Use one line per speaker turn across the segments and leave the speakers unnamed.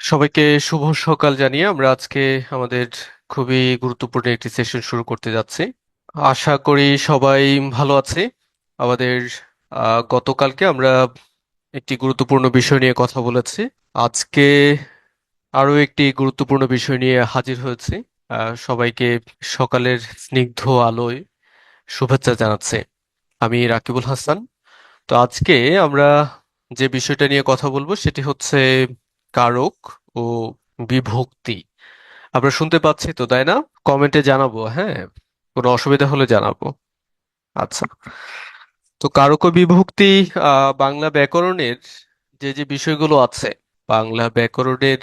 সবাইকে শুভ সকাল জানিয়ে আমরা আজকে আমাদের খুবই গুরুত্বপূর্ণ একটি সেশন শুরু করতে যাচ্ছি। আশা করি সবাই ভালো আছে। আমাদের গতকালকে আমরা একটি গুরুত্বপূর্ণ বিষয় নিয়ে কথা বলেছি। আজকে আরো একটি গুরুত্বপূর্ণ বিষয় নিয়ে হাজির হয়েছি। সবাইকে সকালের স্নিগ্ধ আলোয় শুভেচ্ছা জানাচ্ছি। আমি রাকিবুল হাসান। তো আজকে আমরা যে বিষয়টা নিয়ে কথা বলবো সেটি হচ্ছে কারক ও বিভক্তি। আমরা শুনতে পাচ্ছি তো, তাই না? কমেন্টে জানাবো, হ্যাঁ, কোনো অসুবিধা হলে জানাবো। আচ্ছা, তো কারক ও বিভক্তি বাংলা ব্যাকরণের যে যে বিষয়গুলো আছে, বাংলা ব্যাকরণের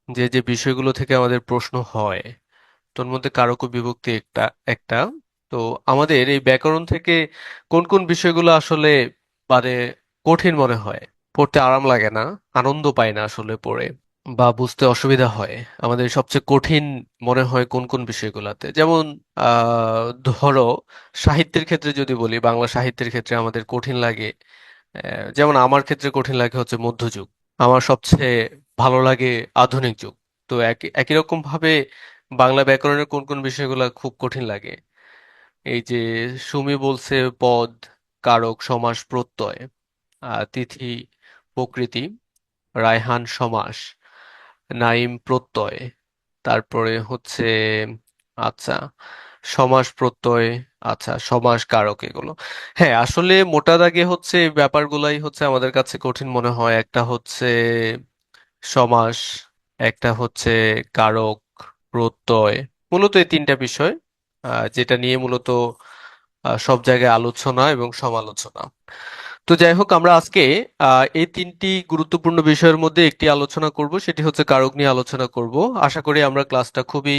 যে যে বিষয়গুলো থেকে আমাদের প্রশ্ন হয়, তোর মধ্যে কারক ও বিভক্তি একটা একটা তো আমাদের এই ব্যাকরণ থেকে কোন কোন বিষয়গুলো আসলে মানে কঠিন মনে হয়, পড়তে আরাম লাগে না, আনন্দ পাই না আসলে পড়ে, বা বুঝতে অসুবিধা হয়, আমাদের সবচেয়ে কঠিন মনে হয় কোন কোন বিষয়গুলোতে? যেমন ধরো, সাহিত্যের ক্ষেত্রে যদি বলি, বাংলা সাহিত্যের ক্ষেত্রে আমাদের কঠিন লাগে। যেমন আমার ক্ষেত্রে কঠিন লাগে হচ্ছে মধ্যযুগ। আমার সবচেয়ে ভালো লাগে আধুনিক যুগ। তো একই একই রকম ভাবে বাংলা ব্যাকরণের কোন কোন বিষয়গুলো খুব কঠিন লাগে? এই যে সুমি বলছে পদ, কারক, সমাস, প্রত্যয়, তিথি, প্রকৃতি, রায়হান সমাস, নাইম প্রত্যয়, তারপরে হচ্ছে আচ্ছা সমাস প্রত্যয়, আচ্ছা সমাস কারক, এগুলো। হ্যাঁ, আসলে মোটা দাগে হচ্ছে এই ব্যাপারগুলাই হচ্ছে আমাদের কাছে কঠিন মনে হয়। একটা হচ্ছে সমাস, একটা হচ্ছে কারক, প্রত্যয়, মূলত এই তিনটা বিষয় যেটা নিয়ে মূলত সব জায়গায় আলোচনা এবং সমালোচনা। তো যাই হোক, আমরা আজকে এই তিনটি গুরুত্বপূর্ণ বিষয়ের মধ্যে একটি আলোচনা করব, সেটি হচ্ছে কারক নিয়ে আলোচনা করব। আশা করি আমরা ক্লাসটা খুবই,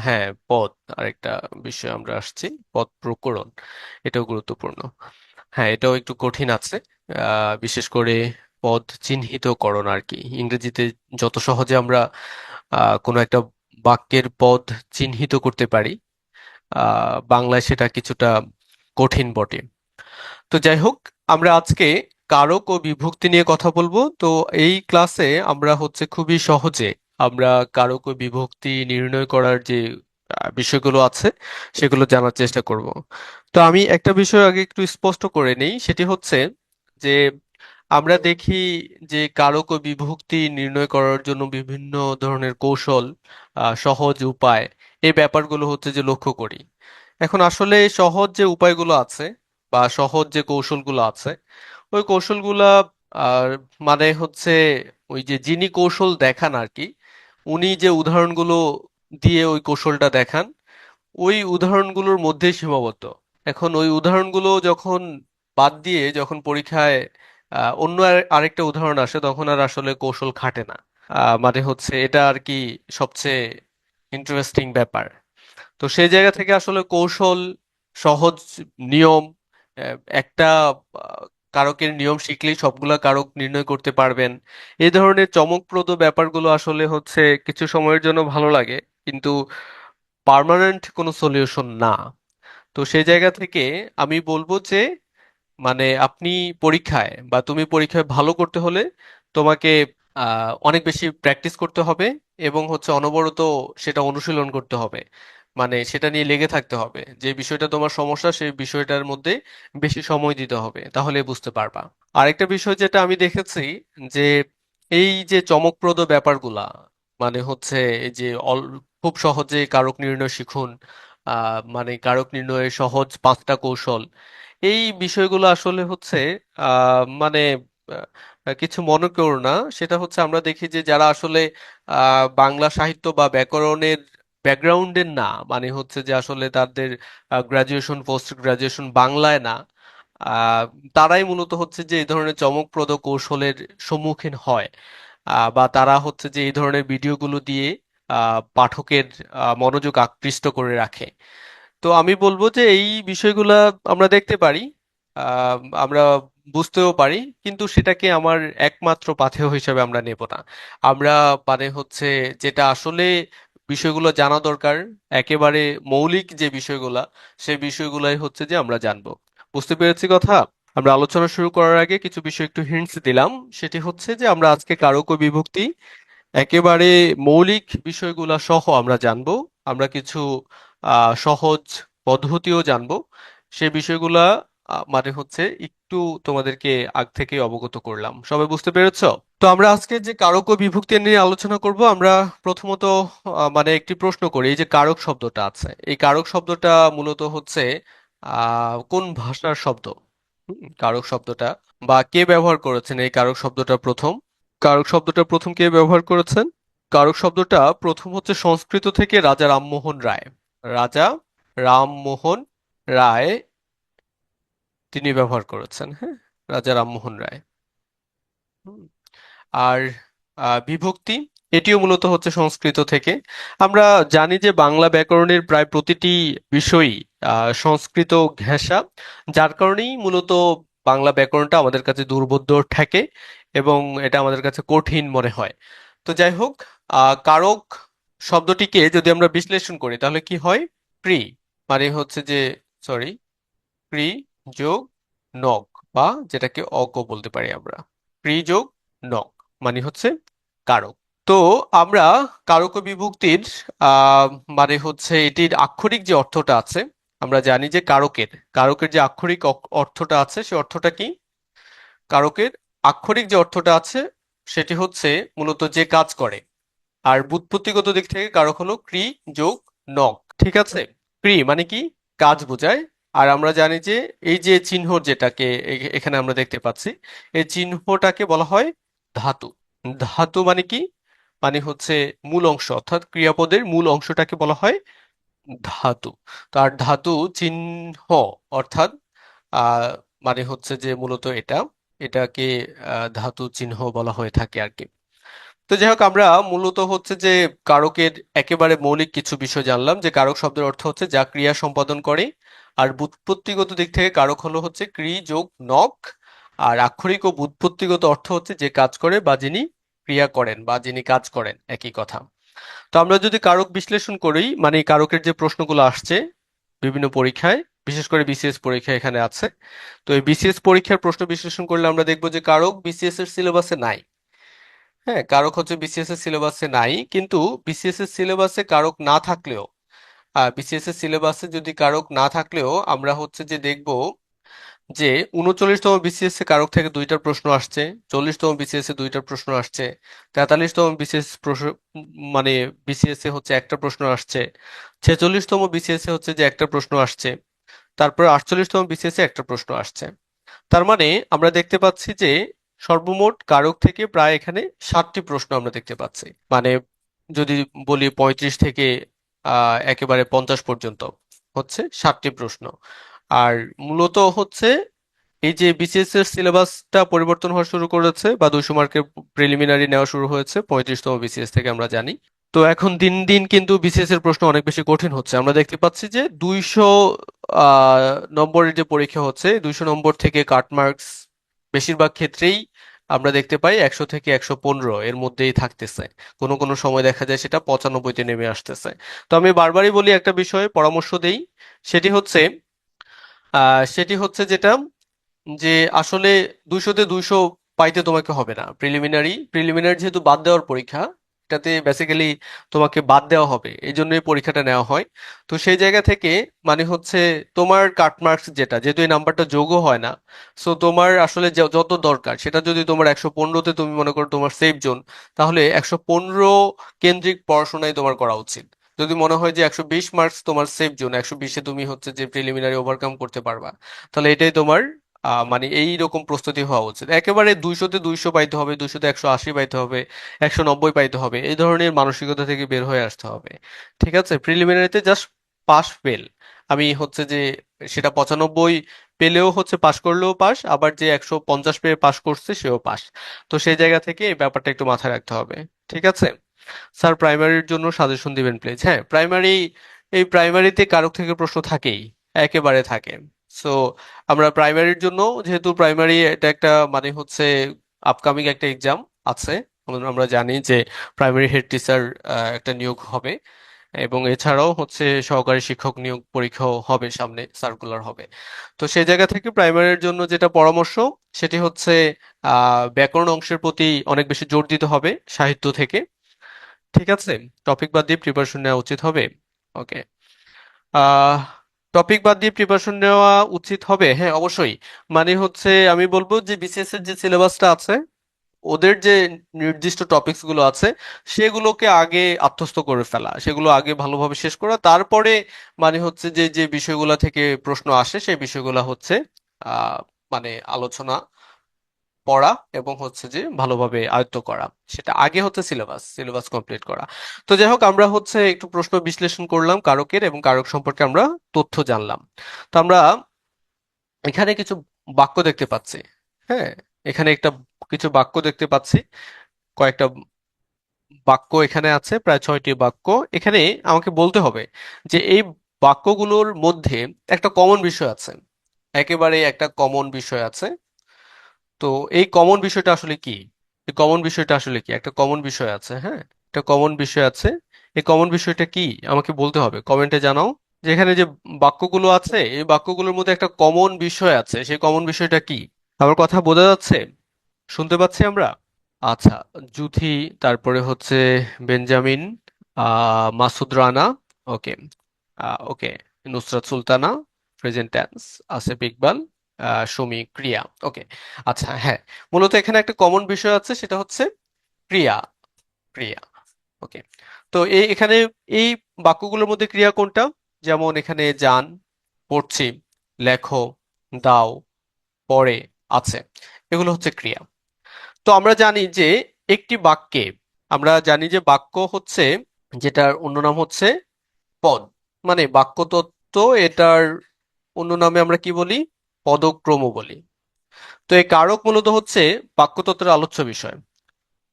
হ্যাঁ, পদ, আরেকটা বিষয় আমরা আসছি, পদ প্রকরণ, এটাও গুরুত্বপূর্ণ। হ্যাঁ, এটাও একটু কঠিন আছে, বিশেষ করে পদ চিহ্নিতকরণ আর কি। ইংরেজিতে যত সহজে আমরা কোনো একটা বাক্যের পদ চিহ্নিত করতে পারি, বাংলায় সেটা কিছুটা কঠিন বটে। তো যাই হোক, আমরা আজকে কারক ও বিভক্তি নিয়ে কথা বলবো। তো এই ক্লাসে আমরা হচ্ছে খুবই সহজে আমরা কারক ও বিভক্তি নির্ণয় করার যে বিষয়গুলো আছে সেগুলো জানার চেষ্টা করব। তো আমি একটা বিষয় আগে একটু স্পষ্ট করে নেই, সেটি হচ্ছে যে আমরা দেখি যে কারক ও বিভক্তি নির্ণয় করার জন্য বিভিন্ন ধরনের কৌশল, সহজ উপায়, এই ব্যাপারগুলো হচ্ছে যে লক্ষ্য করি। এখন আসলে সহজ যে উপায়গুলো আছে বা সহজ যে কৌশলগুলো আছে, ওই কৌশলগুলা আর মানে হচ্ছে ওই যে যিনি কৌশল দেখান আর কি, উনি যে উদাহরণগুলো দিয়ে ওই কৌশলটা দেখান, ওই উদাহরণগুলোর মধ্যেই সীমাবদ্ধ। এখন ওই উদাহরণগুলো যখন বাদ দিয়ে যখন পরীক্ষায় অন্য আরেকটা উদাহরণ আসে, তখন আর আসলে কৌশল খাটে না। মানে হচ্ছে এটা আর কি সবচেয়ে ইন্টারেস্টিং ব্যাপার। তো সেই জায়গা থেকে আসলে কৌশল, সহজ নিয়ম, একটা কারকের নিয়ম শিখলেই সবগুলা কারক নির্ণয় করতে পারবেন। এই ধরনের চমকপ্রদ ব্যাপারগুলো আসলে হচ্ছে কিছু সময়ের জন্য ভালো লাগে, কিন্তু পার্মানেন্ট কোনো সলিউশন না। তো সেই জায়গা থেকে আমি বলবো যে আপনি পরীক্ষায় বা তুমি পরীক্ষায় ভালো করতে হলে তোমাকে অনেক বেশি প্র্যাকটিস করতে হবে, এবং হচ্ছে অনবরত সেটা অনুশীলন করতে হবে। সেটা নিয়ে লেগে থাকতে হবে, যে বিষয়টা তোমার সমস্যা সেই বিষয়টার মধ্যে বেশি সময় দিতে হবে, তাহলে বুঝতে পারবা। আরেকটা বিষয় যেটা আমি দেখেছি, যে এই যে চমকপ্রদ ব্যাপারগুলা, হচ্ছে এই যে খুব সহজে কারক নির্ণয় শিখুন, কারক নির্ণয়ের সহজ 5টা কৌশল, এই বিষয়গুলো আসলে হচ্ছে কিছু মনে করো না। সেটা হচ্ছে আমরা দেখি যে যারা আসলে বাংলা সাহিত্য বা ব্যাকরণের ব্যাকগ্রাউন্ডের না, হচ্ছে যে আসলে তাদের গ্রাজুয়েশন পোস্ট গ্রাজুয়েশন বাংলায় না, আহ, তারাই মূলত হচ্ছে যে এই ধরনের চমকপ্রদ কৌশলের সম্মুখীন হয়, বা তারা হচ্ছে যে এই ধরনের ভিডিওগুলো দিয়ে পাঠকের মনোযোগ আকৃষ্ট করে রাখে। তো আমি বলবো যে এই বিষয়গুলা আমরা দেখতে পারি, আহ, আমরা বুঝতেও পারি, কিন্তু সেটাকে আমার একমাত্র পাথেয় হিসেবে আমরা নেব না। আমরা হচ্ছে যেটা আসলে বিষয়গুলো জানা দরকার, একেবারে মৌলিক যে বিষয়গুলা, সেই বিষয়গুলাই হচ্ছে যে আমরা জানবো। বুঝতে পেরেছি কথা। আমরা আলোচনা শুরু করার আগে কিছু বিষয় একটু হিন্টস দিলাম। সেটি হচ্ছে যে আমরা আজকে কারক ও বিভক্তি একেবারে মৌলিক বিষয়গুলা সহ আমরা জানবো। আমরা কিছু সহজ পদ্ধতিও জানবো। সে বিষয়গুলা মানে হচ্ছে একটু তোমাদেরকে আগ থেকে অবগত করলাম। সবাই বুঝতে পেরেছো? তো আমরা আজকে যে কারক ও বিভক্তি নিয়ে আলোচনা করব। আমরা প্রথমত মানে একটি প্রশ্ন করি। এই যে কারক শব্দটা আছে, এই কারক শব্দটা মূলত হচ্ছে কোন ভাষার শব্দ? কারক শব্দটা বা কে ব্যবহার করেছেন এই কারক শব্দটা প্রথম? কারক শব্দটা প্রথম কে ব্যবহার করেছেন? কারক শব্দটা প্রথম হচ্ছে সংস্কৃত থেকে রাজা রামমোহন রায়। রাজা রামমোহন রায় তিনি ব্যবহার করেছেন। হ্যাঁ, রাজা রামমোহন রায়। হুম। আর বিভক্তি এটিও মূলত হচ্ছে সংস্কৃত থেকে। আমরা জানি যে বাংলা ব্যাকরণের প্রায় প্রতিটি বিষয়ই সংস্কৃত ঘেঁষা, যার কারণেই মূলত বাংলা ব্যাকরণটা আমাদের কাছে দুর্বোধ্য ঠেকে এবং এটা আমাদের কাছে কঠিন মনে হয়। তো যাই হোক, কারক শব্দটিকে যদি আমরা বিশ্লেষণ করি তাহলে কি হয়? ক্রি মানে হচ্ছে যে, সরি, ক্রি যোগ নক, বা যেটাকে অক বলতে পারি আমরা, ক্রি যোগ নক মানে হচ্ছে কারক। তো আমরা কারক ও বিভক্তির আহ মানে হচ্ছে এটির আক্ষরিক যে অর্থটা আছে, আমরা জানি যে কারকের কারকের যে আক্ষরিক অর্থটা আছে সে অর্থটা কি? কারকের আক্ষরিক যে অর্থটা আছে সেটি হচ্ছে মূলত যে কাজ করে। আর ব্যুৎপত্তিগত দিক থেকে কারক হলো ক্রি যোগ নক। ঠিক আছে? ক্রি মানে কি? কাজ বোঝায়। আর আমরা জানি যে এই যে চিহ্ন যেটাকে এখানে আমরা দেখতে পাচ্ছি, এই চিহ্নটাকে বলা হয় ধাতু। ধাতু মানে কি? মানে হচ্ছে মূল অংশ, অর্থাৎ ক্রিয়াপদের মূল অংশটাকে বলা হয় ধাতু। তার ধাতু চিহ্ন অর্থাৎ আহ মানে হচ্ছে যে মূলত এটাকে ধাতু চিহ্ন বলা হয়ে থাকে আর কি। তো যাই হোক, আমরা মূলত হচ্ছে যে কারকের একেবারে মৌলিক কিছু বিষয় জানলাম। যে কারক শব্দের অর্থ হচ্ছে যা ক্রিয়া সম্পাদন করে। আর ব্যুৎপত্তিগত দিক থেকে কারক হলো হচ্ছে ক্রি যোগ নক। আর আক্ষরিক ও ব্যুৎপত্তিগত অর্থ হচ্ছে যে কাজ করে বা যিনি ক্রিয়া করেন বা যিনি কাজ করেন, একই কথা। তো আমরা যদি কারক বিশ্লেষণ করি, মানে এই কারকের যে প্রশ্নগুলো আসছে বিভিন্ন পরীক্ষায়, বিশেষ করে বিসিএস পরীক্ষা এখানে আছে। তো এই বিসিএস পরীক্ষার প্রশ্ন বিশ্লেষণ করলে আমরা দেখবো যে কারক বিসিএস এর সিলেবাসে নাই। হ্যাঁ, কারক হচ্ছে বিসিএস এর সিলেবাসে নাই, কিন্তু বিসিএস এর সিলেবাসে কারক না থাকলেও, বিসিএস এর সিলেবাসে যদি কারক না থাকলেও আমরা হচ্ছে যে দেখব যে 39তম বিসিএস এ কারক থেকে দুইটা প্রশ্ন আসছে, 40তম বিসিএস এ দুইটা প্রশ্ন আসছে, 43তম বিসিএস প্রশ্ন মানে বিসিএস এ হচ্ছে একটা প্রশ্ন আসছে, 46তম বিসিএস এ হচ্ছে যে একটা প্রশ্ন আসছে, তারপর 48তম বিসিএস এ একটা প্রশ্ন আসছে। তার মানে আমরা দেখতে পাচ্ছি যে সর্বমোট কারক থেকে প্রায় এখানে 7টি প্রশ্ন আমরা দেখতে পাচ্ছি। মানে যদি বলি 35 থেকে একেবারে 50 পর্যন্ত হচ্ছে 7টি প্রশ্ন। আর মূলত হচ্ছে এই যে বিসিএস এর সিলেবাসটা পরিবর্তন হওয়া শুরু করেছে বা 200 মার্কের প্রিলিমিনারি নেওয়া শুরু হয়েছে 35তম বিসিএস থেকে, আমরা জানি। তো এখন দিন দিন কিন্তু বিসিএস এর প্রশ্ন অনেক বেশি কঠিন হচ্ছে। আমরা দেখতে পাচ্ছি যে 200 নম্বরের যে পরীক্ষা হচ্ছে, 200 নম্বর থেকে কাট মার্কস বেশিরভাগ ক্ষেত্রেই আমরা দেখতে পাই 100 থেকে 115 এর মধ্যেই থাকতেছে। কোনো কোনো সময় দেখা যায় সেটা 95-তে নেমে আসতেছে। তো আমি বারবারই বলি, একটা বিষয়ে পরামর্শ দেই, সেটি হচ্ছে যেটা, যে আসলে 200-তে 200 পাইতে তোমাকে হবে না। প্রিলিমিনারি যেহেতু বাদ দেওয়ার পরীক্ষা, এটাতে বেসিক্যালি তোমাকে বাদ দেওয়া হবে, এই জন্যই পরীক্ষাটা নেওয়া হয়। তো সেই জায়গা থেকে মানে হচ্ছে তোমার কাট মার্কস যেটা, যেহেতু এই নাম্বারটা যোগও হয় না, সো তোমার আসলে যত দরকার সেটা যদি তোমার 115-তে তুমি মনে করো তোমার সেফ জোন, তাহলে 115 কেন্দ্রিক পড়াশোনাই তোমার করা উচিত। যদি মনে হয় যে 120 মার্কস তোমার সেফ জোন, 120-এ তুমি হচ্ছে যে প্রিলিমিনারি ওভারকাম করতে পারবা, তাহলে এটাই তোমার মানে এই রকম প্রস্তুতি হওয়া উচিত। একেবারে 200-তে 200 পাইতে হবে, 200-তে 180 পাইতে হবে, 190 পাইতে হবে, এই ধরনের মানসিকতা থেকে বের হয়ে আসতে হবে। ঠিক আছে? প্রিলিমিনারিতে জাস্ট পাস ফেল, আমি হচ্ছে যে সেটা 95 পেলেও হচ্ছে পাস করলেও পাস, আবার যে 150 পেয়ে পাস করছে সেও পাস। তো সেই জায়গা থেকে এই ব্যাপারটা একটু মাথায় রাখতে হবে। ঠিক আছে? স্যার, প্রাইমারির জন্য সাজেশন দিবেন প্লিজ। হ্যাঁ, এই প্রাইমারিতে কারক থেকে প্রশ্ন থাকেই, একেবারে থাকে। সো আমরা প্রাইমারির জন্য, যেহেতু প্রাইমারি এটা একটা মানে হচ্ছে আপকামিং একটা এক্সাম আছে, আমরা জানি যে প্রাইমারি হেড টিচার একটা নিয়োগ হবে, এবং এছাড়াও হচ্ছে সহকারী শিক্ষক নিয়োগ পরীক্ষাও হবে, সামনে সার্কুলার হবে। তো সেই জায়গা থেকে প্রাইমারির জন্য যেটা পরামর্শ, সেটি হচ্ছে ব্যাকরণ অংশের প্রতি অনেক বেশি জোর দিতে হবে সাহিত্য থেকে। ঠিক আছে, টপিক বাদ দিয়ে প্রিপারেশন নেওয়া উচিত হবে। ওকে। আহ টপিক বাদ দিয়ে প্রিপারেশন নেওয়া উচিত হবে, হ্যাঁ অবশ্যই। মানে হচ্ছে আমি বলবো যে বিসিএস এর যে সিলেবাসটা আছে, ওদের যে নির্দিষ্ট টপিকস গুলো আছে, সেগুলোকে আগে আত্মস্থ করে ফেলা, সেগুলো আগে ভালোভাবে শেষ করা, তারপরে মানে হচ্ছে যে যে বিষয়গুলো থেকে প্রশ্ন আসে সেই বিষয়গুলো হচ্ছে আহ মানে আলোচনা পড়া এবং হচ্ছে যে ভালোভাবে আয়ত্ত করা, সেটা আগে হচ্ছে সিলেবাস সিলেবাস কমপ্লিট করা। তো যাই হোক, আমরা হচ্ছে একটু প্রশ্ন বিশ্লেষণ করলাম কারকের, এবং কারক সম্পর্কে আমরা তথ্য জানলাম। তো আমরা এখানে কিছু বাক্য দেখতে পাচ্ছি। হ্যাঁ, এখানে একটা কিছু বাক্য দেখতে পাচ্ছি, কয়েকটা বাক্য এখানে আছে, প্রায় 6টি বাক্য। এখানে আমাকে বলতে হবে যে এই বাক্যগুলোর মধ্যে একটা কমন বিষয় আছে, একেবারে একটা কমন বিষয় আছে। তো এই কমন বিষয়টা আসলে কি? এই কমন বিষয়টা আসলে কি? একটা কমন বিষয় আছে, হ্যাঁ, একটা কমন বিষয় আছে। এই কমন বিষয়টা কি আমাকে বলতে হবে, কমেন্টে জানাও। যে এখানে যে বাক্যগুলো আছে, এই বাক্যগুলোর মধ্যে একটা কমন বিষয় আছে, সেই কমন বিষয়টা কি? আমার কথা বোঝা যাচ্ছে? শুনতে পাচ্ছি আমরা? আচ্ছা, জুথি, তারপরে হচ্ছে বেঞ্জামিন, মাসুদ রানা, ওকে, ওকে, নুসরাত সুলতানা, প্রেজেন্ট টেন্স, আসিফ ইকবাল, সুমি, ক্রিয়া, ওকে। আচ্ছা, হ্যাঁ, মূলত এখানে একটা কমন বিষয় আছে, সেটা হচ্ছে ক্রিয়া। ক্রিয়া, ওকে। তো এখানে এই বাক্যগুলোর মধ্যে ক্রিয়া কোনটা? যেমন এখানে যান, পড়ছি, লেখো, দাও, পড়ে, আছে, এগুলো হচ্ছে ক্রিয়া। তো আমরা জানি যে একটি বাক্যে, আমরা জানি যে বাক্য হচ্ছে, যেটার অন্য নাম হচ্ছে পদ, মানে বাক্যতত্ত্ব, এটার অন্য নামে আমরা কি বলি? পদক্রম বলি। তো এই কারক মূলত হচ্ছে বাক্যতত্ত্বের আলোচ্য বিষয়।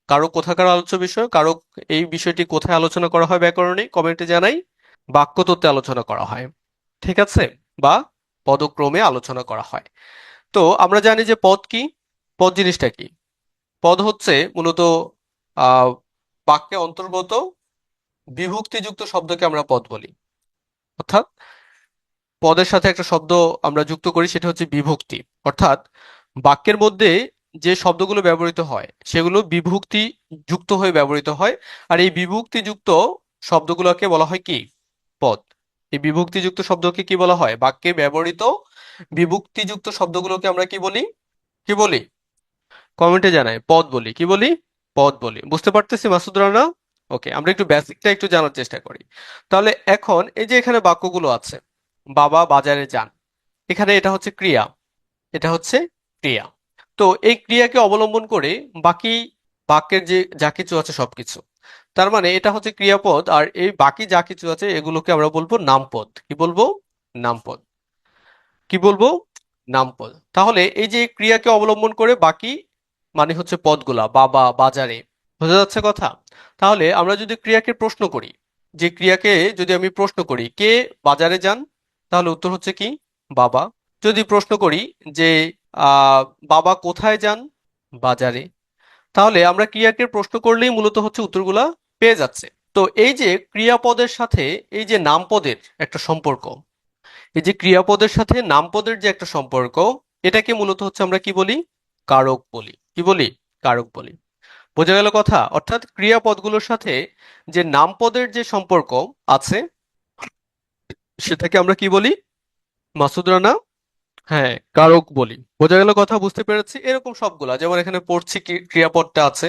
কারক কোথাকার আলোচ্য বিষয়? কারক, এই বিষয়টি কোথায় আলোচনা করা হয় ব্যাকরণে? কমেন্টে জানাই। বাক্যতত্ত্বে আলোচনা করা হয়, ঠিক আছে, বা পদক্রমে আলোচনা করা হয়। তো আমরা জানি যে পদ কি? পদ জিনিসটা কি? পদ হচ্ছে মূলত আহ বাক্যে অন্তর্গত বিভক্তিযুক্ত শব্দকে আমরা পদ বলি। অর্থাৎ পদের সাথে একটা শব্দ আমরা যুক্ত করি, সেটা হচ্ছে বিভক্তি। অর্থাৎ বাক্যের মধ্যে যে শব্দগুলো ব্যবহৃত হয় সেগুলো বিভক্তি যুক্ত হয়ে ব্যবহৃত হয়। আর এই বিভক্তিযুক্ত শব্দগুলোকে বলা হয় কি? পদ। এই বিভক্তিযুক্ত শব্দকে কি বলা হয়? বাক্যে ব্যবহৃত বিভক্তিযুক্ত শব্দগুলোকে আমরা কি বলি? কি বলি? কমেন্টে জানাই। পদ বলি। কি বলি? পদ বলি। বুঝতে পারতেছি মাসুদ রানা? ওকে, আমরা একটু বেসিকটা একটু জানার চেষ্টা করি। তাহলে এখন এই যে এখানে বাক্যগুলো আছে, বাবা বাজারে যান, এখানে এটা হচ্ছে ক্রিয়া, এটা হচ্ছে ক্রিয়া। তো এই ক্রিয়াকে অবলম্বন করে বাকি বাক্যের যে যা কিছু আছে সবকিছু, তার মানে এটা হচ্ছে ক্রিয়াপদ, আর এই বাকি যা কিছু আছে এগুলোকে আমরা বলবো নামপদ। কি বলবো? নামপদ। কি বলবো? নামপদ। তাহলে এই যে ক্রিয়াকে অবলম্বন করে বাকি মানে হচ্ছে পদগুলা, বাবা, বাজারে, বোঝা যাচ্ছে কথা? তাহলে আমরা যদি ক্রিয়াকে প্রশ্ন করি, যে ক্রিয়াকে যদি আমি প্রশ্ন করি কে বাজারে যান, তাহলে উত্তর হচ্ছে কি? বাবা। যদি প্রশ্ন করি যে আহ বাবা কোথায় যান? বাজারে, তাহলে আমরা ক্রিয়াকে প্রশ্ন করলেই মূলত হচ্ছে উত্তরগুলা পেয়ে যাচ্ছে। তো এই যে ক্রিয়াপদের সাথে এই যে নামপদের একটা সম্পর্ক, এই যে ক্রিয়াপদের সাথে নামপদের যে একটা সম্পর্ক, এটাকে মূলত হচ্ছে আমরা কি বলি? কারক বলি। কি বলি? কারক বলি। বোঝা গেল কথা? অর্থাৎ ক্রিয়াপদগুলোর সাথে যে নামপদের যে সম্পর্ক আছে, সেটাকে আমরা কি বলি মাসুদ রানা? হ্যাঁ, কারক বলি। বোঝা গেল কথা? বুঝতে পেরেছি। এরকম সবগুলা, যেমন এখানে পড়ছি কি ক্রিয়াপদটা আছে,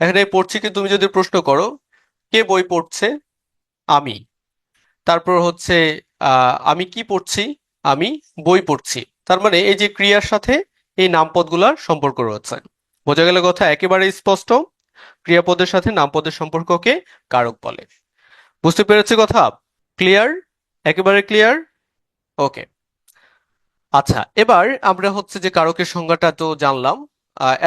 এখানে পড়ছি কি তুমি যদি প্রশ্ন করো কে বই পড়ছে? আমি। তারপর হচ্ছে আমি কি পড়ছি? আমি বই পড়ছি। তার মানে এই যে ক্রিয়ার সাথে এই নামপদগুলার সম্পর্ক রয়েছে। বোঝা গেল কথা? একেবারে স্পষ্ট। ক্রিয়াপদের সাথে নামপদের সম্পর্ককে কারক বলে। বুঝতে পেরেছি কথা? ক্লিয়ার? একেবারে ক্লিয়ার? ওকে। আচ্ছা, এবার আমরা হচ্ছে যে কারকের সংজ্ঞাটা তো জানলাম।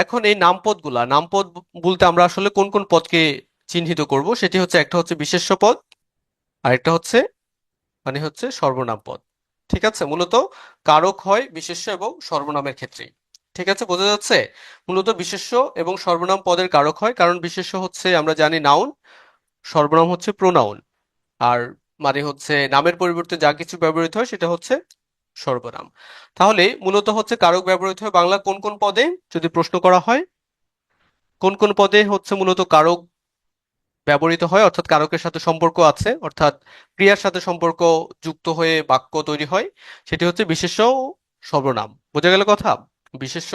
এখন এই নামপদগুলা, নামপদ বলতে আমরা আসলে কোন কোন পদকে চিহ্নিত করব, সেটি হচ্ছে, একটা হচ্ছে বিশেষ্য পদ, আর একটা হচ্ছে মানে হচ্ছে সর্বনাম পদ। ঠিক আছে, মূলত কারক হয় বিশেষ্য এবং সর্বনামের ক্ষেত্রে। ঠিক আছে, বোঝা যাচ্ছে? মূলত বিশেষ্য এবং সর্বনাম পদের কারক হয়, কারণ বিশেষ্য হচ্ছে আমরা জানি নাউন, সর্বনাম হচ্ছে প্রোনাউন। আর মানে হচ্ছে নামের পরিবর্তে যা কিছু ব্যবহৃত হয় সেটা হচ্ছে সর্বনাম। তাহলে মূলত হচ্ছে কারক ব্যবহৃত হয় বাংলা কোন কোন পদে, যদি প্রশ্ন করা হয় কোন কোন পদে হচ্ছে মূলত কারক ব্যবহৃত হয়, অর্থাৎ কারকের সাথে সম্পর্ক আছে, অর্থাৎ ক্রিয়ার সাথে সম্পর্ক যুক্ত হয়ে বাক্য তৈরি হয়, সেটি হচ্ছে বিশেষ্য সর্বনাম। বোঝা গেল কথা? বিশেষ্য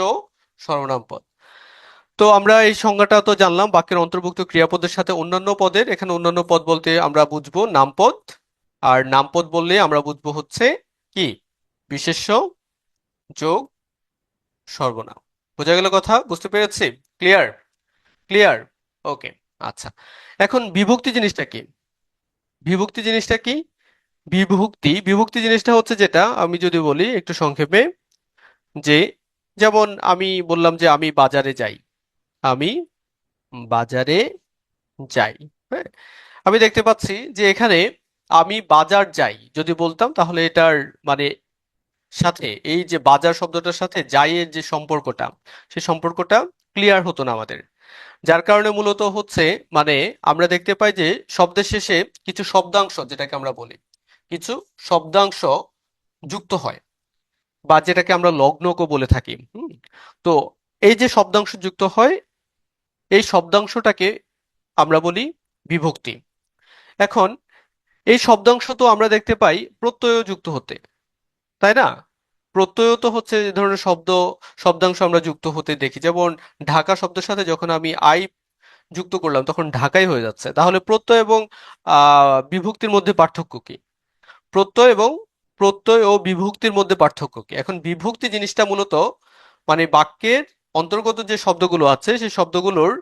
সর্বনাম পদ। তো আমরা এই সংজ্ঞাটা তো জানলাম, বাক্যের অন্তর্ভুক্ত ক্রিয়াপদের সাথে অন্যান্য পদের। এখানে অন্যান্য পদ বলতে আমরা বুঝবো নামপদ, আর নামপদ বললে আমরা বুঝবো হচ্ছে কি বিশেষ্য যোগ সর্বনাম। বোঝা গেল কথা? বুঝতে পেরেছি? ক্লিয়ার? ক্লিয়ার? ওকে। আচ্ছা, এখন বিভক্তি জিনিসটা কি? বিভক্তি জিনিসটা কি? বিভক্তি বিভক্তি জিনিসটা হচ্ছে যেটা, আমি যদি বলি একটু সংক্ষেপে, যে যেমন আমি বললাম যে আমি বাজারে যাই, আমি বাজারে যাই। হ্যাঁ, আমি দেখতে পাচ্ছি যে এখানে আমি বাজার যাই যদি বলতাম, তাহলে এটার মানে সাথে এই যে বাজার শব্দটার সাথে যাই এর যে সম্পর্কটা, সেই সম্পর্কটা ক্লিয়ার হতো না আমাদের। যার কারণে মূলত হচ্ছে মানে আমরা দেখতে পাই যে শব্দের শেষে কিছু শব্দাংশ, যেটাকে আমরা বলি কিছু শব্দাংশ যুক্ত হয়, বা যেটাকে আমরা লগ্নকও বলে থাকি। তো এই যে শব্দাংশ যুক্ত হয়, এই শব্দাংশটাকে আমরা বলি বিভক্তি। এখন এই শব্দাংশ তো আমরা দেখতে পাই প্রত্যয় যুক্ত হতে, তাই না? প্রত্যয় তো হচ্ছে যে ধরনের শব্দাংশ আমরা যুক্ত হতে দেখি, যেমন ঢাকা শব্দের সাথে যখন আমি আই যুক্ত করলাম তখন ঢাকাই হয়ে যাচ্ছে। তাহলে প্রত্যয় এবং বিভক্তির মধ্যে পার্থক্য কি? প্রত্যয় এবং প্রত্যয় ও বিভক্তির মধ্যে পার্থক্য কি? এখন বিভক্তি জিনিসটা মূলত মানে বাক্যের অন্তর্গত যে শব্দগুলো আছে সেই শব্দগুলোর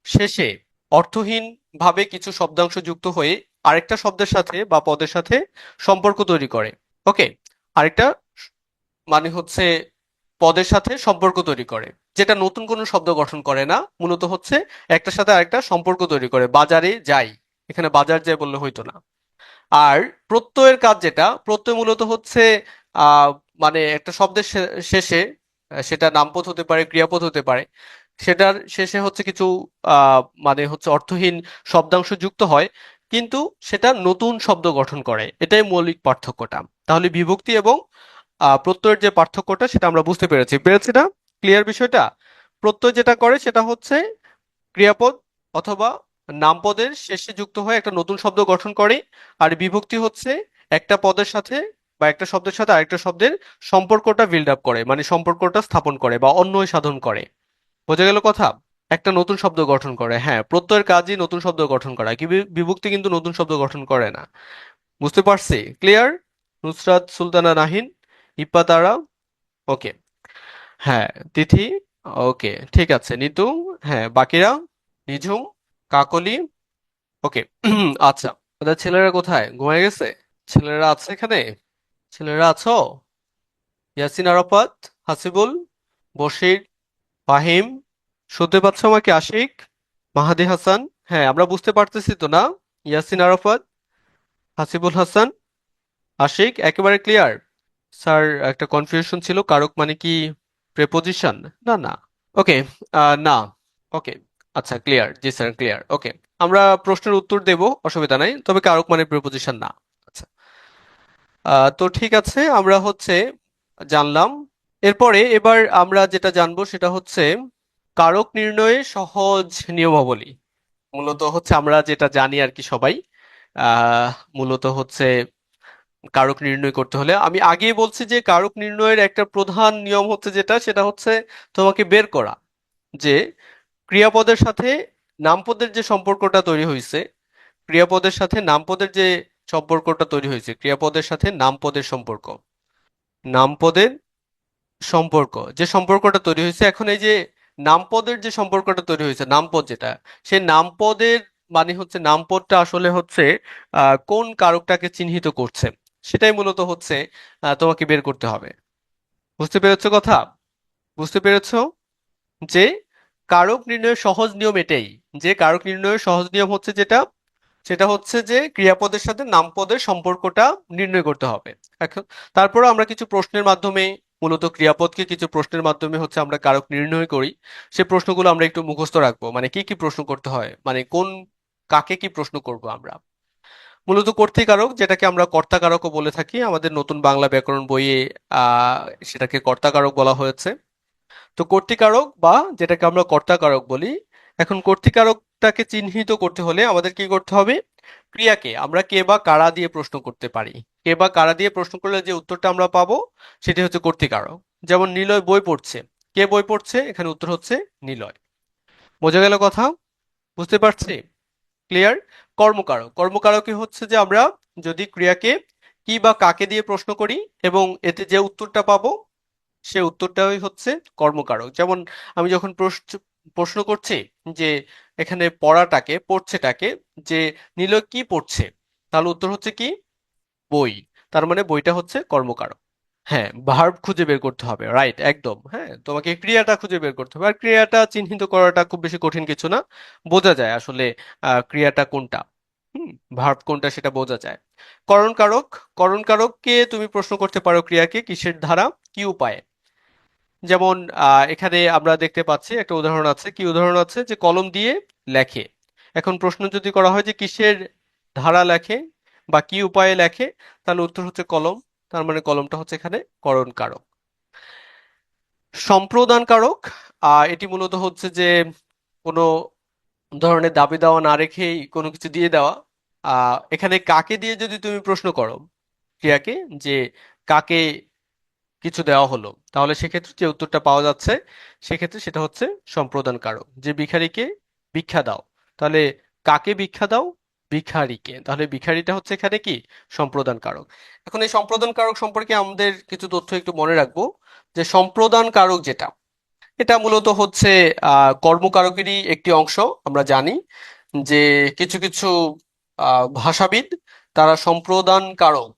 শেষে অর্থহীন ভাবে কিছু শব্দাংশ যুক্ত হয়ে আরেকটা শব্দের সাথে বা পদের সাথে সম্পর্ক তৈরি করে। ওকে, আরেকটা মানে হচ্ছে পদের সাথে সম্পর্ক তৈরি করে, যেটা নতুন কোনো শব্দ গঠন করে না, মূলত হচ্ছে একটার সাথে আরেকটা সম্পর্ক তৈরি করে। বাজারে যাই, এখানে বাজার যাই বললে হইতো না। আর প্রত্যয়ের কাজ, যেটা প্রত্যয় মূলত হচ্ছে আহ মানে একটা শব্দের শেষে, সেটা নামপদ হতে পারে, ক্রিয়াপদ হতে পারে, সেটার শেষে হচ্ছে কিছু মানে হচ্ছে অর্থহীন শব্দাংশ যুক্ত হয়, কিন্তু সেটা নতুন শব্দ গঠন করে। এটাই মৌলিক পার্থক্যটা। তাহলে বিভক্তি এবং প্রত্যয়ের যে পার্থক্যটা সেটা আমরা বুঝতে পেরেছি। পেরেছি না? ক্লিয়ার বিষয়টা? প্রত্যয় যেটা করে সেটা হচ্ছে ক্রিয়াপদ অথবা নামপদের শেষে যুক্ত হয়ে একটা নতুন শব্দ গঠন করে, আর বিভক্তি হচ্ছে একটা পদের সাথে বা একটা শব্দের সাথে আরেকটা শব্দের সম্পর্কটা বিল্ড আপ করে, মানে সম্পর্কটা স্থাপন করে বা অন্বয় সাধন করে। বোঝা গেল কথা? একটা নতুন শব্দ গঠন করে। হ্যাঁ, প্রত্যয়ের কাজই নতুন শব্দ গঠন করা, কি বিভক্তি কিন্তু নতুন শব্দ গঠন করে না। বুঝতে পারছি? ক্লিয়ার? নুসরাত সুলতানা নাহিন, ইপ্পা তারা। ওকে। হ্যাঁ, তিথি। ওকে, ঠিক আছে। নিতু। হ্যাঁ, বাকিরা? নিঝুম, কাকলি। ওকে। আচ্ছা, ওদের ছেলেরা কোথায়? ঘুমায় গেছে? ছেলেরা আছে এখানে? ছেলেরা আছো? ইয়াসিন আরাফাত, হাসিবুল, বশির, ফাহিম, শুনতে পাচ্ছ আমাকে? আশিক, মাহাদি হাসান। হ্যাঁ, আমরা বুঝতে পারতেছি তো না? ইয়াসিন আরাফাত, হাসিবুল হাসান, আশিক, একেবারে ক্লিয়ার? স্যার, একটা কনফিউশন ছিল, কারক মানে কি প্রেপোজিশন? না না। ওকে। না। ওকে। আচ্ছা, ক্লিয়ার। জি স্যার, ক্লিয়ার। ওকে, আমরা প্রশ্নের উত্তর দেব, অসুবিধা নাই, তবে কারক মানে প্রিপোজিশন না। আচ্ছা, তো ঠিক আছে, আমরা হচ্ছে জানলাম। এরপরে এবার আমরা যেটা জানবো সেটা হচ্ছে কারক নির্ণয়ে সহজ নিয়মাবলী। মূলত হচ্ছে আমরা যেটা জানি আর কি সবাই, আহ মূলত হচ্ছে কারক নির্ণয় করতে হলে আমি আগেই বলছি যে কারক নির্ণয়ের একটা প্রধান নিয়ম হচ্ছে যেটা, সেটা হচ্ছে তোমাকে বের করা যে ক্রিয়াপদের সাথে নামপদের যে সম্পর্কটা তৈরি হয়েছে, ক্রিয়াপদের সাথে নামপদের যে সম্পর্কটা তৈরি হয়েছে, ক্রিয়াপদের সাথে নামপদের সম্পর্ক, নামপদের সম্পর্ক যে সম্পর্কটা তৈরি হয়েছে, এখন এই যে নামপদের যে সম্পর্কটা তৈরি হয়েছে, নামপদ যেটা, সেই নামপদের মানে হচ্ছে নামপদটা আসলে হচ্ছে কোন কারকটাকে চিহ্নিত করছে, সেটাই মূলত হচ্ছে তোমাকে বের করতে হবে। বুঝতে পেরেছো কথা? বুঝতে পেরেছো যে কারক নির্ণয়ের সহজ নিয়ম এটাই, যে কারক নির্ণয়ের সহজ নিয়ম হচ্ছে যেটা, সেটা হচ্ছে যে ক্রিয়াপদের সাথে নামপদের সম্পর্কটা নির্ণয় করতে হবে। এখন তারপরে আমরা কিছু প্রশ্নের মাধ্যমে, মূলত ক্রিয়াপদকে কিছু প্রশ্নের মাধ্যমে হচ্ছে আমরা কারক নির্ণয় করি। সে প্রশ্নগুলো আমরা একটু মুখস্থ রাখবো, মানে কি কি প্রশ্ন করতে হয়, মানে কোন কাকে কি প্রশ্ন করব আমরা। মূলত কর্তৃকারক, যেটাকে আমরা কর্তাকারকও বলে থাকি, আমাদের নতুন বাংলা ব্যাকরণ বইয়ে আহ সেটাকে কর্তাকারক বলা হয়েছে। তো কর্তৃকারক বা যেটাকে আমরা কর্তাকারক বলি, এখন কর্তৃকারক উত্তরটাকে চিহ্নিত করতে হলে আমাদের কি করতে হবে? ক্রিয়াকে আমরা কে বা কারা দিয়ে প্রশ্ন করতে পারি। কে বা কারা দিয়ে প্রশ্ন করলে যে উত্তরটা আমরা পাবো সেটি হচ্ছে কর্তৃকারক। যেমন নিলয় বই পড়ছে, কে বই পড়ছে? এখানে উত্তর হচ্ছে নিলয়। বোঝা গেল কথা? বুঝতে পারছি? ক্লিয়ার? কর্মকারক, কর্মকারকে হচ্ছে যে আমরা যদি ক্রিয়াকে কি বা কাকে দিয়ে প্রশ্ন করি এবং এতে যে উত্তরটা পাবো সে উত্তরটাই হচ্ছে কর্মকারক। যেমন আমি যখন প্রশ্ন করছি যে এখানে পড়ছেটাকে যে নিলয় কি পড়ছে, তাহলে উত্তর হচ্ছে কি? বই। তার মানে বইটা হচ্ছে কর্মকারক। হ্যাঁ, ভার্ব খুঁজে বের করতে হবে, রাইট, একদম। হ্যাঁ, তোমাকে ক্রিয়াটা খুঁজে বের করতে হবে, আর ক্রিয়াটা চিহ্নিত করাটা খুব বেশি কঠিন কিছু না, বোঝা যায় আসলে ক্রিয়াটা কোনটা, ভার্ব কোনটা সেটা বোঝা যায়। করণকারক, করণকারককে তুমি প্রশ্ন করতে পারো ক্রিয়াকে কিসের দ্বারা, কি উপায়ে। যেমন এখানে আমরা দেখতে পাচ্ছি একটা উদাহরণ আছে, কি উদাহরণ আছে? যে কলম দিয়ে লেখে। এখন প্রশ্ন যদি করা হয় যে কিসের ধারা লেখে বা কি উপায়ে লেখে, তাহলে উত্তর হচ্ছে কলম। তার মানে কলমটা হচ্ছে এখানে করণ কারক। সম্প্রদান কারক, এটি মূলত হচ্ছে যে কোনো ধরনের দাবি দাওয়া না রেখেই কোনো কিছু দিয়ে দেওয়া। এখানে কাকে দিয়ে যদি তুমি প্রশ্ন করো ক্রিয়াকে যে কাকে কিছু দেওয়া হলো, তাহলে সেক্ষেত্রে যে উত্তরটা পাওয়া যাচ্ছে সেক্ষেত্রে সেটা হচ্ছে সম্প্রদান কারক। যে ভিখারিকে ভিক্ষা দাও, তাহলে কাকে ভিক্ষা দাও? ভিখারিকে। তাহলে ভিখারিটা হচ্ছে এখানে কি? সম্প্রদান কারক। এখন এই সম্প্রদান কারক সম্পর্কে আমাদের কিছু তথ্য একটু মনে রাখবো। যে সম্প্রদান কারক যেটা, এটা মূলত হচ্ছে কর্মকারকেরই একটি অংশ। আমরা জানি যে কিছু কিছু ভাষাবিদ তারা সম্প্রদান কারক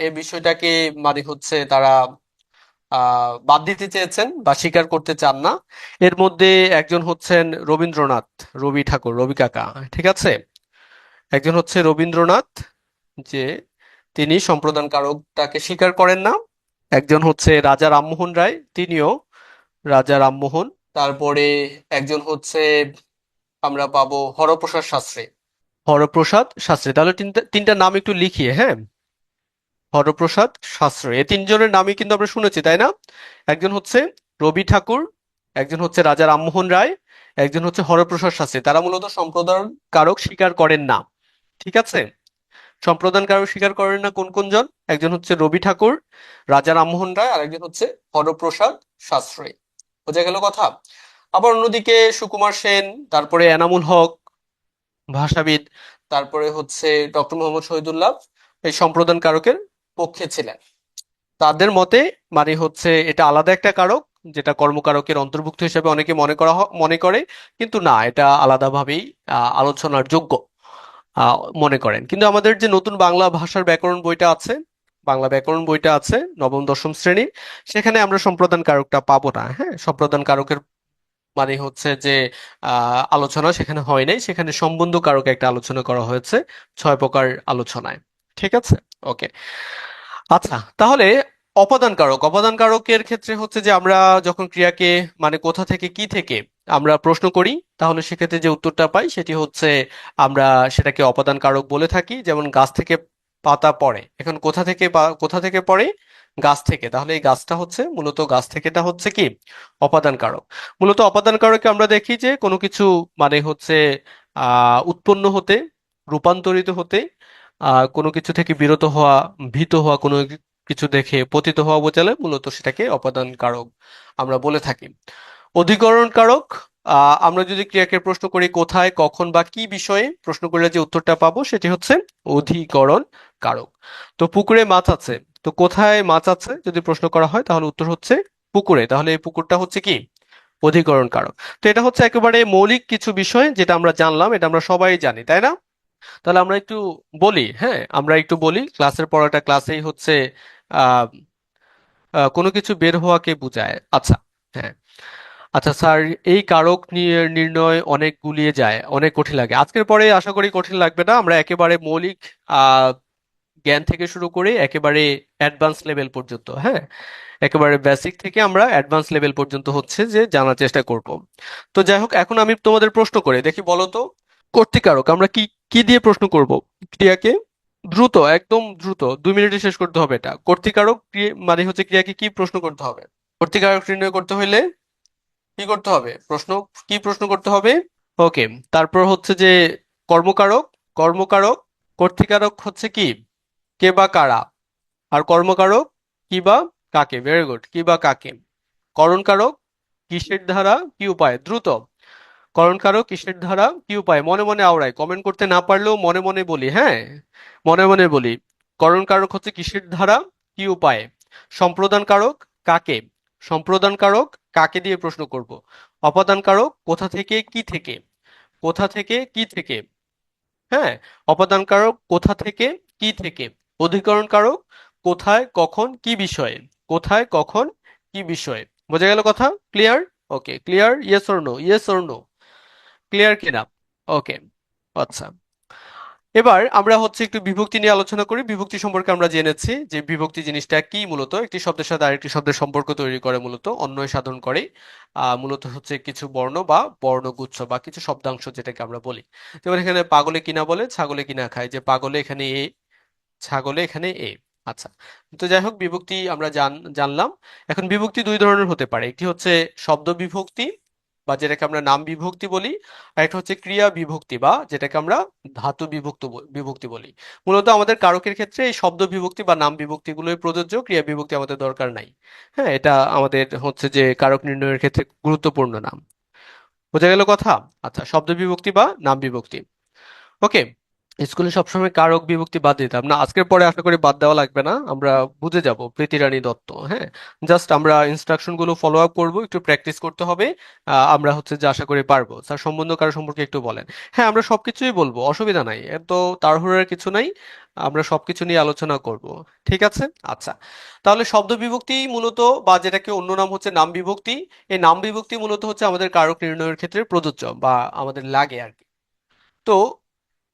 এই বিষয়টাকে মানে হচ্ছে তারা বাদ দিতে চেয়েছেন বা স্বীকার করতে চান না। এর মধ্যে একজন হচ্ছেন রবীন্দ্রনাথ, রবি ঠাকুর, রবি কাকা, ঠিক আছে? একজন হচ্ছে রবীন্দ্রনাথ, যে তিনি সম্প্রদান কারকটাকে স্বীকার করেন না। একজন হচ্ছে রাজা রামমোহন রায়, তিনিও রাজা রামমোহন। তারপরে একজন হচ্ছে আমরা পাবো হরপ্রসাদ শাস্ত্রী, হরপ্রসাদ শাস্ত্রী। তাহলে তিনটা তিনটা নাম একটু লিখিয়ে, হ্যাঁ। হরপ্রসাদ শাস্ত্রী, এই তিনজনের নামই কিন্তু আমরা শুনেছি, তাই না? একজন হচ্ছে রবি ঠাকুর, একজন হচ্ছে রাজা রামমোহন রায়, একজন হচ্ছে হরপ্রসাদ শাস্ত্রী। তারা মূলত সম্প্রদান কারক স্বীকার করেন না, ঠিক আছে? সম্প্রদান কারক স্বীকার করেন না কোন কোন জন? একজন হচ্ছে রবি ঠাকুর, রাজা রামমোহন রায়, আর একজন হচ্ছে হরপ্রসাদ শাস্ত্রী। বোঝা গেল কথা? আবার অন্যদিকে সুকুমার সেন, তারপরে এনামুল হক ভাষাবিদ, তারপরে হচ্ছে ডক্টর মোহাম্মদ শহীদুল্লাহ এই সম্প্রদান কারকের পক্ষে ছিলেন। তাদের মতে মানে হচ্ছে এটা আলাদা একটা কারক, যেটা কর্মকারকের অন্তর্ভুক্ত হিসেবে অনেকে মনে করে, কিন্তু না, এটা আলাদাভাবেই আলোচনার যোগ্য মনে করেন। কিন্তু আমাদের যে নতুন বাংলা ভাষার ব্যাকরণ বইটা আছে, বাংলা ব্যাকরণ বইটা আছে নবম দশম শ্রেণীর, সেখানে আমরা সম্প্রদান কারকটা পাবো না। হ্যাঁ, সম্প্রদান কারকের মানে হচ্ছে যে আলোচনা সেখানে হয় নাই, সেখানে সম্বন্ধ কারক একটা আলোচনা করা হয়েছে 6 প্রকার আলোচনায়, ঠিক আছে? ওকে, আচ্ছা, তাহলে অপাদান কারক, অপাদান কারকের ক্ষেত্রে হচ্ছে যে আমরা যখন ক্রিয়াকে মানে কোথা থেকে কি থেকে আমরা প্রশ্ন করি, তাহলে সেক্ষেত্রে যে উত্তরটা পাই সেটি হচ্ছে আমরা সেটাকে অপাদান কারক বলে থাকি। যেমন গাছ থেকে পাতা পড়ে, এখন কোথা থেকে পড়ে? গাছ থেকে। তাহলে এই গাছটা হচ্ছে মূলত গাছ থেকেটা হচ্ছে কি? অপাদান কারক। মূলত অপাদান কারকে আমরা দেখি যে কোনো কিছু মানে হচ্ছে উৎপন্ন হতে, রূপান্তরিত হতে, কোনো কিছু থেকে বিরত হওয়া, ভীত হওয়া, কোনো কিছু দেখে পতিত হওয়া বোঝালে মূলত সেটাকে অপাদান কারক আমরা বলে থাকি। অধিকরণ কারক, আমরা যদি ক্রিয়াকে প্রশ্ন করি কোথায়, কখন বা কি বিষয়ে প্রশ্ন করলে যে উত্তরটা পাবো সেটি হচ্ছে অধিকরণ কারক। তো পুকুরে মাছ আছে, তো কোথায় মাছ আছে যদি প্রশ্ন করা হয় তাহলে উত্তর হচ্ছে পুকুরে। তাহলে এই পুকুরটা হচ্ছে কি? অধিকরণ কারক। তো এটা হচ্ছে একেবারে মৌলিক কিছু বিষয় যেটা আমরা জানলাম, এটা আমরা সবাই জানি, তাই না? তাহলে আমরা একটু বলি, হ্যাঁ, আমরা একটু বলি, ক্লাসের পড়াটা ক্লাসেই হচ্ছে আহ কোনো কিছু বের হওয়াকে বোঝায়। আচ্ছা, হ্যাঁ, আচ্ছা স্যার, এই কারক নির্ণয় অনেক গুলিয়ে যায়, অনেক কঠিন লাগে। আজকের পরে আশা করি কঠিন লাগবে না, আমরা একেবারে মৌলিক আহ জ্ঞান থেকে শুরু করে একেবারে অ্যাডভান্স লেভেল পর্যন্ত, হ্যাঁ, একেবারে বেসিক থেকে আমরা অ্যাডভান্স লেভেল পর্যন্ত হচ্ছে যে জানার চেষ্টা করব। তো যাই হোক, এখন আমি তোমাদের প্রশ্ন করে দেখি, বলো তো, কর্তৃকারক আমরা কি কি দিয়ে প্রশ্ন করব ক্রিয়াকে? দ্রুত, একদম দ্রুত, 2 মিনিটে শেষ করতে হবে এটা। কর্তৃকারক মানে হচ্ছে ক্রিয়াকে কি প্রশ্ন করতে হবে? কর্তৃকারক নির্ণয় করতে হইলে কি করতে হবে? কি প্রশ্ন করতে হবে? ওকে, তারপর হচ্ছে যে কর্মকারক। কর্মকারক, কর্তৃকারক হচ্ছে কি, কে বা কারা। আর কর্মকারক কি বা কাকে, ভেরি গুড, কি বা কাকে। করণকারক, কিসের দ্বারা কি উপায়, দ্রুত। করণকারক কিসের দ্বারা কি উপায়, মনে মনে আওড়াই, কমেন্ট করতে না পারলেও মনে মনে বলি, হ্যাঁ, মনে মনে বলি। করণকারক হচ্ছে কিসের দ্বারা কি উপায়ে। সম্প্রদানকারক কাকে, সম্প্রদানকারক কাকে দিয়ে প্রশ্ন করব। অপাদানকারক কোথা থেকে কি থেকে, কোথা থেকে কি থেকে, হ্যাঁ, অপাদানকারক কোথা থেকে কি থেকে। অধিকরণকারক কোথায় কখন কি বিষয়ে, কোথায় কখন কি বিষয়ে। বোঝা গেল কথা, clear? Okay, clear, yes or no, yes or no, clear কিনা? ওকে, আচ্ছা। এবার আমরা হচ্ছে একটু বিভক্তি নিয়ে আলোচনা করি। বিভক্তি সম্পর্কে আমরা জেনেছি যে বিভক্তি জিনিসটা কি, মূলত একটি শব্দের সাথে আরেকটি শব্দের সম্পর্ক তৈরি করে, মূলত অন্বয় সাধন করে। মূলত হচ্ছে কিছু বর্ণ বা বর্ণগুচ্ছ বা কিছু শব্দাংশ যেটাকে আমরা বলি। যেমন এখানে পাগলে কিনা বলে ছাগলে কিনা খায়, যে পাগলে এখানে এ, ছাগলে এখানে এ। আচ্ছা, তো যাই হোক, বিভক্তি আমরা জানলাম। এখন বিভক্তি দুই ধরনের হতে পারে, একটি হচ্ছে শব্দ বিভক্তি বা যেটাকে আমরা নাম বিভক্তি বলি, আর একটা হচ্ছে ক্রিয়া বিভক্তি বা যেটাকে আমরা ধাতু বিভক্তি বলি। মূলত আমাদের কারকের ক্ষেত্রে এই শব্দ বিভক্তি বা নাম বিভক্তি গুলোই প্রযোজ্য, ক্রিয়া বিভক্তি আমাদের দরকার নাই। হ্যাঁ, এটা আমাদের হচ্ছে যে কারক নির্ণয়ের ক্ষেত্রে গুরুত্বপূর্ণ নাম। বোঝা গেল কথা? আচ্ছা, শব্দ বিভক্তি বা নাম বিভক্তি। ওকে, স্কুলে সবসময় কারক বিভক্তি বাদ দিতাম না, আজকের পরে আশা করি বাদ দেওয়া লাগবে না, আমরা বুঝে যাব প্রীতি রানী দত্ত, হ্যাঁ। জাস্ট আমরা ইনস্ট্রাকশন গুলো ফলো আপ করবো, একটু প্র্যাকটিস করতে হবে। আমরা হচ্ছে যে আশা করি পারবো। স্যার সম্বন্ধ কারো সম্পর্কে একটু বলেন। হ্যাঁ, আমরা সবকিছুই বলবো, অসুবিধা নাই, এত তাড়াহুড়োর কিছু নাই, আমরা সবকিছু নিয়ে আলোচনা করব। ঠিক আছে। আচ্ছা, তাহলে শব্দ বিভক্তি মূলত বা যেটাকে অন্য নাম হচ্ছে নাম বিভক্তি, এই নাম বিভক্তি মূলত হচ্ছে আমাদের কারক নির্ণয়ের ক্ষেত্রে প্রযোজ্য বা আমাদের লাগে আর কি। তো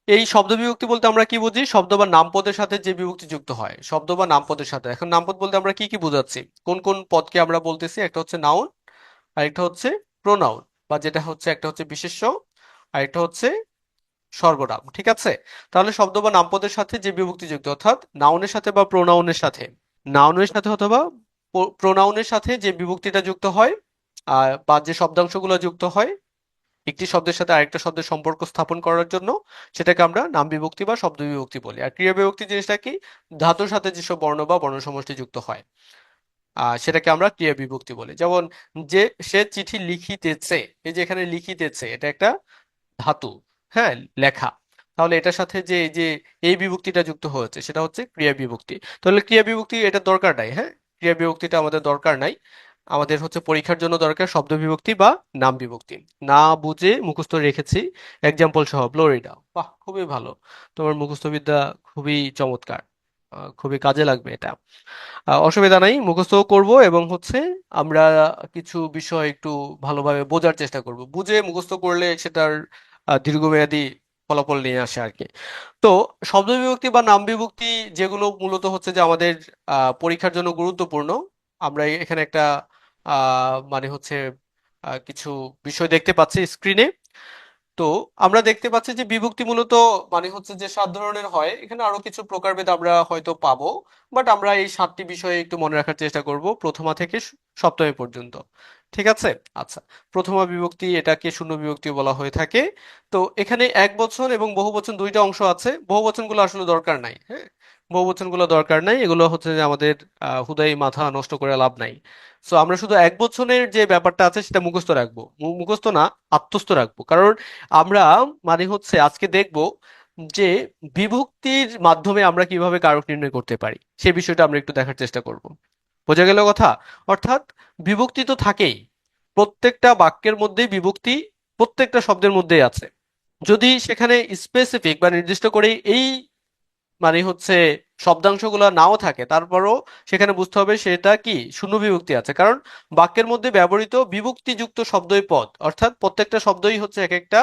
এই শব্দ বিভক্তি বলতে আমরা কি বুঝি, শব্দ বা নামপদের সাথে যে বিভক্তি যুক্ত হয়, শব্দ বা নামপদের সাথে। এখন নামপদ বলতে আমরা কি কি বোঝাচ্ছি, কোন কোন পদকে আমরা বলতেছি, একটা হচ্ছে নাউন, আর একটা হচ্ছে প্রোনাউন, বা যেটা হচ্ছে একটা হচ্ছে বিশেষ্য, আর একটা হচ্ছে সর্বনাম। ঠিক আছে। তাহলে শব্দ বা নামপদের সাথে যে বিভক্তি যুক্ত, অর্থাৎ নাউনের সাথে বা প্রোনাউনের সাথে, নাউনের সাথে অথবা প্রোনাউনের সাথে যে বিভক্তিটা যুক্ত হয়, বা যে শব্দাংশগুলো যুক্ত হয় একটি শব্দের সাথে আরেকটা শব্দের সম্পর্ক স্থাপন করার জন্য, সেটাকে আমরা নাম বিভক্তি বা শব্দ বিভক্তি বলি। আর ক্রিয়া বিভক্তি জিনিসটা কি, ধাতুর সাথে যেসব বর্ণ বা বর্ণ সমষ্টি যুক্ত হয়, সেটাকে আমরা ক্রিয়া বিভক্তি বলি। যেমন যে সে চিঠি লিখিতেছে, এই যে এখানে লিখিতেছে, এটা একটা ধাতু, হ্যাঁ, লেখা। তাহলে এটার সাথে যে এই যে এই বিভক্তিটা যুক্ত হয়েছে সেটা হচ্ছে ক্রিয়া বিভক্তি। তাহলে ক্রিয়া বিভক্তি এটা দরকার নাই, হ্যাঁ, ক্রিয়া বিভক্তিটা আমাদের দরকার নাই। আমাদের হচ্ছে পরীক্ষার জন্য দরকার শব্দ বিভক্তি বা নাম বিভক্তি। না বুঝে মুখস্থ রেখেছি এক্সাম্পল সহ, ফ্লোরিডা। বাহ, খুবই ভালো, তোমার মুখস্থ বিদ্যা খুবই চমৎকার, খুবই কাজে লাগবে এটা। অসুবিধা নাই, মুখস্থ করব এবং হচ্ছে আমরা কিছু বিষয় একটু ভালোভাবে বোঝার চেষ্টা করব, বুঝে মুখস্থ করলে সেটার দীর্ঘমেয়াদী ফলাফল নিয়ে আসে আর কি। তো শব্দ বিভক্তি বা নাম বিভক্তি যেগুলো মূলত হচ্ছে যে আমাদের পরীক্ষার জন্য গুরুত্বপূর্ণ, আমরা এখানে একটা মানে হচ্ছে কিছু বিষয় দেখতে পাচ্ছি স্ক্রিনে। তো আমরা দেখতে পাচ্ছি যে বিভক্তি মূলত মানে হচ্ছে যে 7 ধরনের হয়, এখানে আরো কিছু প্রকারভেদ আমরা হয়তো পাবো, বাট আমরা এই 7টি বিষয়ে একটু মনে রাখার চেষ্টা করব প্রথমা থেকে সপ্তমী পর্যন্ত। ঠিক আছে। আচ্ছা, প্রথমা বিভক্তি, এটাকে শূন্য বিভক্তি বলা হয়ে থাকে। তো এখানে এক বচন এবং বহু বচন দুইটা অংশ আছে, বহু বচনগুলো আসলে দরকার নাই, হ্যাঁ, বহু বচনগুলো দরকার নাই, এগুলো হচ্ছে যে আমাদের হুদাই মাথা নষ্ট করে লাভ নাই। সো আমরা শুধু এক বচনের যে ব্যাপারটা আছে সেটা মুখস্থ রাখবো, মুখস্থ না, আত্মস্থ রাখবো। কারণ আমরা মানে হচ্ছে আজকে দেখব যে বিভক্তির মাধ্যমে আমরা কিভাবে কারক নির্ণয় করতে পারি, সেই বিষয়টা আমরা একটু দেখার চেষ্টা করব। বোঝা গেল কথা? অর্থাৎ বিভক্তি তো থাকেই, প্রত্যেকটা বাক্যের মধ্যেই বিভক্তি প্রত্যেকটা শব্দের মধ্যেই আছে। যদি সেখানে স্পেসিফিক বা নির্দিষ্ট করে এই মানে হচ্ছে শব্দাংশগুলো নাও থাকে, তারপরও সেখানে বুঝতে হবে সেটা কি শূন্য বিভক্তি আছে, কারণ বাক্যের মধ্যে ব্যবহৃত বিভক্তিযুক্ত শব্দই পদ, অর্থাৎ প্রত্যেকটা শব্দই হচ্ছে এক একটা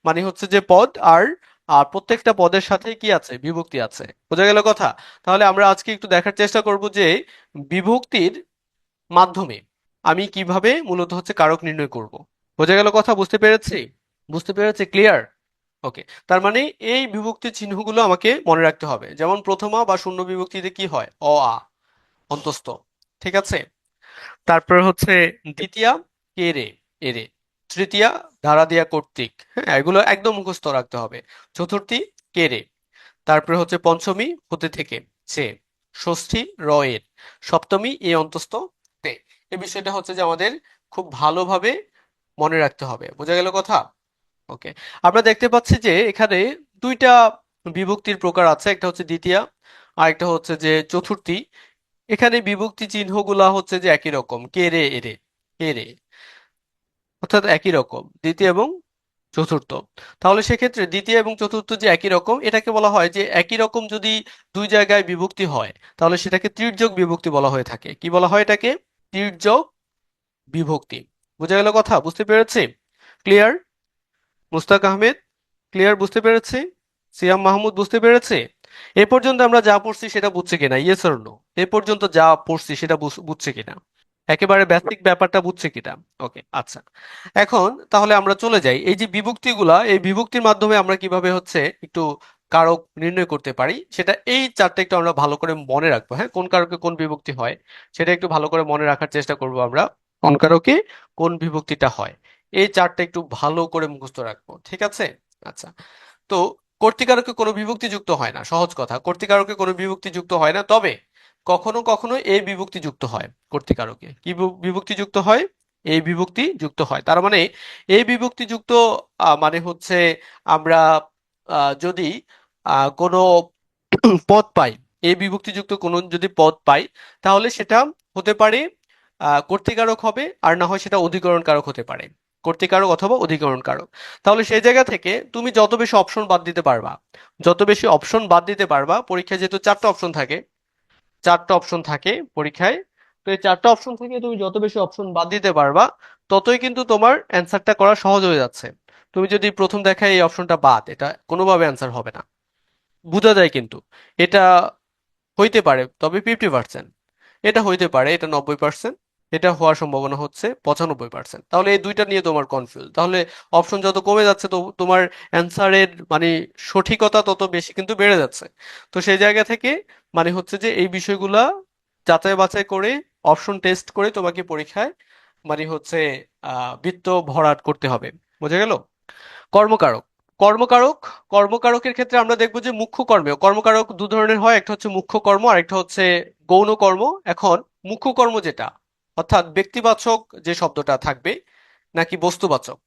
মানে হচ্ছে যে পদ, আর আর প্রত্যেকটা পদের সাথে কি আছে, বিভক্তি আছে। বোঝা গেল কথা? তাহলে আমরা আজকে একটু দেখার চেষ্টা করব যে বিভক্তির মাধ্যমে আমি কিভাবে মূলত হচ্ছে কারক নির্ণয় করব। বোঝা গেল কথা? বুঝতে পেরেছি? বুঝতে পেরেছি, ক্লিয়ার? ওকে, তার মানে এই বিভক্তি চিহ্নগুলো আমাকে মনে রাখতে হবে। যেমন প্রথমা বা শূন্য বিভক্তিতে কি হয়, আ, অন্তস্থ। ঠিক আছে। তারপর হচ্ছে দ্বিতীয়া, কে রে, এ রে। তৃতীয়া ধারা দিয়া কর্তৃক, হ্যাঁ এগুলো একদম মুখস্থ রাখতে হবে। চতুর্থী কে রে, তারপরে হচ্ছে পঞ্চমী হতে থেকে সে, ষষ্ঠী র এর, সপ্তমী এ অন্তস্থ তে। এই বিষয়টা হচ্ছে যে আমাদের খুব ভালোভাবে মনে রাখতে হবে। বোঝা গেল কথা? ওকে। আমরা দেখতে পাচ্ছি যে এখানে দুইটা বিভক্তির প্রকার আছে, একটা হচ্ছে দ্বিতীয়া আর একটা হচ্ছে যে চতুর্থী। এখানে বিভক্তি চিহ্নগুলা হচ্ছে যে একই রকম, কে রে এরে, কে রে, অর্থাৎ একই রকম দ্বিতীয় এবং চতুর্থ। তাহলে সেক্ষেত্রে দ্বিতীয় এবং চতুর্থ যে একই রকম, এটাকে বলা হয় যে একই রকম যদি দুই জায়গায় বিভক্তি হয় তাহলে সেটাকে তির্যক বিভক্তি বলা হয়ে থাকে। কি বলা হয় এটাকে? তির্যক বিভক্তি। বোঝা গেল কথা? বুঝতে পেরেছি? ক্লিয়ার? মুস্তাক আহমেদ ক্লিয়ার? বুঝতে পেরেছি? সিয়াম মাহমুদ বুঝতে পেরেছে? এ পর্যন্ত আমরা যা পড়ছি সেটা বুঝছে কিনা, ইয়েস অর নো? এ পর্যন্ত যা পড়ছি সেটা বুঝছে কিনা, একেবারে বেসিক ব্যাপারটা বুঝছে কিনা? ওকে, আচ্ছা। এখন তাহলে আমরা চলে যাই, এই যে বিভক্তিগুলা, এই বিভক্তির মাধ্যমে আমরা কিভাবে হচ্ছে একটু কারক নির্ণয় করতে পারি, সেটা এই চারটা একটু আমরা ভালো করে মনে রাখবো। হ্যাঁ, কোন কারকে কোন বিভক্তি হয় সেটা একটু ভালো করে মনে রাখার চেষ্টা করব আমরা। কোন কারকে কোন বিভক্তিটা হয়, এই চারটা একটু ভালো করে মুখস্থ রাখবো, ঠিক আছে? আচ্ছা। তো কর্তৃকারকে কোনো বিভক্তি যুক্ত হয় না, সহজ কথা, কর্তৃকারকে কোনো বিভক্তি যুক্ত হয় না, তবে কখনো কখনো এই বিভক্তি যুক্ত হয়। কর্তৃকারকে কি বিভক্তি যুক্ত হয়? এই বিভক্তি যুক্ত হয়। তার মানে এই বিভক্তি যুক্ত মানে হচ্ছে আমরা যদি কোনো পদ পাই, এই বিভক্তিযুক্ত কোনো যদি পদ পাই তাহলে সেটা হতে পারে কর্তৃকারক হবে, আর না হয় সেটা অধিকরণ কারক হতে পারে, কর্তৃকারক অথবা অধিকরণ কারক। তাহলে সেই জায়গা থেকে তুমি যত বেশি অপশন বাদ দিতে পারবা, যত বেশি অপশন বাদ দিতে পারবা, পরীক্ষায় যেহেতু চারটা অপশন থাকে, চারটা অপশন থাকে পরীক্ষায়, তো এই চারটা অপশন থেকে তুমি যত বেশি অপশন বাদ দিতে পারবা ততই কিন্তু তোমার অ্যান্সারটা করা সহজ হয়ে যাচ্ছে। তুমি যদি প্রথম দেখায় এই অপশনটা বাদ, এটা কোনোভাবে অ্যান্সার হবে না, বোঝা যায় কিন্তু। এটা হইতে পারে তবে 50%, এটা হইতে পারে এটা 90%, এটা হওয়ার সম্ভাবনা হচ্ছে 95%। তাহলে এই দুইটা নিয়ে তোমার কনফিউজ, তাহলে অপশন যত কমে যাচ্ছে তো তোমার অ্যান্সারের মানে সঠিকতা তত বেশি কিন্তু বেড়ে যাচ্ছে। তো সেই জায়গা থেকে মানে হচ্ছে যে এই বিষয়গুলা যাচাই বাছাই করে, অপশন টেস্ট করে তোমাকে পরীক্ষায় মানে হচ্ছে বৃত্ত ভরাট করতে হবে। বোঝা গেল? কর্মকারক, কর্মকারক, কর্মকারকের ক্ষেত্রে আমরা দেখবো যে মুখ্য কর্মে কর্মকারক দু ধরনের হয়, একটা হচ্ছে মুখ্য কর্ম আর একটা হচ্ছে গৌণ কর্ম। এখন মুখ্য কর্ম যেটা, অর্থাৎ ব্যক্তিবাচক যে শব্দটা থাকবে নাকি বস্তুবাচক,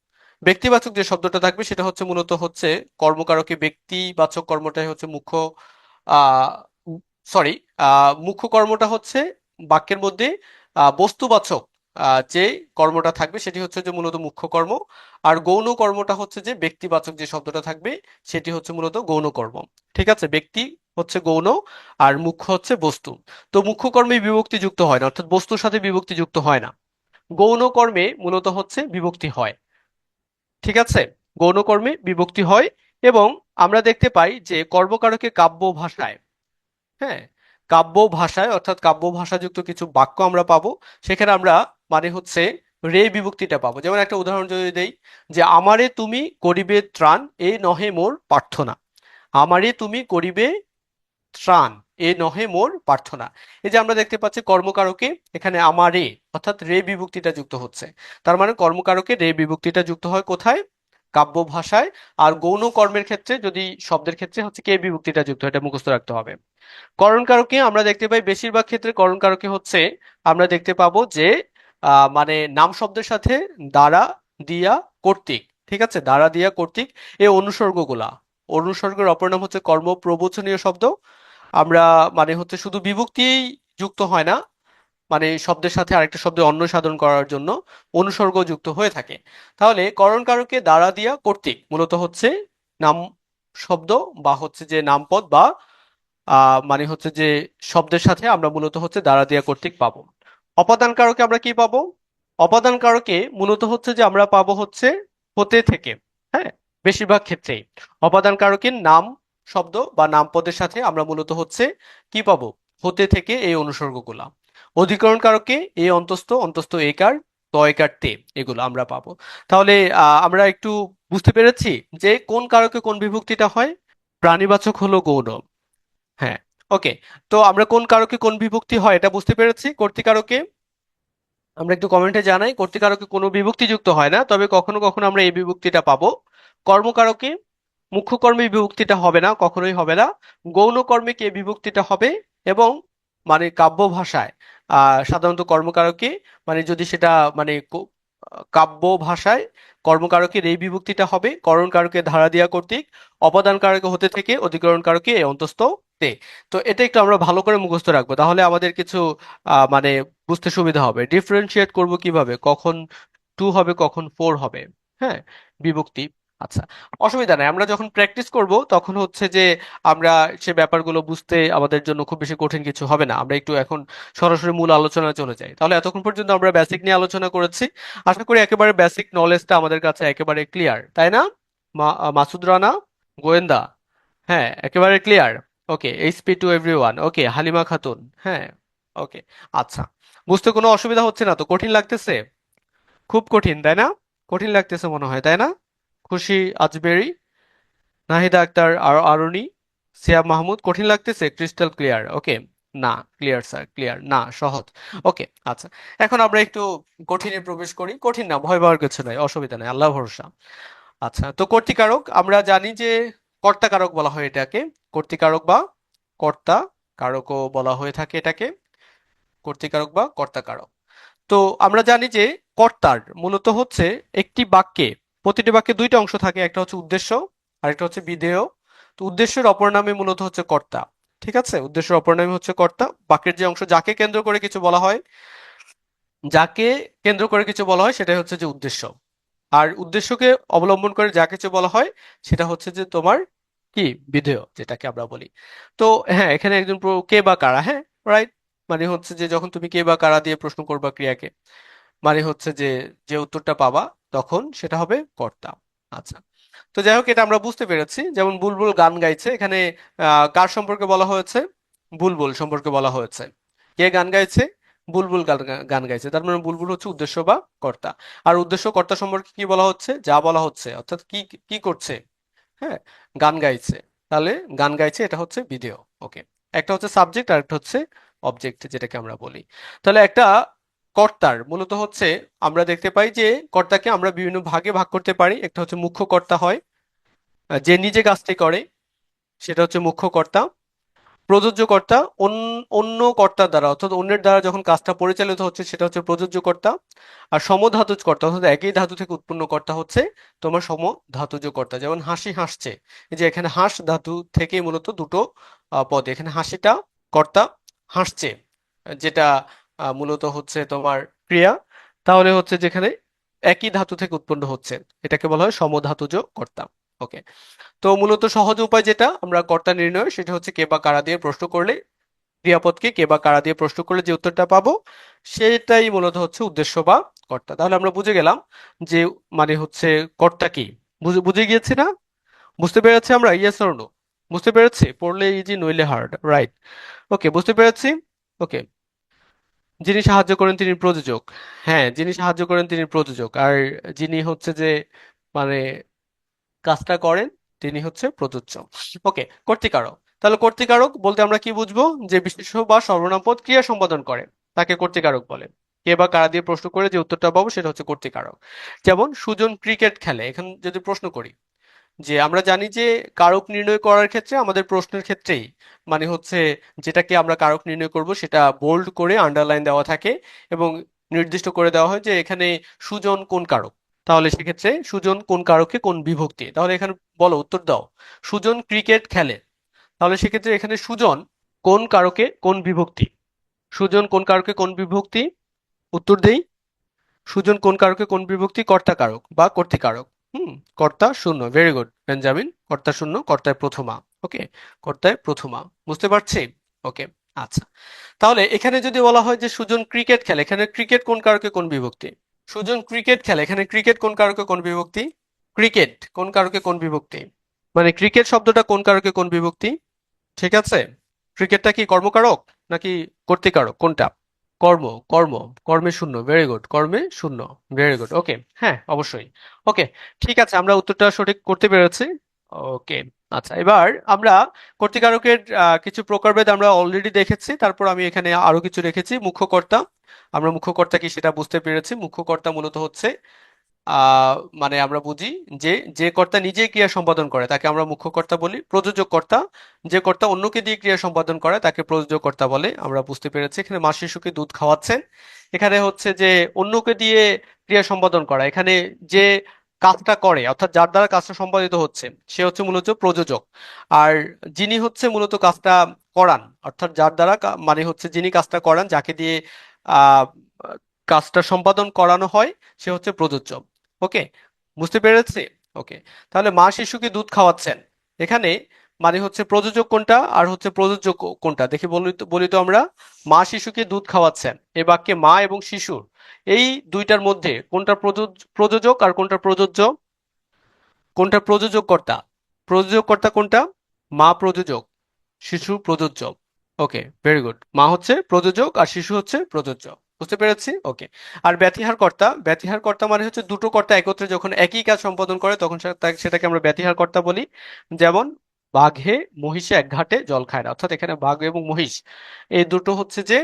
ব্যক্তিবাচক যে শব্দটা থাকবে সেটা হচ্ছে মূলত হচ্ছে কর্মকারকে, ব্যক্তিবাচক কর্মটাই হচ্ছে মুখ্য, আহ সরি, মুখ্য কর্মটা হচ্ছে বাক্যের মধ্যে বস্তুবাচক যে কর্মটা থাকবে সেটি হচ্ছে যে মূলত মুখ্য কর্ম, আর গৌণ কর্মটা হচ্ছে যে ব্যক্তিবাচক যে শব্দটা থাকবে সেটি হচ্ছে মূলত গৌণ কর্ম। ঠিক আছে? ব্যক্তি হচ্ছে গৌণ আর মুখ্য হচ্ছে বস্তু। তো মুখ্য কর্মে বিভক্তি যুক্ত হয় না, অর্থাৎ বস্তুর সাথে বিভক্তি যুক্ত হয় না। গৌণ কর্মে মূলত হচ্ছে বিভক্তি হয়। ঠিক আছে? গৌণ কর্মে বিভক্তি হয়। এবং আমরা দেখতে পাই যে কর্মকারকে কাব্য ভাষায়, হ্যাঁ, কাব্য ভাষায় অর্থাৎ কাব্য ভাষাযুক্ত কিছু বাক্য আমরা পাবো, সেখানে আমরা মানে হচ্ছে রে বিভক্তিটা পাবো। যেমন একটা উদাহরণ যদি দেই, যে আমারে তুমি করিবে ত্রাণ এ নহে মোর প্রার্থনা, আমারে তুমি করিবে ত্রাণ এ নহে মোর প্রার্থনা। এই যে আমরা দেখতে পাচ্ছি কর্মকারকে এখানে আমারে অর্থাৎ রে বিভক্তিটা যুক্ত হচ্ছে, তার মানে কর্মকারকে রে বিভক্তিটা যুক্ত হয় কোথায়? কাব্য ভাষায়। আর গৌণ কর্মের ক্ষেত্রে যদি শব্দের ক্ষেত্রে হচ্ছে কে বিভক্তিটা যুক্ত হয়, এটা মুখস্থ রাখতে হবে। করণকারকে আমরা দেখতে পাই বেশিরভাগ ক্ষেত্রে করণকারকে হচ্ছে আমরা দেখতে পাবো যে মানে নাম শব্দের সাথে দ্বারা দিয়া কর্তৃক, ঠিক আছে, দ্বারা দিয়া কর্তৃক এই অনুসর্গগুলা, অনুসর্গের অপর নাম হচ্ছে কর্ম প্রবচনীয় শব্দ। আমরা মানে হচ্ছে শুধু বিভক্তিই যুক্ত হয় না, মানে শব্দের সাথে আরেকটা শব্দের অন্য সাধন করার জন্য অনুসর্গ যুক্ত হয়ে থাকে। তাহলে করণকারকে দ্বারা দিয়া কর্তৃক মূলত হচ্ছে নাম শব্দ বা হচ্ছে যে নামপদ বা মানে হচ্ছে যে শব্দের সাথে আমরা মূলত হচ্ছে দ্বারা দিয়া কর্তৃক পাবো। অপাদান কারকে আমরা কি পাবো? অপাদান কারকে মূলত হচ্ছে যে আমরা পাবো হচ্ছে হতে থেকে। হ্যাঁ, বেশিরভাগ ক্ষেত্রেই অপাদান কারকের নাম শব্দ বা নামপদের সাথে আমরা মূলত হচ্ছে কি পাবো? হতে থেকে এই অনুসর্গগুলা। অধিকরণ কারকে এ অন্তস্থ অন্তস্থ একার তয়কার তে, এগুলো আমরা পাবো। তাহলে আমরা একটু বুঝতে পেরেছি যে কোন কারকে কোন বিভক্তিটা হয়। প্রাণীবাচক হলো গৌণ। হ্যাঁ, ওকে। তো আমরা কোন কারকে কোন বিভক্তি হয় এটা বুঝতে পেরেছি। কর্তৃকারকে আমরা একটু কমেন্টে জানাই, কর্তৃকারকে কোনো বিভক্তি যুক্ত হয় না, তবে কখনো কখনো আমরা এই বিভক্তিটা পাবো। কর্মকারকে মুখ্য কর্মে এই বিভক্তিটা হবে না, কখনোই হবে না। গৌণ কর্মে কি এই বিভক্তিটা হবে। এবং মানে কাব্য ভাষায় সাধারণত কর্মকারকে মানে যদি সেটা মানে কাব্য ভাষায় কর্মকারকের এই বিভক্তিটা হবে করণ কারকে ধারা দিয়া কর্তৃক অপাদান কারকে হতে থেকে অধিকরণ কারকে এ অন্তস্থ তে। তো এটা একটু আমরা ভালো করে মুখস্থ রাখবো, তাহলে আমাদের কিছু মানে বুঝতে সুবিধা হবে। ডিফারেন্সিয়েট করব কিভাবে, কখন টু হবে কখন ফোর হবে। হ্যাঁ, বিভক্তি। আচ্ছা, অসুবিধা নাই, আমরা যখন প্র্যাকটিস করব তখন হচ্ছে যে আমরা সে ব্যাপারগুলো বুঝতে আমাদের জন্য খুব বেশি কঠিন কিছু হবে না। আমরা একটু এখন সরাসরি মূল আলোচনায় চলে যাই। তাহলে এতক্ষণ পর্যন্ত আমরা বেসিক নিয়ে আলোচনা করেছি। আশা করি একেবারে বেসিক নলেজটা আমাদের কাছে একেবারে ক্লিয়ার, তাই না? মাসুদ রানা গোয়েন্দা, হ্যাঁ একেবারে clear. Okay, HP to everyone. Okay, Halima Khatun, হ্যাঁ। ওকে, আচ্ছা, বুঝতে কোনো অসুবিধা হচ্ছে না তো? কঠিন লাগতেছে? খুব কঠিন তাই না? কঠিন লাগতেছে মনে হয়, তাই না? খুশি আজবেরি, নাহিদা আক্তার আর আরুনি, সিয়াম মাহমুদ, কঠিন লাগতেছে? Crystal clear? ওকে, না ক্লিয়ার স্যার, ক্লিয়ার না, সহজ। ওকে, আচ্ছা, এখন আমরা একটু কঠিনে প্রবেশ করি। কঠিন না, ভয় পাওয়ার কিছু নাই, অসুবিধা নাই, আল্লাহ ভরসা। আচ্ছা, তো কর্তৃকারক আমরা জানি যে কর্তাকারক বলা হয় এটাকে। কর্তৃকারক বা কর্তা কারকও বলা হয়ে থাকে এটাকে, কর্তৃকারক বা কর্তাকারক। তো আমরা জানি যে কর্তার মূলত হচ্ছে একটি বাক্যে, প্রতিটি বাক্যে দুইটা অংশ থাকে, একটা হচ্ছে উদ্দেশ্য আর একটা হচ্ছে বিধেয়। তো উদ্দেশ্যের অপর নামে মূলত হচ্ছে কর্তা। ঠিক আছে, উদ্দেশ্যের অপর নামে হচ্ছে কর্তা। বাক্যের যে অংশ যাকে কেন্দ্র করে কিছু বলা হয়, যাকে কেন্দ্র করে কিছু বলা হয় সেটাই হচ্ছে যে উদ্দেশ্য। আর উদ্দেশ্যকে অবলম্বন করে যা কিছু বলা হয় সেটা হচ্ছে যে তোমার কি বিধেয়, যেটাকে আমরা বলি। তো হ্যাঁ, এখানে একজন কে বা কারা, হ্যাঁ, রাইট। মানে হচ্ছে যে যখন তুমি কে বা কারা দিয়ে প্রশ্ন করবা ক্রিয়াকে, মানে হচ্ছে যে যে উত্তরটা পাবা তখন সেটা হবে কর্তা। আচ্ছা, তো যাই হোক, এটা আমরা বুঝতে পেরেছি। যেমন বুলবুল গান গাইছে, এখানে কার সম্পর্কে বলা হয়েছে? বুলবুল সম্পর্কে বলা হয়েছে। কে গান গাইছে? বুলবুল গান গাইছে, তার মানে বুলবুল হচ্ছে উদ্দেশ্য বা কর্তা। আর উদ্দেশ্য কর্তা সম্পর্কে কি বলা হচ্ছে? যা বলা হচ্ছে, অর্থাৎ কি কি করছে। হ্যাঁ, গান গাইছে, তাহলে গান গাইছে এটা হচ্ছে বিধেয়। ওকে, একটা হচ্ছে সাবজেক্ট আর একটা হচ্ছে অবজেক্ট যেটাকে আমরা বলি। তাহলে একটা কর্তার মূলত হচ্ছে আমরা দেখতে পাই যে কর্তাকে আমরা বিভিন্ন ভাগে ভাগ করতে পারি। একটা হচ্ছে মুখ্য কর্তা হয়, যে নিজে কাজটি করে, সেটা হচ্ছে মুখ্য কর্তা। প্রযোজ্য কর্তা, অন্য কর্তার দ্বারা অর্থাৎ অন্যের দ্বারা যখন কাজটা পরিচালিত হচ্ছে সেটা হচ্ছে প্রযোজ্য কর্তা। আর সমধাতুজ কর্তা অর্থাৎ একই ধাতু থেকে উৎপন্ন কর্তা হচ্ছে তোমার সমধাতুজ কর্তা। যেমন হাসি হাসছে, এই যে এখানে হাস ধাতু থেকে মূলত দুটো পদ, এখানে হাসিটা কর্তা, হাসছে যেটা মূলত হচ্ছে তোমার ক্রিয়া। তাহলে হচ্ছে যেখানে একই ধাতু থেকে উৎপন্ন হচ্ছে এটাকে বলা হয় সমধাতুজ কর্তা। ওকে, তো মূলত সহজ উপায় যেটা আমরা কর্তা নির্ণয়, সেটা হচ্ছে কে বা কারা দিয়ে প্রশ্ন করলে, ক্রিয়াপদকে কে বা কারা দিয়ে প্রশ্ন করলে যে উত্তরটা পাবো সেটাই মূলত হচ্ছে উদ্দেশ্য বা কর্তা। তাহলে আমরা বুঝে গেলাম যে মানে হচ্ছে কর্তা কি। বুঝে বুঝে গিয়েছি না? বুঝতে পেরেছি আমরা? Yes or no? বুঝতে পেরেছি? পড়লে ইজি নইলে হার্ড, রাইট। ওকে, বুঝতে পেরেছি। ওকে, যিনি সাহায্য করেন তিনি প্রযোজক। হ্যাঁ, যিনি সাহায্য করেন তিনি প্রযোজক, আর যিনি হচ্ছে যে মানে কাজটা করেন তিনি হচ্ছে প্রযোজ্য। ওকে, কর্তৃকারক। তাহলে কর্তৃকারক বলতে আমরা কি বুঝবো? যে বিশেষ্য বা সর্বনাম পদ ক্রিয়া সম্পাদন করে তাকে কর্তৃকারক বলে। কে বা কারা দিয়ে প্রশ্ন করে যে উত্তরটা পাবো সেটা হচ্ছে কর্তৃকারক। যেমন সুজন ক্রিকেট খেলে, এখন যদি প্রশ্ন করি যে আমরা জানি যে কারক নির্ণয় করার ক্ষেত্রে আমাদের প্রশ্নের ক্ষেত্রেই মানে হচ্ছে যেটাকে আমরা কারক নির্ণয় করব সেটা বোল্ড করে আন্ডারলাইন দেওয়া থাকে এবং নির্দিষ্ট করে দেওয়া হয় যে এখানে সুজন কোন কারক। তাহলে সেক্ষেত্রে সুজন কোন কারকে কোন বিভক্তি, তাহলে এখানে বলো, উত্তর দাও। সুজন ক্রিকেট খেলে, তাহলে সেক্ষেত্রে এখানে সুজন কোন কারকে কোন বিভক্তি? সুজন কোন কারকে কোন বিভক্তি? উত্তর দেই। সুজন কোন কারকে কোন বিভক্তি? কর্তা কারক বা কর্তৃকারক। হুম, কর্তা শূন্য, ভেরি গুড বেঞ্জামিন, কর্তা শূন্য, কর্তায় প্রথমা। ওকে, কর্তায় প্রথমা, বুঝতে পারছি। ওকে, আচ্ছা, তাহলে এখানে যদি বলা হয় যে সুজন ক্রিকেট খেলে, এখানে ক্রিকেট কোন কারকে কোন বিভক্তি? সুজন ক্রিকেট খেলে, এখানে ক্রিকেট কোন কারকে কোন বিভক্তি? ক্রিকেট কোন কারকে কোন বিভক্তি? মানে ক্রিকেট শব্দটা কোন কারকে কোন বিভক্তি? ঠিক আছে, ক্রিকেটটা কি কর্মকারক নাকি কর্তৃকারক, কোনটা? কর্ম, কর্ম, কর্মে শূন্য, ভেরি গুড, কর্মে শূন্য, ভেরি গুড। ওকে, হ্যাঁ অবশ্যই। ওকে, ঠিক আছে, আমরা উত্তরটা সঠিক করতে পেরেছি। ওকে, আচ্ছা, এবার আমরা কর্তৃকারকের কিছু প্রকারভেদ আমরা অলরেডি দেখেছি, তারপর আমি এখানে আরো কিছু রেখেছি। মুখ্য কর্তা, আমরা মুখ্য কর্তা কি সেটা বুঝতে পেরেছি। মুখ্য কর্তা মূলত হচ্ছে মানে আমরা বুঝি যে যে কর্তা নিজেই ক্রিয়া সম্পাদন করে তাকে আমরা মুখ্য কর্তা বলি। প্রযোজক কর্তা, যে কর্তা অন্যকে দিয়ে ক্রিয়া সম্পাদন করে তাকে প্রযোজক কর্তা বলে। আমরা বুঝতে পেরেছি এখানে মা শিশুকে দুধ খাওয়াচ্ছেন, এখানে হচ্ছে যে অন্যকে দিয়ে ক্রিয়া সম্পাদন করা, এখানে যে কাজটা করে অর্থাৎ যার দ্বারা কাজটা সম্পাদিত হচ্ছে সে হচ্ছে মূলত প্রযোজক। আর যিনি হচ্ছে মূলত কাজটা করান অর্থাৎ যার দ্বারা মানে হচ্ছে যিনি কাজটা করান, যাকে দিয়ে আহ কাজটা সম্পাদন করানো হয় সে হচ্ছে প্রযোজ্য। ওকে, বুঝতে পেরেছি। ওকে, তাহলে মা শিশুকে দুধ খাওয়াচ্ছেন, এখানে মানে হচ্ছে প্রযোজক কোনটা আর হচ্ছে প্রযোজ্য কোনটা দেখি বলি তো আমরা। মা শিশুকে দুধ খাওয়াচ্ছেন, এ বাক্যে মা এবং শিশুর এই দুইটার মধ্যে কোনটা প্রযোজক আর কোনটা প্রযোজ্য? কোনটা প্রযোজক কর্তা? প্রযোজক কর্তা কোনটা? মা প্রযোজক, শিশু প্রযোজ্য। ওকে, ভেরি গুড। মা হচ্ছে প্রযোজক আর শিশু হচ্ছে প্রযোজ্য। বুঝতে পেরেছি। ওকে, আর ব্যতিহার কর্তা, ব্যতিহার কর্তা মানে হচ্ছে দুটো কর্তা একত্রে যখন একই কাজ সম্পাদন করে তখন সেটাকে আমরা ব্যতিহার কর্তা বলি। যেমন বাঘে মহিষে এক ঘাটে জল খায় না, অর্থাৎ এখানে বাঘ এবং মহিষ এই দুটো হচ্ছে যে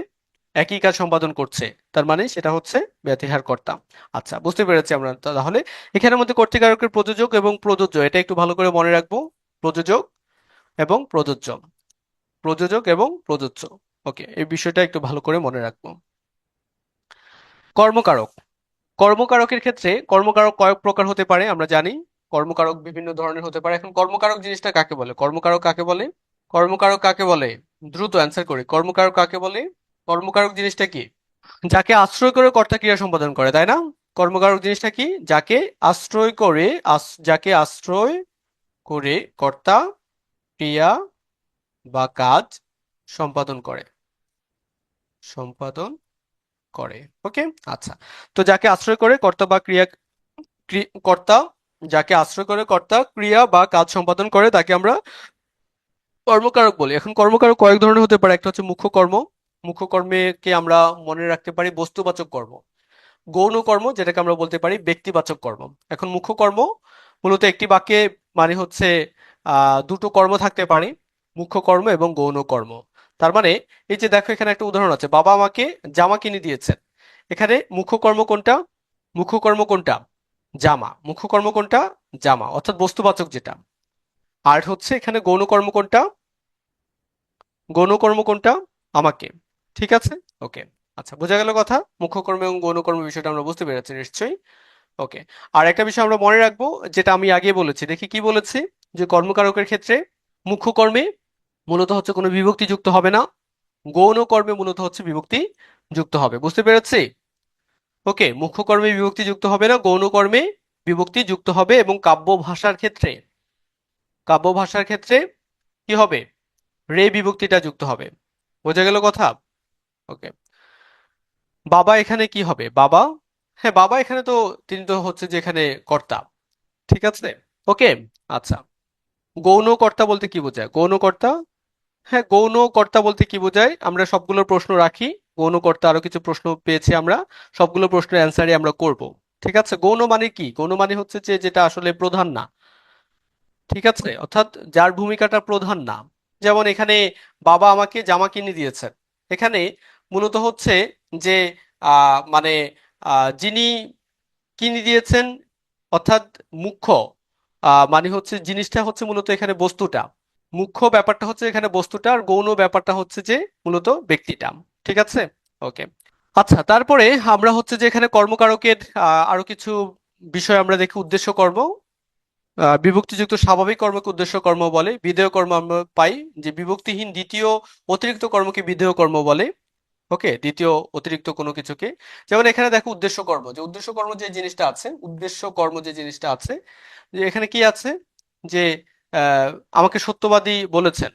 একই কাজ সম্পাদন করছে, তার মানে সেটা হচ্ছে ব্যতিহার কর্তা। আচ্ছা, বুঝতে পেরেছি আমরা। তাহলে এখানের মধ্যে কর্তৃকারকের প্রযোজক এবং প্রযোজ্য এটা একটু ভালো করে মনে রাখবো। প্রযোজক এবং প্রযোজ্য, প্রযোজক এবং প্রযোজ্য। ওকে, এই বিষয়টা একটু ভালো করে মনে রাখবো। কর্মকারক, কর্মকারকের ক্ষেত্রে কর্মকারক কয়েক প্রকার হতে পারে আমরা জানি। কর্মকারক বিভিন্ন ধরনের হতে পারে। এখন কর্মকারক জিনিসটা কাকে বলে? কর্মকারক কাকে বলে? কর্মকারক কাকে বলে? দ্রুত অ্যান্সার করি, কর্মকারক কাকে বলে? কর্মকারক জিনিসটা কি? যাকে আশ্রয় করে কর্তা ক্রিয়া সম্পাদন করে, তাই না? কর্মকারক জিনিসটা কি? যাকে আশ্রয় করে, যাকে আশ্রয় করে কর্তা ক্রিয়া বা কাজ সম্পাদন করে, সম্পাদন করে। ওকে, আচ্ছা। তো যাকে আশ্রয় করে কর্তা বা ক্রিয়া কর্তা, যাকে আশ্রয় করে কর্তা ক্রিয়া বা কাজ সম্পাদন করে তাকে আমরা কর্মকারক বলি। এখন কর্মকারক কয়েক ধরনের হতে পারে। একটা হচ্ছে মুখ্য কর্ম, মুখ্য কর্মকে আমরা মনে রাখতে পারি বস্তুবাচক কর্ম। গৌণ কর্ম যেটাকে আমরা বলতে পারি ব্যক্তিবাচক কর্ম। এখন মুখ্য কর্ম মূলত একটি বাক্যে মানে হচ্ছে দুটো কর্ম থাকতে পারে, মুখ্য কর্ম এবং গৌণ কর্ম। তার মানে এই যে দেখো এখানে একটা উদাহরণ আছে, বাবা আমাকে জামা কিনে দিয়েছেন। এখানে মুখ্য কর্ম কোনটা? মুখ্য কর্ম কোনটা? জামা। মুখ্য কর্ম কোনটা? জামা, অর্থাৎ বস্তুবাচক যেটা। আর হচ্ছে এখানে গৌণ কর্ম কোনটা? গৌণ কর্ম কোনটা? আমাকে। ঠিক আছে। ওকে, আচ্ছা, বোঝা গেল কথা। মুখ্য কর্ম এবং গৌণ কর্ম বিষয়টা আমরা বুঝতে পেরেছি নিশ্চয়ই। ওকে, আর একটা বিষয় আমরা মনে রাখবো যেটা আমি আগে বলেছি, দেখি কি বলেছি, যে কর্মকারকের ক্ষেত্রে মুখ্য কর্মে মূলত হচ্ছে কোনো বিভক্তি যুক্ত হবে না, গৌণ কর্মে মূলত হচ্ছে বিভক্তি যুক্ত হবে। বুঝতে পেরেছি। ওকে, মুখ্য কর্মে বিভক্তি যুক্ত হবে না, গৌণ কর্মে বিভক্তি যুক্ত হবে। এবং কাব্য ভাষার ক্ষেত্রে, কাব্য ভাষার ক্ষেত্রে কি হবে? রে বিভক্তিটা যুক্ত হবে। বোঝা গেল কথা। ওকে, বাবা এখানে কি হবে? বাবা, হ্যাঁ বাবা এখানে তো তিনি তো হচ্ছে যে এখানে কর্তা। ঠিক আছে। ওকে, আচ্ছা। গৌণ কর্তা বলতে কি বোঝায়? গৌণ কর্তা, হ্যাঁ গৌণ কর্তা বলতে কি বোঝায়? আমরা সবগুলো প্রশ্ন রাখি, গৌণ কর্তা আরো কিছু প্রশ্ন পেয়েছি আমরা, সবগুলো প্রশ্নের অ্যান্সারই আমরা করব। ঠিক আছে। গৌণ মানে কি? গৌণ মানে হচ্ছে যে যেটা আসলে প্রধান না। ঠিক আছে, অর্থাৎ যার ভূমিকাটা প্রধান না। যেমন এখানে বাবা আমাকে জামা কিনে দিয়েছেন, এখানে মূলত হচ্ছে যে মানে যিনি কিনে দিয়েছেন অর্থাৎ মুখ্য, মানে হচ্ছে জিনিসটা হচ্ছে মূলত এখানে বস্তুটা, মুখ্য ব্যাপারটা হচ্ছে এখানে বস্তুটা, আর গৌণ ব্যাপারটা হচ্ছে যে মূলত ব্যক্তিটা। ঠিক আছে। ওকে, আচ্ছা। তারপরে আমরা হচ্ছে যে এখানে কর্মকারকের আরো কিছু বিষয় আমরা দেখি। উদ্দেশ্য কর্ম, বিভক্তিযুক্ত স্বাভাবিক কর্মকে উদ্দেশ্য কর্ম বলে। বিধেয় কর্ম আমরা পাই যে বিভক্তিহীন দ্বিতীয় অতিরিক্ত কর্মকে বিধেয় কর্ম বলে। ওকে, দ্বিতীয় অতিরিক্ত কোনো কিছুকে। যেমন এখানে দেখো উদ্দেশ্য কর্ম, যে উদ্দেশ্য কর্ম যে জিনিসটা আছে, উদ্দেশ্য কর্ম যে জিনিসটা আছে, যে এখানে কি আছে, যে আহ, আমাকে সত্যবাদী বলেছেন,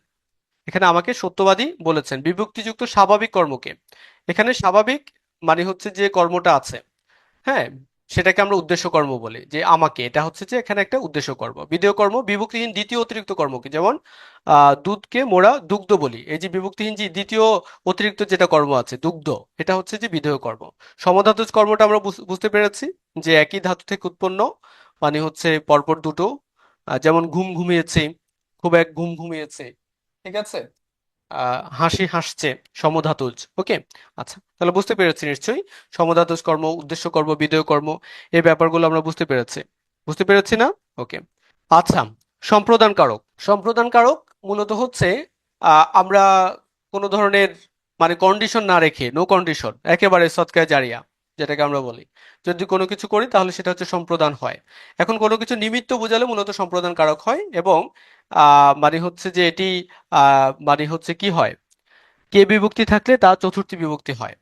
এখানে আমাকে সত্যবাদী বলেছেন। বিভক্তিযুক্ত স্বাভাবিক কর্মকে, এখানে স্বাভাবিক মানে হচ্ছে যে কর্মটা আছে, হ্যাঁ, সেটাকে আমরা উদ্দেশ্য কর্ম বলি। যে আমাকে, এটা হচ্ছে যে এখানে একটা উদ্দেশ্য কর্ম। বিধেয় কর্ম বিভক্তিহীন দ্বিতীয় অতিরিক্ত কর্মকে, যেমন দুধকে মোরা দুগ্ধ বলি, এই যে বিভক্তিহীন যে দ্বিতীয় অতিরিক্ত যেটা কর্ম আছে দুগ্ধ, এটা হচ্ছে যে বিধেয় কর্ম। সমধাতুজ কর্মটা আমরা বুঝতে পেরেছি, যে একই ধাতু থেকে উৎপন্ন, মানে হচ্ছে পরপর দুটো, যেমন ঘুম ঘুমিয়েছে, খুব এক ঘুম ঘুমিয়েছে। ঠিক আছে। হাসি হাসছে, সমধাতুজ। ওকে, আচ্ছা, তাহলে বুঝতে পেরেছি নিশ্চয়ই সমধাতুজ কর্ম, উদ্দেশ্য কর্ম, বিধেয় কর্ম, এই ব্যাপারগুলো আমরা বুঝতে পেরেছি। বুঝতে পেরেছি না? ওকে, আচ্ছা। সম্প্রদান কারক, সম্প্রদান কারক মূলত হচ্ছে আমরা কোনো ধরনের মানে কন্ডিশন না রেখে, নো কন্ডিশন, একেবারে সৎকায় জারিয়া যেটাকে আমরা বলি, যদি কোনো কিছু করি তাহলে সেটা হচ্ছে সম্প্রদান হয়। এখন কোনো কিছু নিমিত্ত বোঝালে মূলত সম্প্রদান কারক হয়, এবং মানে হচ্ছে যে এটি মানে হচ্ছে কি হয়, কে বিভক্তি থাকলে তা চতুর্থী বিভক্তি হয়।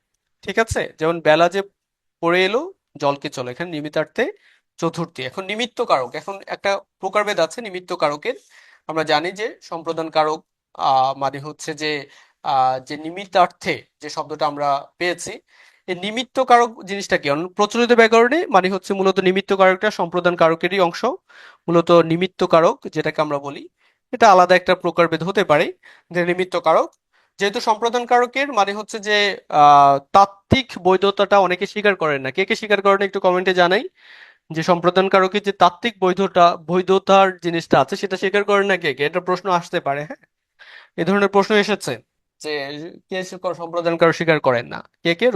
ঠিক আছে, যেমন বেলা যে পড়ে এলো, জলকে চলো, এখানে নিমিত্তার্থে চতুর্থী। এখন নিমিত্ত কারক, এখন একটা প্রকারভেদ আছে নিমিত্ত কারকের। আমরা জানি যে সম্প্রদান কারক মানে হচ্ছে যে যে নিমিত্তার্থে যে শব্দটা আমরা পেয়েছি, এই নিমিত্ত কারক জিনিসটা কি, প্রচলিত ব্যাকরণে মানে হচ্ছে মূলত নিমিত্ত কারকটা সম্প্রদান কারকেরই অংশ। মূলত নিমিত্ত কারক যেটাকে আমরা বলি, এটা আলাদা একটা প্রকারভেদ হতে পারে, যে নিমিত্ত কারক। যেহেতু সম্প্রদান কারকের মানে হচ্ছে যে তাত্ত্বিক বৈধতাটা অনেকে স্বীকার করেন না, কে কে স্বীকার করেন একটু কমেন্টে জানাই, যে সম্প্রদান কারকের যে তাত্ত্বিক বৈধতার জিনিসটা আছে সেটা স্বীকার করেন না কে কে, এটা প্রশ্ন আসতে পারে, হ্যাঁ, এ ধরনের প্রশ্ন এসেছে যে কে সম্প্রদান কারক স্বীকার করেন না, কে কে,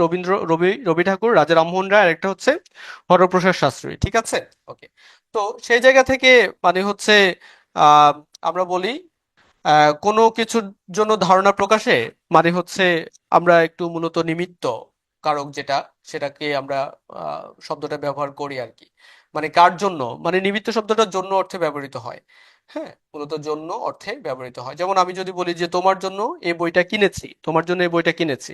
রবি ঠাকুর, রাজা রামমোহন রায়, আর একটা হচ্ছে হরপ্রসাদ শাস্ত্রী। ঠিক আছে, ওকে। তো সেই জায়গা থেকে মানে হচ্ছে আহ আমরা বলি কোনো কিছুর জন্য ধারণা প্রকাশে মানে হচ্ছে আমরা একটু মূলত নিমিত্ত কারক যেটা, সেটাকে আমরা শব্দটা ব্যবহার করি আর কি। মানে কার জন্য, মানে নিমিত্ত শব্দটা জন্য অর্থে ব্যবহৃত হয়। হ্যাঁ, মূলত জন্য অর্থে ব্যবহৃত হয়। যেমন আমি যদি বলি যে তোমার জন্য এই বইটা কিনেছি, তোমার জন্য এই বইটা কিনেছি,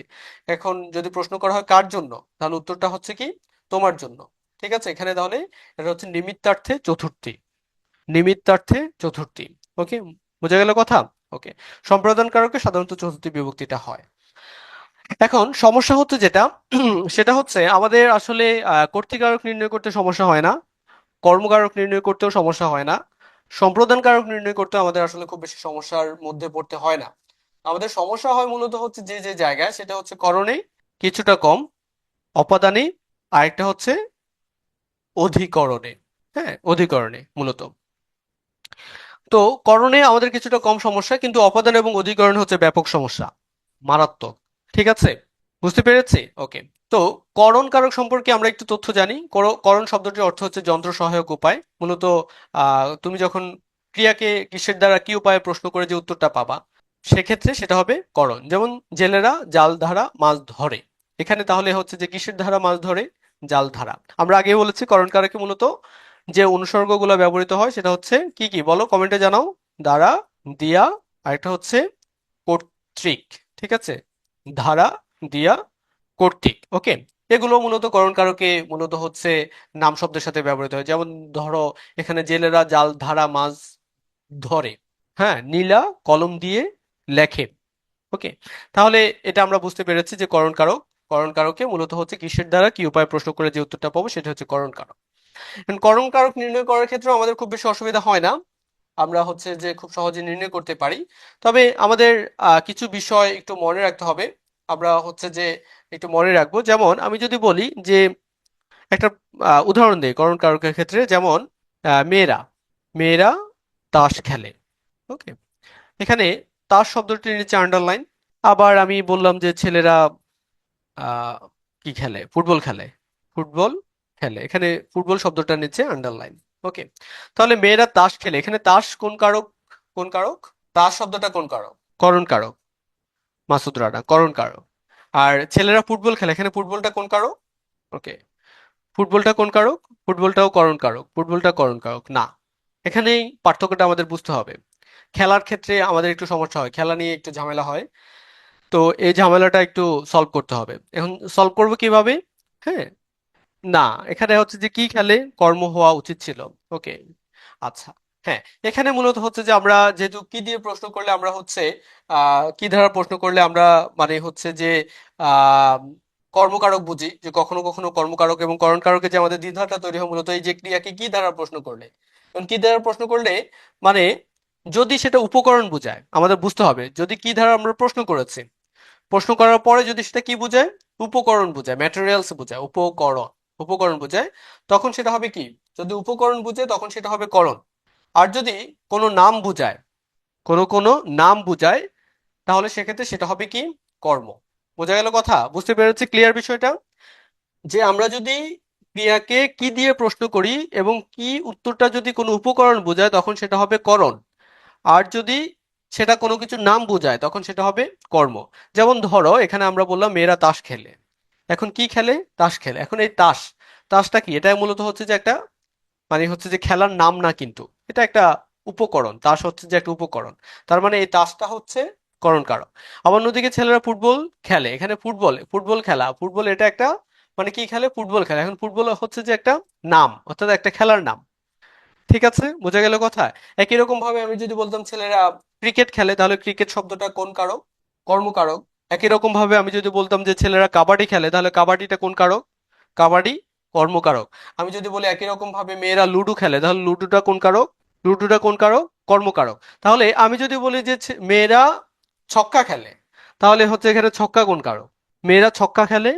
এখন যদি প্রশ্ন করা হয় কার জন্য, তাহলে উত্তরটা হচ্ছে কি তোমার জন্য। ঠিক আছে, এখানে তাহলে এটা হচ্ছে নিমিত্তার্থে চতুর্থী, নিমিত্তার্থে চতুর্থী। ওকে, বোঝা গেল কথা? ওকে, সম্প্রদান কারকে সাধারণত চতুর্থী বিভক্তিটা হয়। এখন সমস্যা হচ্ছে যেটা সেটা হচ্ছে আমাদের আসলে কর্তৃকারক নির্ণয় করতে সমস্যা হয় না, কর্মকারক নির্ণয় করতেও সমস্যা হয় না, সম্প্রদান কারক নির্ণয় করতে আমাদের আসলে খুব বেশি সমস্যার মধ্যে পড়তে হয় না। আমাদের সমস্যা হয় মূলত হচ্ছে যে যে জায়গায়, সেটা হচ্ছে করণে কিছুটা কম, অপাদানে, আরেকটা হচ্ছে অধিকরণে। হ্যাঁ, অধিকরণে মূলত। তো করণে আমাদের কিছুটা কম সমস্যা, কিন্তু অপাদান এবং অধিকরণ হচ্ছে ব্যাপক সমস্যা, মারাত্মক। ঠিক আছে, বুঝতে পেরেছি? ওকে। তো করণ কারক সম্পর্কে আমরা একটু তথ্য জানি। করণ শব্দটির অর্থ হচ্ছে যন্ত্র সহায়ক উপায়। মূলত তুমি যখন ক্রিয়াকে কিসের দ্বারা কি উপায়ে প্রশ্ন করে যে উত্তরটা পাবা, সেক্ষেত্রে সেটা হবে করণ। যেমন জেলেরা জাল ধারা মাছ ধরে, এখানে তাহলে হচ্ছে যে কিসের ধারা মাছ ধরে, জাল ধারা। আমরা আগে বলেছি করণ কারকে মূলত যে অনুসর্গগুলো ব্যবহৃত হয় সেটা হচ্ছে কি কি, বলো কমেন্টে জানাও। দ্বারা, দিয়া, আরেকটা হচ্ছে কর্তৃক। ঠিক আছে, ধারা, দিয়া, কর্তৃক। ওকে, এগুলো মূলত করণ কারকে মূলত হচ্ছে নাম শব্দের সাথে ব্যবহৃত হয়। যেমন ধরো এখানে জেলেরা জাল ধারা মাছ ধরে, হ্যাঁ, নীলা কলম দিয়ে লেখে। ওকে, তাহলে এটা আমরা বুঝতে পেরেছি যে করণ কারক, করণ কারকে মূলত হচ্ছে কিসের দ্বারা কি উপায়ে প্রশ্ন করে যে উত্তরটা পাবো সেটা হচ্ছে করণ কারক। করণ কারক নির্ণয় করার ক্ষেত্রে আমাদের খুব বেশি অসুবিধা হয় না, আমরা হচ্ছে যে খুব সহজে নির্ণয় করতে পারি। তবে আমাদের কিছু বিষয় একটু মনে রাখতে হবে। আমরা হচ্ছে যে একটু মনে রাখবো, যেমন আমি যদি বলি যে একটা উদাহরণ দিই করণ কারকের ক্ষেত্রে, যেমন মেয়েরা, মেয়েরা তাস খেলে। ওকে, এখানে তাস শব্দটির নিচে আন্ডারলাইন। আবার আমি বললাম যে ছেলেরা আহ কি খেলে, ফুটবল খেলে, ফুটবল খেলে, এখানে ফুটবল শব্দটার নিচে আন্ডারলাইন। ওকে, তাহলে মেয়েরা তাস খেলে, এখানে তাস কোন কারক, কোন কারক, তাস শব্দটা কোন কারক, করণ কারক, মাসুদ রানা করণ কারক। আর ছেলেরা ফুটবল খেলে, এখানে ফুটবলটা কোন কারক, ওকে, ফুটবলটা কোন কারক, ফুটবলটাও করণ কারক, ফুটবলটা করণ কারক না। এখানেই পার্থক্যটা আমাদের বুঝতে হবে। খেলার ক্ষেত্রে আমাদের একটু সমস্যা হয়, খেলা নিয়ে একটু ঝামেলা হয়। তো এই ঝামেলাটা একটু সলভ করতে হবে। এখন সলভ করবো কিভাবে? হ্যাঁ, না, এখানে হচ্ছে যে কি খেলে কর্ম হওয়া উচিত ছিল। ওকে, আচ্ছা। হ্যাঁ, এখানে মূলত হচ্ছে যে আমরা যেহেতু কি দিয়ে প্রশ্ন করলে আমরা হচ্ছে কি ধারা প্রশ্ন করলে আমরা মানে হচ্ছে যে আহ কর্মকারক বুঝি, যে কখনো কখনো কর্মকারক এবং করণকারকের যে আমাদের দ্বিধাটা তৈরি হয় মূলত এই যে ক্রিয়াকে কি দ্বারা প্রশ্ন করলে। এবং কি দ্বারা প্রশ্ন করলে মানে যদি সেটা উপকরণ বোঝায়, আমাদের বুঝতে হবে যদি কি ধারা আমরা প্রশ্ন করেছি, প্রশ্ন করার পরে যদি সেটা কি বোঝায়, উপকরণ বোঝায়, ম্যাটেরিয়ালস বোঝায়, উপকরণ, উপকরণ বোঝায়, তখন সেটা হবে কি, যদি উপকরণ বোঝায় তখন সেটা হবে করণ। আর যদি কোনো নাম বোঝায়, কোনো কোনো নাম বোঝায়, তাহলে সেক্ষেত্রে সেটা হবে কি? কর্ম। বোঝা গেল কথা? বুঝতে পেরেছি? ক্লিয়ার বিষয়টা? যে আমরা যদি ক্রিয়াকে কি দিয়ে প্রশ্ন করি এবং কি উত্তরটা যদি কোনো উপকরণ বোঝায় তখন সেটা হবে করণ। আর যদি সেটা কোনো কিছুর নাম বোঝায় তখন সেটা হবে কর্ম। যেমন ধরো এখানে আমরা বললাম মেয়েরা তাস খেলে। এখন কি খেলে? তাস খেলে। এখন এই তাস, তাসটা কি? এটা মূলত হচ্ছে যে একটা, মানে হচ্ছে যে খেলার নাম না, কিন্তু এটা একটা উপকরণ। তাস হচ্ছে যে একটা উপকরণ। তার মানে এই তাসটা হচ্ছে করণ কারক। আবার অন্যদিকে ছেলেরা ফুটবল খেলে। এখানে ফুটবল, ফুটবল খেলা, ফুটবল এটা একটা, মানে কি খেলে? ফুটবল খেলে। এখন ফুটবল হচ্ছে যে একটা নাম, অর্থাৎ একটা খেলার নাম। ঠিক আছে? বোঝা গেল কথা? একই রকম ভাবে আমি যদি বলতাম ছেলেরা ক্রিকেট খেলে, তাহলে ক্রিকেট শব্দটা কোন কারক? কর্মকারক। একই রকম ভাবে আমি যদি বলতাম যে ছেলেরা কাবাডি খেলে, তাহলে কাবাডিটা কোন কারক? কাবাডি কর্মকারক। আমি যদি বলি একই রকম ভাবে মেয়েরা লুডো খেলে, তাহলে লুডোটা কোন কারক? লুডোটা কোন কারক? কর্মকারক। তাহলে আমি যদি বলি যে মেয়েরা ছক্কা খেলে, তাহলে হচ্ছে এখানে ছক্কা কোন কারক? মেয়েরা ছক্কা খেলে,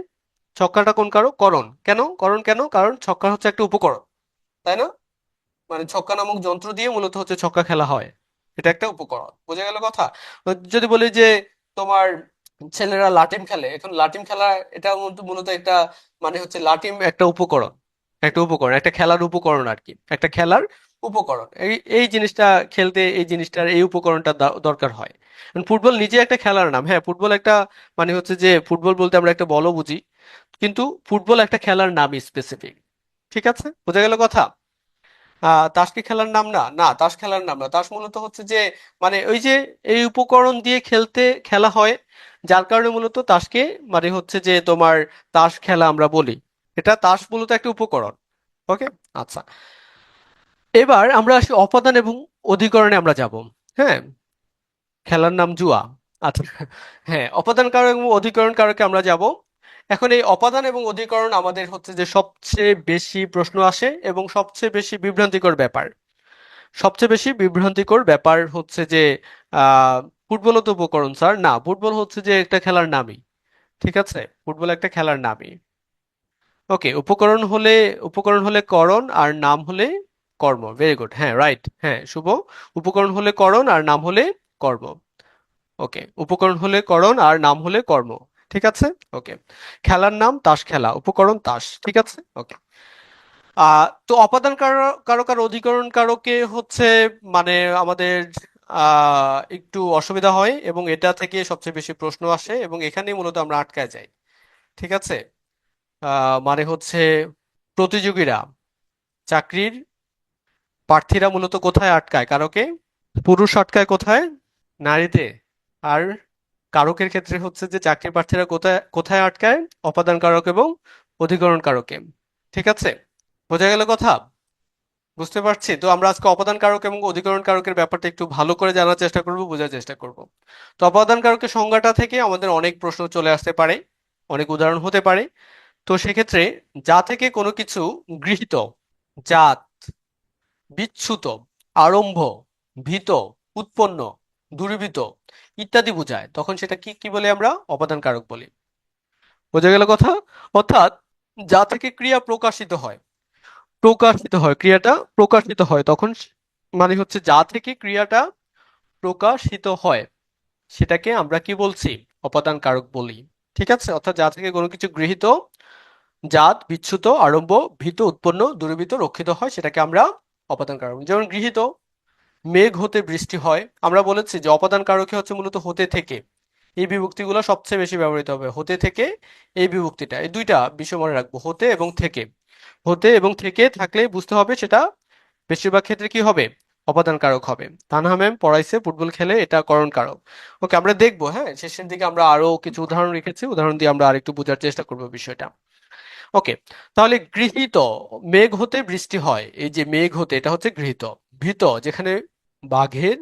ছক্কাটা কোন কারক? করণ। কেন করণ? কেন? কারণ ছক্কা হচ্ছে একটা উপকরণ, তাই না? মানে ছক্কা নামক যন্ত্র দিয়ে মূলত হচ্ছে ছক্কা খেলা হয়। এটা একটা উপকরণ। বোঝা গেল কথা? যদি বলি যে তোমার ছেলেরা লাটিম খেলে, এখন লাটিম খেলা, এটা মূলত একটা, মানে হচ্ছে লাটিম একটা উপকরণ, একটা উপকরণ, একটা খেলার উপকরণ আর কি, একটা খেলার উপকরণ। এই এই জিনিসটা খেলতে এই জিনিসটার এই উপকরণটা দরকার হয়। এখন ফুটবল নিজে একটা খেলার নাম, হ্যাঁ ফুটবল একটা, মানে হচ্ছে যে ফুটবল বলতে আমরা একটা বলও বুঝি, কিন্তু ফুটবল একটা খেলার নাম স্পেসিফিক। ঠিক আছে? বোঝা গেল কথা? তাস কি খেলার নাম না? না, তাস খেলার নাম না। তাস মূলত হচ্ছে যে, মানে ওই যে এই উপকরণ দিয়ে খেলা হয়, যার কারণে মূলত তাসকে, মানে হচ্ছে যে তোমার তাস খেলা আমরা বলি। এটা তাস মূলত একটা উপকরণ। ওকে। আচ্ছা, এবার আমরা আসি অপাদান এবং অধিকরণে আমরা যাব। হ্যাঁ, খেলার নাম জুয়া। আচ্ছা, হ্যাঁ, অপাদান কারক এবং অধিকরণ কারকে আমরা যাব। এখন এই অপাদান এবং অধিকরণ আমাদের হচ্ছে যে সবচেয়ে বেশি প্রশ্ন আসে এবং সবচেয়ে বেশি বিভ্রান্তিকর ব্যাপার। সবচেয়ে বেশি বিভ্রান্তিকর ব্যাপার হচ্ছে যে আহ ফুটবলও তো উপকরণ স্যার। না, ফুটবল হচ্ছে যে একটা খেলার নামই। ঠিক আছে? ফুটবল একটা খেলার নামই। ওকে, উপকরণ হলে করণ আর নাম হলে কর্ম। ভেরি গুড, হ্যাঁ রাইট, হ্যাঁ শুভ। উপকরণ হলে করণ আর নাম হলে কর্ম। ওকে, উপকরণ হলে করণ আর নাম হলে কর্ম। ঠিক আছে? ওকে। খেলার নাম তাস খেলা, উপকরণ তাস। ঠিক আছে? ওকে। তো অপাদান কারক আর অধিকরণ কারকে হচ্ছে, মানে আমাদের একটু অসুবিধা হয় এবং এটা থেকে সবচেয়ে বেশি প্রশ্ন আসে এবং এখানেই মূলত আমরা আটকায় যাই। ঠিক আছে? মানে হচ্ছে প্রতিযোগীরা, চাকরির প্রার্থীরা মূলত কোথায় আটকায়? কারকে। পুরুষ আটকায় কোথায়? নারীতে। আর কারকের ক্ষেত্রে হচ্ছে যে চাকরির প্রার্থীরা কোথায় কোথায় আটকায়? অপাদান কারক এবং অধিকরণ কারকে। ঠিক আছে? বোঝা গেল কথা? বুঝতে পারছি। তো আমরা আজকে অপাদান কারক এবং অধিকরণ কারকের ব্যাপারটা একটু ভালো করে জানার চেষ্টা করব, বোঝার চেষ্টা করব। তো অপাদান কারকের সংজ্ঞাটা থেকে আমাদের অনেক প্রশ্ন চলে আসতে পারে, অনেক উদাহরণ হতে পারে। তো সেক্ষেত্রে যা থেকে কোনো কিছু গৃহীত, জাত, বিচ্যুত, আরম্ভ, ভীত, উৎপন্ন, দূরীভূত ইত্যাদি বোঝায়, তখন সেটা কি কি বলে? আমরা অপাদান কারক বলি। বোঝা গেল কথা? অর্থাৎ যা থেকে ক্রিয়া প্রকাশিত হয়, ক্রিয়াটা প্রকাশিত হয়, তখন মানে হচ্ছে যা থেকে ক্রিয়াটা প্রকাশিত হয় সেটাকে আমরা কি বলছি? অপাদান কারক বলি। ঠিক আছে? অর্থাৎ যা থেকে কোনো কিছু গৃহীত, জাত, বিচ্যুত, আরম্ভ, ভীত, উৎপন্ন, দূরীভূত, রক্ষিত হয় সেটাকে আমরা অপাদান কারক বলি। যেমন গৃহীত, মেঘ হতে বৃষ্টি হয়। আমরা বলেছি যে অপাদান কারকে হচ্ছে মূলত হতে থেকে। এই বিভক্তিগুলো সবচেয়ে বেশি ব্যবহৃত হবে, হতে থেকে। এই বিভক্তিটা, এই দুইটা বিষয় মনে রাখবো, হতে এবং থেকে। হতে এবং থেকে থাকলে বুঝতে হবে সেটা বেশিরভাগ ক্ষেত্রে কি হবে? অপাদান কারক হবে। তানহা ম্যাম পড়াইছে ফুটবল খেলে, এটা করণ কারক। ওকে, আমরা দেখবো, হ্যাঁ শেষের দিকে আমরা আরো কিছু উদাহরণ রেখেছি, উদাহরণ দিয়ে আমরা আরেকটু বোঝার চেষ্টা করবো বিষয়টা। ওকে, তাহলে গৃহীত, মেঘ হতে বৃষ্টি হয়, এই যে মেঘ হতে, এটা হচ্ছে গৃহীত। ভীত, বাঘের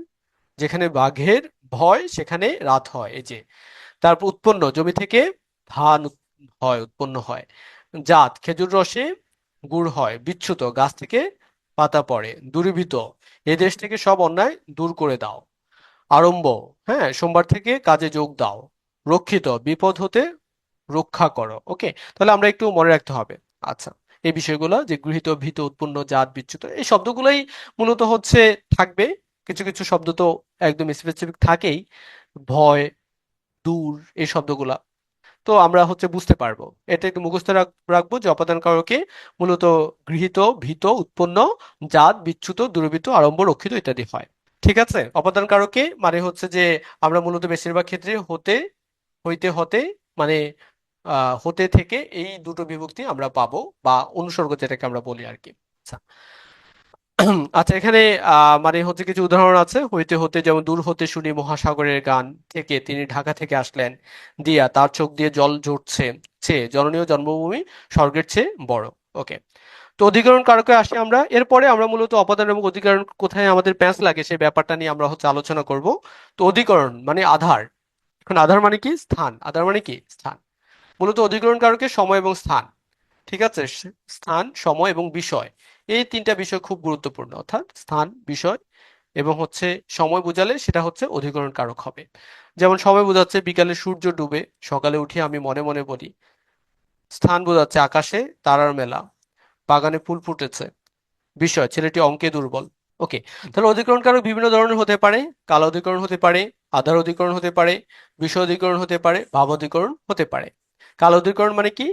যেখানে বাঘের ভয় সেখানে রাত হয়, এই যে। তারপর উৎপন্ন, জমি থেকে ধান হয়, উৎপন্ন হয়। জাত, খেজুর রসে গুড় হয়। বিচ্যুত, গাছ থেকে পাতা পড়ে। দূরীভূত, এ দেশ থেকে সব অন্যায় দূর করে দাও। আরম্ভ, হ্যাঁ সোমবার থেকে কাজে যোগ দাও। রক্ষিত, বিপদ হতে রক্ষা করো। ওকে, তাহলে আমরা একটু মনে রাখতে হবে। আচ্ছা, এই বিষয়গুলো যে গৃহীত, ভীত, উৎপন্ন, জাত, বিচ্যুত, এই শব্দগুলোই মূলত হচ্ছে থাকবে। কিছু কিছু শব্দ তো একদম স্পেসিফিক থাকেই। ভয়, দূর, এই শব্দগুলা। তো আমরা বুঝতে পারবো, এটা একটু মুখস্থ রাখবো যে অপাদান কারকে মূলত গৃহীত, ভীত, উৎপন্ন, জাত, বিচ্যুত, দূরীভূত, আড়ম্বর, রক্ষিত ইত্যাদি হয়। ঠিক আছে, অপাদান কারকে মানে যে আমরা মূলত বেশিরভাগ ক্ষেত্রে হতে, হইতে, হতে, মানে হতে থেকে এই দুটো বিভক্তি আমরা পাবো, বা অনুসর্গ যেটাকে আমরা বলি আর কি। আচ্ছা। আচ্ছা, এখানে কিছু উদাহরণ আছে। হইতে হতে, যেমন দূর হতে শুনি মহাসাগরের গান, থেকে তিনি ঢাকা থেকে আসলেন, দিয়া তার চোখ দিয়ে জল ঝরছে, চেয়ে জননীয় জন্মভূমি স্বর্গের চেয়ে বড়। ওকে। তো অধিকরণ কারকে আসি আমরা, এরপরে আমরা মূলত অপাদান এবং অধিকরণ কোথায় আমাদের প্যাঁচ লাগে সেই ব্যাপারটা নিয়ে আমরা আলোচনা করব। তো অধিকরণ মানে আধার। এখন আধার মানে কি? স্থান। আধার মানে কি? স্থান। মূলত অধিকরণ কারকে সময় এবং স্থান। ঠিক আছে, স্থান, সময় এবং বিষয়, এই তিনটা বিষয় খুব গুরুত্বপূর্ণ। অর্থাৎ স্থান, বিষয় এবং সময় বোঝালে সেটা অধিকরণ কারক হবে। যেমন সময় বোঝাচ্ছে বিকালে সূর্য ডুবে, সকালে উঠে আমি মনে মনে বলি। স্থান বোঝাচ্ছে আকাশে তারার মেলা, বাগানে ফুল ফুটেছে। বিষয় ছেলেটি অঙ্কে দুর্বল। ওকে। তাহলে অধিকরণ কারক বিভিন্ন ধরনের হতে পারে। কাল অধিকরণ হতে পারে, আধার অধিকরণ হতে পারে, বিষয় অধিকরণ হতে পারে, ভাব অধিকরণ হতে পারে। কাল অধিকরণ মানে কি?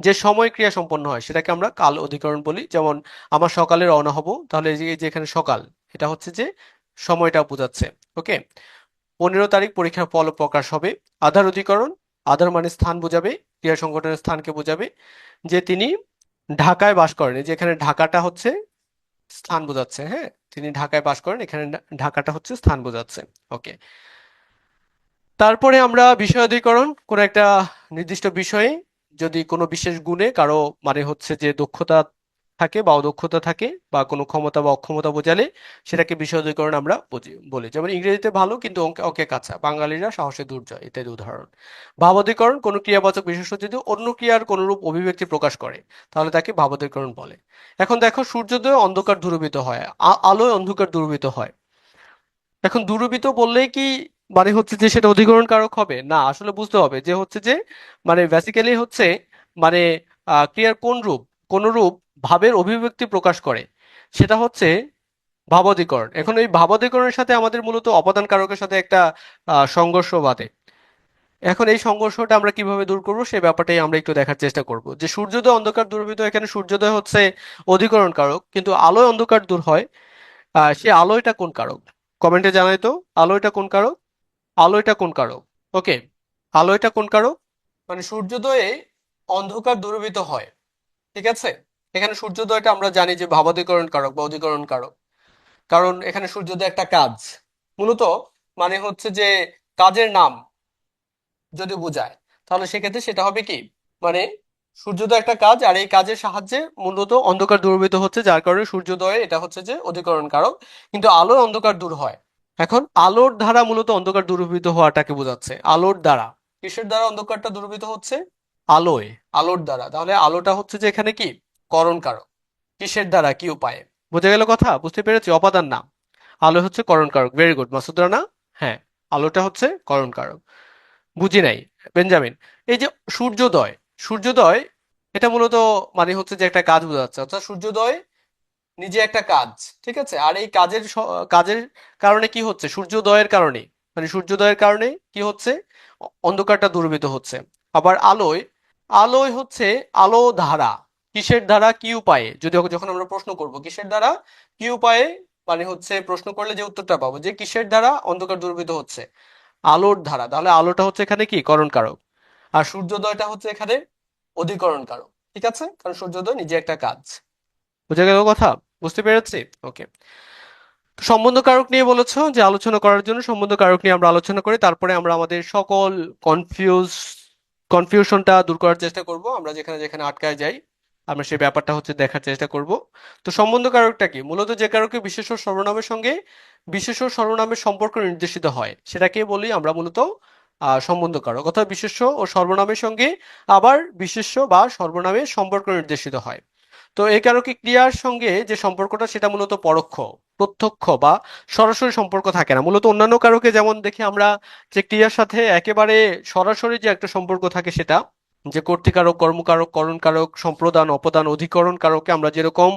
যে সময় ক্রিয়া সম্পন্ন হয় সেটাকে আমরা কাল অধিকরণ বলি। যেমন আমার সকালে রওনা হব, তাহলে এই যে এখানে সকাল, এটা যে সময়টা বোঝাচ্ছে। ওকে। 15 তারিখ পরীক্ষার ফল প্রকাশ হবে। আধার অধিকরণ, আধার মানে স্থান বোঝাবে, ক্রিয়া সংগঠনের স্থানকে বোঝাবে। যে তিনি ঢাকায় বাস করেন, এই যে এখানে ঢাকাটা স্থান বোঝাচ্ছে। হ্যাঁ, তিনি ঢাকায় বাস করেন, এখানে ঢাকাটা স্থান বোঝাচ্ছে। ওকে। তারপরে আমরা বিষয় অধিকরণ, কোন একটা নির্দিষ্ট বিষয়ে যদি কোনো বিশেষ গুণে কারো যে দক্ষতা থাকে বা অদক্ষতা থাকে, বা কোনো ক্ষমতা বা অক্ষমতা বোঝালে সেটাকে বিষয় অধিকরণ আমরা বলি। যেমন ইংরেজিতে ভালো কিন্তু অঙ্কে অঙ্কে কাঁচা, বাঙালিরা সাহসে দুর্জয় ইত্যাদি উদাহরণ। ভাব অধিকরণ, কোনো ক্রিয়াবাচক বিশেষ্য যদি অন্য ক্রিয়ার কোনরূপ অভিব্যক্তি প্রকাশ করে তাহলে তাকে ভাব অধিকরণ বলে। এখন দেখো, সূর্যোদয়ে অন্ধকার দূরীভূত হয়, আলোয় অন্ধকার দূরীভূত হয়। এখন দূরবীত বললেই কি যে সেটা অধিকরণ কারক হবে? না, আসলে বুঝতে হবে যে যে বেসিক্যালি মানে ক্রিয়ার কোন রূপ ভাবের অভিব্যক্তি প্রকাশ করে, সেটা ভাবাধিকরণ। এখন এই ভাবাধিকরণের সাথে আমাদের মূলত অপাদান কারকের সাথে একটা সংঘর্ষ বাধে। এখন এই সংঘর্ষটা আমরা কিভাবে দূর করব সেই ব্যাপারটাই আমরা একটু দেখার চেষ্টা করব। যে সূর্যোদয় অন্ধকার দূরবীত, এখানে সূর্যোদয় অধিকরণ কারক, কিন্তু আলোয় অন্ধকার দূর হয়, সে আলোয়টা কোন কারক? কমেন্টে জানাই তো, আলোয়টা কোন কারক? আলোয়টা কোন কারক? ওকে। আলোয়টা কোন কারক? মানে সূর্যোদয়ে অন্ধকার দূরীভূত হয়। ঠিক আছে। এখানে সূর্যোদয়টা আমরা জানি যে ভাবাধিকরণ কারক বা অধিকরণ কারক। কারণ এখানে সূর্যোদয় একটা কাজ, মূলত যে কাজের নাম যদি বোঝায় তাহলে সেক্ষেত্রে সেটা হবে কি, মানে সূর্যোদয় একটা কাজ, আর এই কাজের সাহায্যে মূলত অন্ধকার দূরীভূত হচ্ছে, যার কারণে সূর্যোদয়ে এটা যে অধিকরণ কারক। কিন্তু আলোয় অন্ধকার দূর হয়। এখন আলোর দ্বারা মূলত অন্ধকার দূরীভূত হওয়াটাকে বোঝাচ্ছে। আলোর দ্বারা, কিসের দ্বারা অন্ধকারটা দূরীভূত হচ্ছে? আলোয়, আলোর দ্বারা। তাহলে আলোটা যে এখানে কি, করণ কারক। কিসের দ্বারা, কি উপায়ে? বোঝা গেল কথা? বুঝতে পেরেছি? অপাদান নাম, আলো করণ কারক। Very good Masud Rana. হ্যাঁ, আলোটা করণ কারক। বুঝি নাই বেঞ্জামিন। এই যে সূর্যোদয়, সূর্যোদয় এটা মূলত যে একটা কাজ বোঝাচ্ছে, অর্থাৎ সূর্যোদয় নিজে একটা কাজ। ঠিক আছে। আর এই কাজের কারণে কি হচ্ছে? সূর্যোদয়ের কারণে, সূর্যোদয়ের কারণে কি হচ্ছে? অন্ধকারটা দূরীভূত হচ্ছে। আবার আলোয়, আলোয় আলো ধারা, কিসের দ্বারা, কি উপায়ে? যদি যখন আমরা প্রশ্ন করব কিসের দ্বারা, কি উপায়ে, প্রশ্ন করলে যে উত্তরটা পাবো যে কিসের দ্বারা অন্ধকার দূরীভূত হচ্ছে, আলোর ধারা, তাহলে আলোটা এখানে কি, করণ কারক। আর সূর্যোদয়টা এখানে অধিকরণ কারক। ঠিক আছে, কারণ সূর্যোদয় নিজে একটা কাজ। বুঝা গেল কথা? বুঝতে পেরেছি? ওকে। সম্বন্ধ কারক নিয়ে বলেছো যে আলোচনা করার জন্য, সম্বন্ধ কারক নিয়ে আমরা আলোচনা করি, তারপরে আমরা আমাদের সকল কনফিউশনটা দূর করার চেষ্টা করব। আমরা যেখানে যেখানে আটকায় যাই আমরা সেই ব্যাপারটা দেখার চেষ্টা করব। তো সম্বন্ধ কারকটা কি? মূলত যে কারকে বিশেষ্য সর্বনামের সঙ্গে বিশেষ্য সর্বনামের সম্পর্ক নির্দেশিত হয় সেটাকে বলি আমরা মূলত সম্বন্ধ কারক। অর্থাৎ বিশেষ্য ও সর্বনামের সঙ্গে আবার বিশেষ্য বা সর্বনামের সম্পর্ক নির্দেশিত হয়। তো এই কারকে ক্রিয়ার সঙ্গে যে সম্পর্কটা সেটা মূলত পরোক্ষ, প্রত্যক্ষ বা সরাসরি সম্পর্ক থাকে না। মূলত অন্যান্য কারকে যেমন দেখি আমরা যে ক্রিয়ার সাথে একেবারে সরাসরি যে একটা সম্পর্ক থাকে, সেটা যে কর্তৃকারক, কর্মকারক, করণকারক, সম্প্রদান, অপদান, অধিকরণ কারকে আমরা যেরকম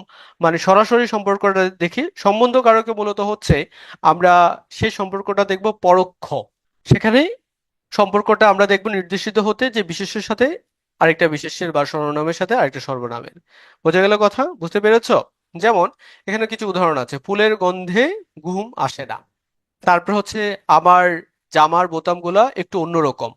সরাসরি সম্পর্কটা দেখি, সম্বন্ধ কারকে মূলত আমরা সেই সম্পর্কটা দেখব পরোক্ষ। সেখানে সম্পর্কটা আমরা দেখব নির্দেশিত হতে যে বিশেষ্যের সাথে আরেকটা বিশেষ্যের বা সর্বনামের সাথে আরেকটা সর্বনামের। বোঝা গেল কথা? বুঝতে পেরেছো? যেমন এখানে কিছু উদাহরণ আছে, ফুলের গন্ধে ঘুম আসে না। তারপর হচ্ছে আমার জামার বোতামগুলা একটু অন্যরকম,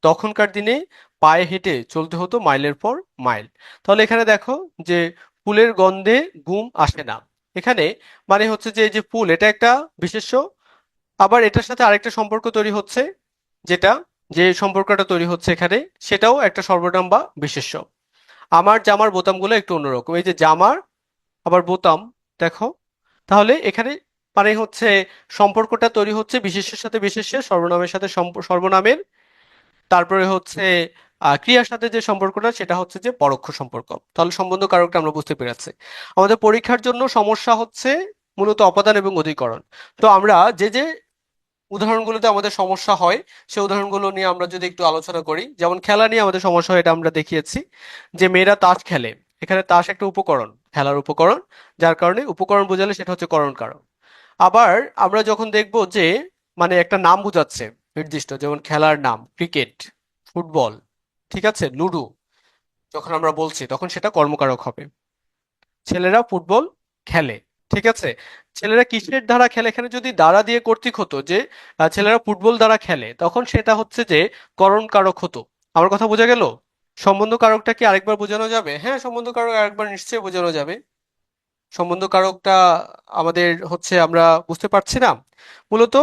তখনকার দিনে পায়ে হেঁটে চলতে হতো মাইলের পর মাইল। তাহলে এখানে দেখো যে ফুলের গন্ধে ঘুম আসে না, এখানে মানে হচ্ছে যে এই যে ফুল এটা একটা বিশেষ্য, আবার এটার সাথে আরেকটা সম্পর্ক তৈরি হচ্ছে, যেটা যে সম্পর্কটা তৈরি হচ্ছে এখানে সেটাও একটা সর্বনাম বা বিশেষ্য। আমার জামার বোতামগুলো একটু অন্যরকম, এই যে জামার আবার বোতাম, দেখো তাহলে এখানে মানে হচ্ছে সম্পর্কটা তৈরি হচ্ছে বিশেষ্যের সাথে বিশেষ্যের, সর্বনামের সাথে সর্বনামের। তারপরে হচ্ছে ক্রিয়ার সাথে যে সম্পর্কটা সেটা হচ্ছে যে পরোক্ষ সম্পর্ক। তাহলে সম্বন্ধ কারকটা আমরা বুঝতে পেরেছি। আমাদের পরীক্ষার জন্য সমস্যা হচ্ছে মূলত অপাদান এবং অধিকরণ। তো আমরা যে যে উদাহরণগুলোতে আমাদের সমস্যা হয় সেই উদাহরণগুলো নিয়ে আমরা যদি একটু আলোচনা করি, যেমন খেলা নিয়ে আমাদের সমস্যা হয়, এটা আমরা দেখিয়েছি যে মেয়েরা তাস খেলে। এখানে তাস একটা উপকরণ, খেলার উপকরণ, যার কারণে উপকরণ বোঝালে সেটা হচ্ছে করণ কারক। আবার আমরা যখন দেখব যে মানে একটা নাম বোঝাচ্ছে নির্দিষ্ট, যেমন খেলার নাম ক্রিকেট, ফুটবল, ঠিক আছে, লুডো, যখন আমরা বলছি তখন সেটা কর্মকারক হবে। ছেলেরা ফুটবল খেলে, ঠিক আছে। ছেলেরা কিসের দ্বারা খেলে, এখানে যদি দ্বারা দিয়ে কর্তৃক হতো যে ছেলেরা ফুটবল দ্বারা খেলে, তখন সেটা হচ্ছে যে করণ কারক হতো। আমার কথা বোঝা গেল? সম্বন্ধ কারকটা কি আরেকবার বোঝানো যাবে? হ্যাঁ, সম্বন্ধ কারক আরেকবার নিশ্চয়ই বোঝানো যাবে। সম্বন্ধ কারকটা আমাদের হচ্ছে আমরা বুঝতে পারছি না। মূলত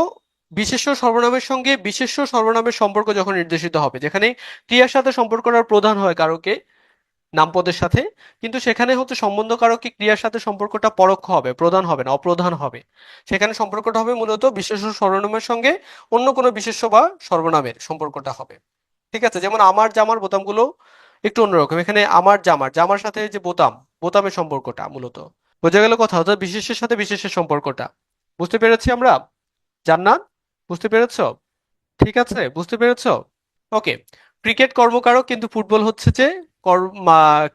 বিশেষ্য সর্বনামের সঙ্গে বিশেষ্য সর্বনামের সম্পর্ক যখন নির্দেশিত হবে, যেখানে ক্রিয়ার সাথে সম্পর্কটা প্রধান হয় কারকে, নামপদের সাথে, কিন্তু সেখানে হচ্ছে সম্বন্ধকারক কি ক্রিয়ার সাথে সম্পর্কটা পরোক্ষ হবে, প্রধান হবে না, অপ্রধান হবে। সেখানে সম্পর্কটা হবে মূলত বিশেষ্য সর্বনামের সঙ্গে অন্য কোনো বিশেষ্য বা সর্বনামের সম্পর্কটা হবে। ঠিক আছে, যেমন আমার জামার বোতামগুলো একটু অন্যরকম, এখানে আমার জামার জামার সাথে যে বোতাম, বোতামের সম্পর্কটা মূলত। বোঝা গেল কথা? অর্থাৎ বিশেষ্যের সাথে বিশেষের সম্পর্কটা বুঝতে পেরেছি আমরা। জান্নাত, বুঝতে পেরেছো? ঠিক আছে, বুঝতে পেরেছো? ওকে। ক্রিকেট কর্মকারক কিন্তু ফুটবল হচ্ছে যে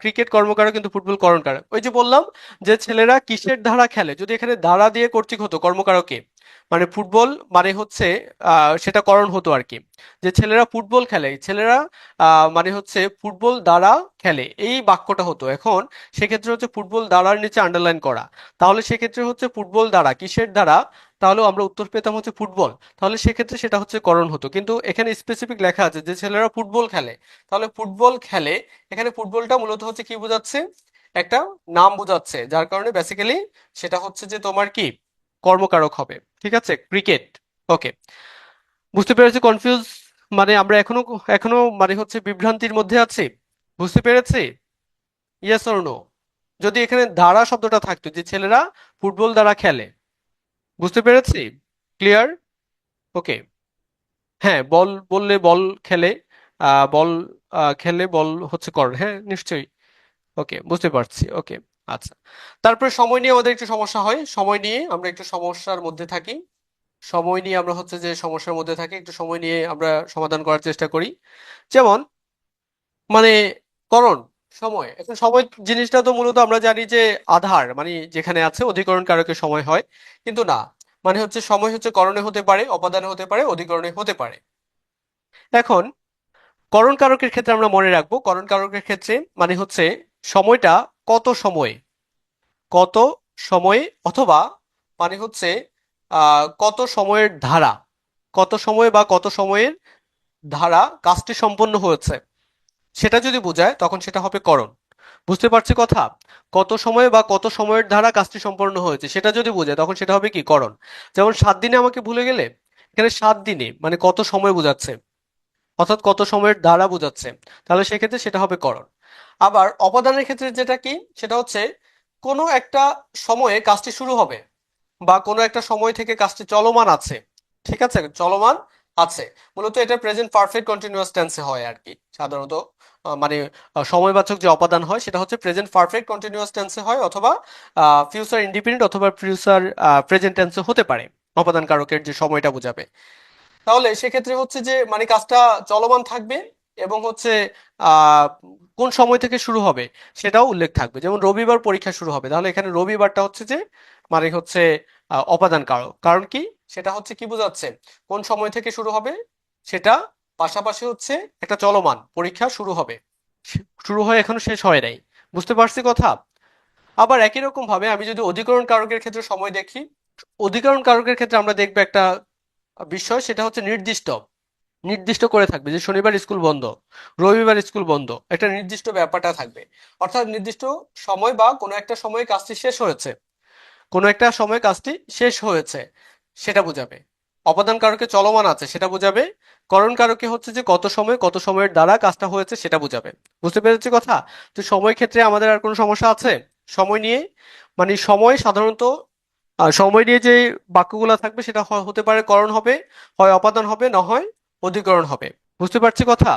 ক্রিকেট কর্মকারক কিন্তু ফুটবল করণকারক। ওই যে বললাম যে ছেলেরা কিসের ধারা খেলে, যদি এখানে ধারা দিয়ে কর্তৃক হতো কর্মকারকে, মানে ফুটবল মানে হচ্ছে সেটা করণ হতো আর কি, যে ছেলেরা ফুটবল খেলে, ছেলেরা মানে হচ্ছে ফুটবল দ্বারা খেলে, এই বাক্যটা হতো। এখন সেক্ষেত্রে হচ্ছে ফুটবল দ্বারার নিচে আন্ডারলাইন করা, তাহলে সেক্ষেত্রে হচ্ছে ফুটবল দ্বারা কিসের দ্বারা, তাহলে আমরা উত্তর পেতাম হচ্ছে ফুটবল। তাহলে সেক্ষেত্রে সেটা হচ্ছে করণ হতো, কিন্তু এখানে স্পেসিফিক লেখা আছে যে ছেলেরা ফুটবল খেলে, তাহলে ফুটবল খেলে, এখানে ফুটবলটা মূলত হচ্ছে কি বোঝাচ্ছে, একটা নাম বোঝাচ্ছে, যার কারণে বেসিক্যালি সেটা হচ্ছে যে তোমার কি কর্মকারক হবে। ঠিক আছে, ক্রিকেট। ওকে, বুঝতে পেরেছি? কনফিউজ মানে আমরা এখনো এখনো মানে হচ্ছে বিভ্রান্তির মধ্যে আছি, বুঝতে পেরেছি? Yes or no? যদি এখানে ধারা শব্দটা থাকতো যে ছেলেরা ফুটবল দ্বারা খেলে, বুঝতে পেরেছি? ক্লিয়ার? ওকে। হ্যাঁ, বল বললে বল খেলে, বল খেললে বল হচ্ছে কর, হ্যাঁ নিশ্চয়ই। ওকে, বুঝতে পারছি। ওকে, আচ্ছা। তারপরে সময় নিয়ে আমাদের একটু সমস্যা হয়, সময় নিয়ে আমরা একটু সমস্যার মধ্যে থাকি। সময় নিয়ে আমরা হচ্ছে যে সমস্যার মধ্যে থাকি, একটু সময় নিয়ে আমরা সমাধান করার চেষ্টা করি। যেমন মানে করণ, সময়, এখন সময় জিনিসটা তো মূলত আমরা জানি যে আধার, মানে যেখানে আছে অধিকরণ কারকে সময় হয়, কিন্তু না, মানে হচ্ছে সময় হচ্ছে করণে হতে পারে, অপাদানে হতে পারে, অধিকরণে হতে পারে। এখন করণ কারকের ক্ষেত্রে আমরা মনে রাখবো, করণ কারকের ক্ষেত্রে মানে হচ্ছে সময়টা কত সময়, কত সময়ে, অথবা মানে হচ্ছে কত সময়ের ধারা, কত সময় বা কত সময়ের ধারা কাজটি সম্পন্ন হয়েছে, সেটা যদি বোঝায় তখন সেটা হবে করণ। বুঝতে পারছি কথা? কত সময় বা কত সময়ের ধারা কাজটি সম্পন্ন হয়েছে সেটা যদি বোঝায় তখন সেটা হবে কি করণ। যেমন 7 দিনে আমাকে ভুলে গেলে, এখানে 7 দিনে মানে কত সময় বোঝাচ্ছে, অর্থাৎ কত সময়ের দ্বারা বোঝাচ্ছে, তাহলে সেক্ষেত্রে সেটা হবে করণ। আবার অপাদানের ক্ষেত্রে যেটা কি, সেটা হচ্ছে কোনো একটা সময়ে কাজটি শুরু হবে বা কোনো একটা সময় থেকে কাজটি চলমান আছে, ঠিক আছে, চলমান আছে, মূলত এটা প্রেজেন্ট পারফেক্ট কন্টিনিউয়াস টেন্সে হয় আর কি সাধারণত। মানে সময়বাচক যে অপাদান হয় সেটা হচ্ছে প্রেজেন্ট পারফেক্ট কন্টিনিউয়াস টেন্সে হয়, অথবা ফিউচার ইন্ডিপেন্ডেন্ট অথবা ফিউচার প্রেজেন্ট টেন্সে হতে পারে অপাদান কারকের যে সময়টা বোঝাবে। তাহলে সেক্ষেত্রে হচ্ছে যে মানে কাজটা চলমান থাকবে, এবং হচ্ছে আহ কোন সময় থেকে শুরু হবে সেটাও উল্লেখ থাকবে। যেমন রবিবার পরীক্ষা শুরু হবে, তাহলে এখানে রবিবারটা হচ্ছে যে মানে হচ্ছে অপাদান কারক, কারণ কি, সেটা হচ্ছে কি বোঝাচ্ছে, কোন সময় থেকে শুরু হবে সেটা পাশাপাশি হচ্ছে একটা চলমান পরীক্ষা শুরু হবে, শুরু হয়ে এখনো শেষ হয় নাই। বুঝতে পারছি কথা? আবার একই রকম ভাবে আমি যদি অধিকরণ কারকের ক্ষেত্রে সময় দেখি, অধিকরণ কারকের ক্ষেত্রে আমরা দেখবো একটা বিষয়, সেটা হচ্ছে নির্দিষ্ট নির্দিষ্ট করে থাকবে যে শনিবার স্কুল বন্ধ, রবিবার স্কুল বন্ধ, একটা নির্দিষ্ট ব্যাপারটা থাকবে। অর্থাৎ নির্দিষ্ট সময় বা কোনো একটা সময়ে কাজটি শেষ হয়েছে, কোনো একটা সময়ে কাজটি শেষ হয়েছে সেটা বোঝাবে। অপাদান কারকে চলমান আছে সেটা বোঝাবে। করণ কারকে হচ্ছে যে কত সময় কত সময়ের দ্বারা কাজটা হয়েছে সেটা বোঝাবে। বুঝতে পেরেছি কথা? তো সময় ক্ষেত্রে আমাদের আর কোনো সমস্যা আছে সময় নিয়ে? মানে সময় সাধারণত সময় নিয়ে যে বাক্যগুলো থাকবে সেটা হতে পারে করণ হবে, হয় অপাদান হবে, না হয় অধিকরণ হবে। বুঝতে পারছি কথা?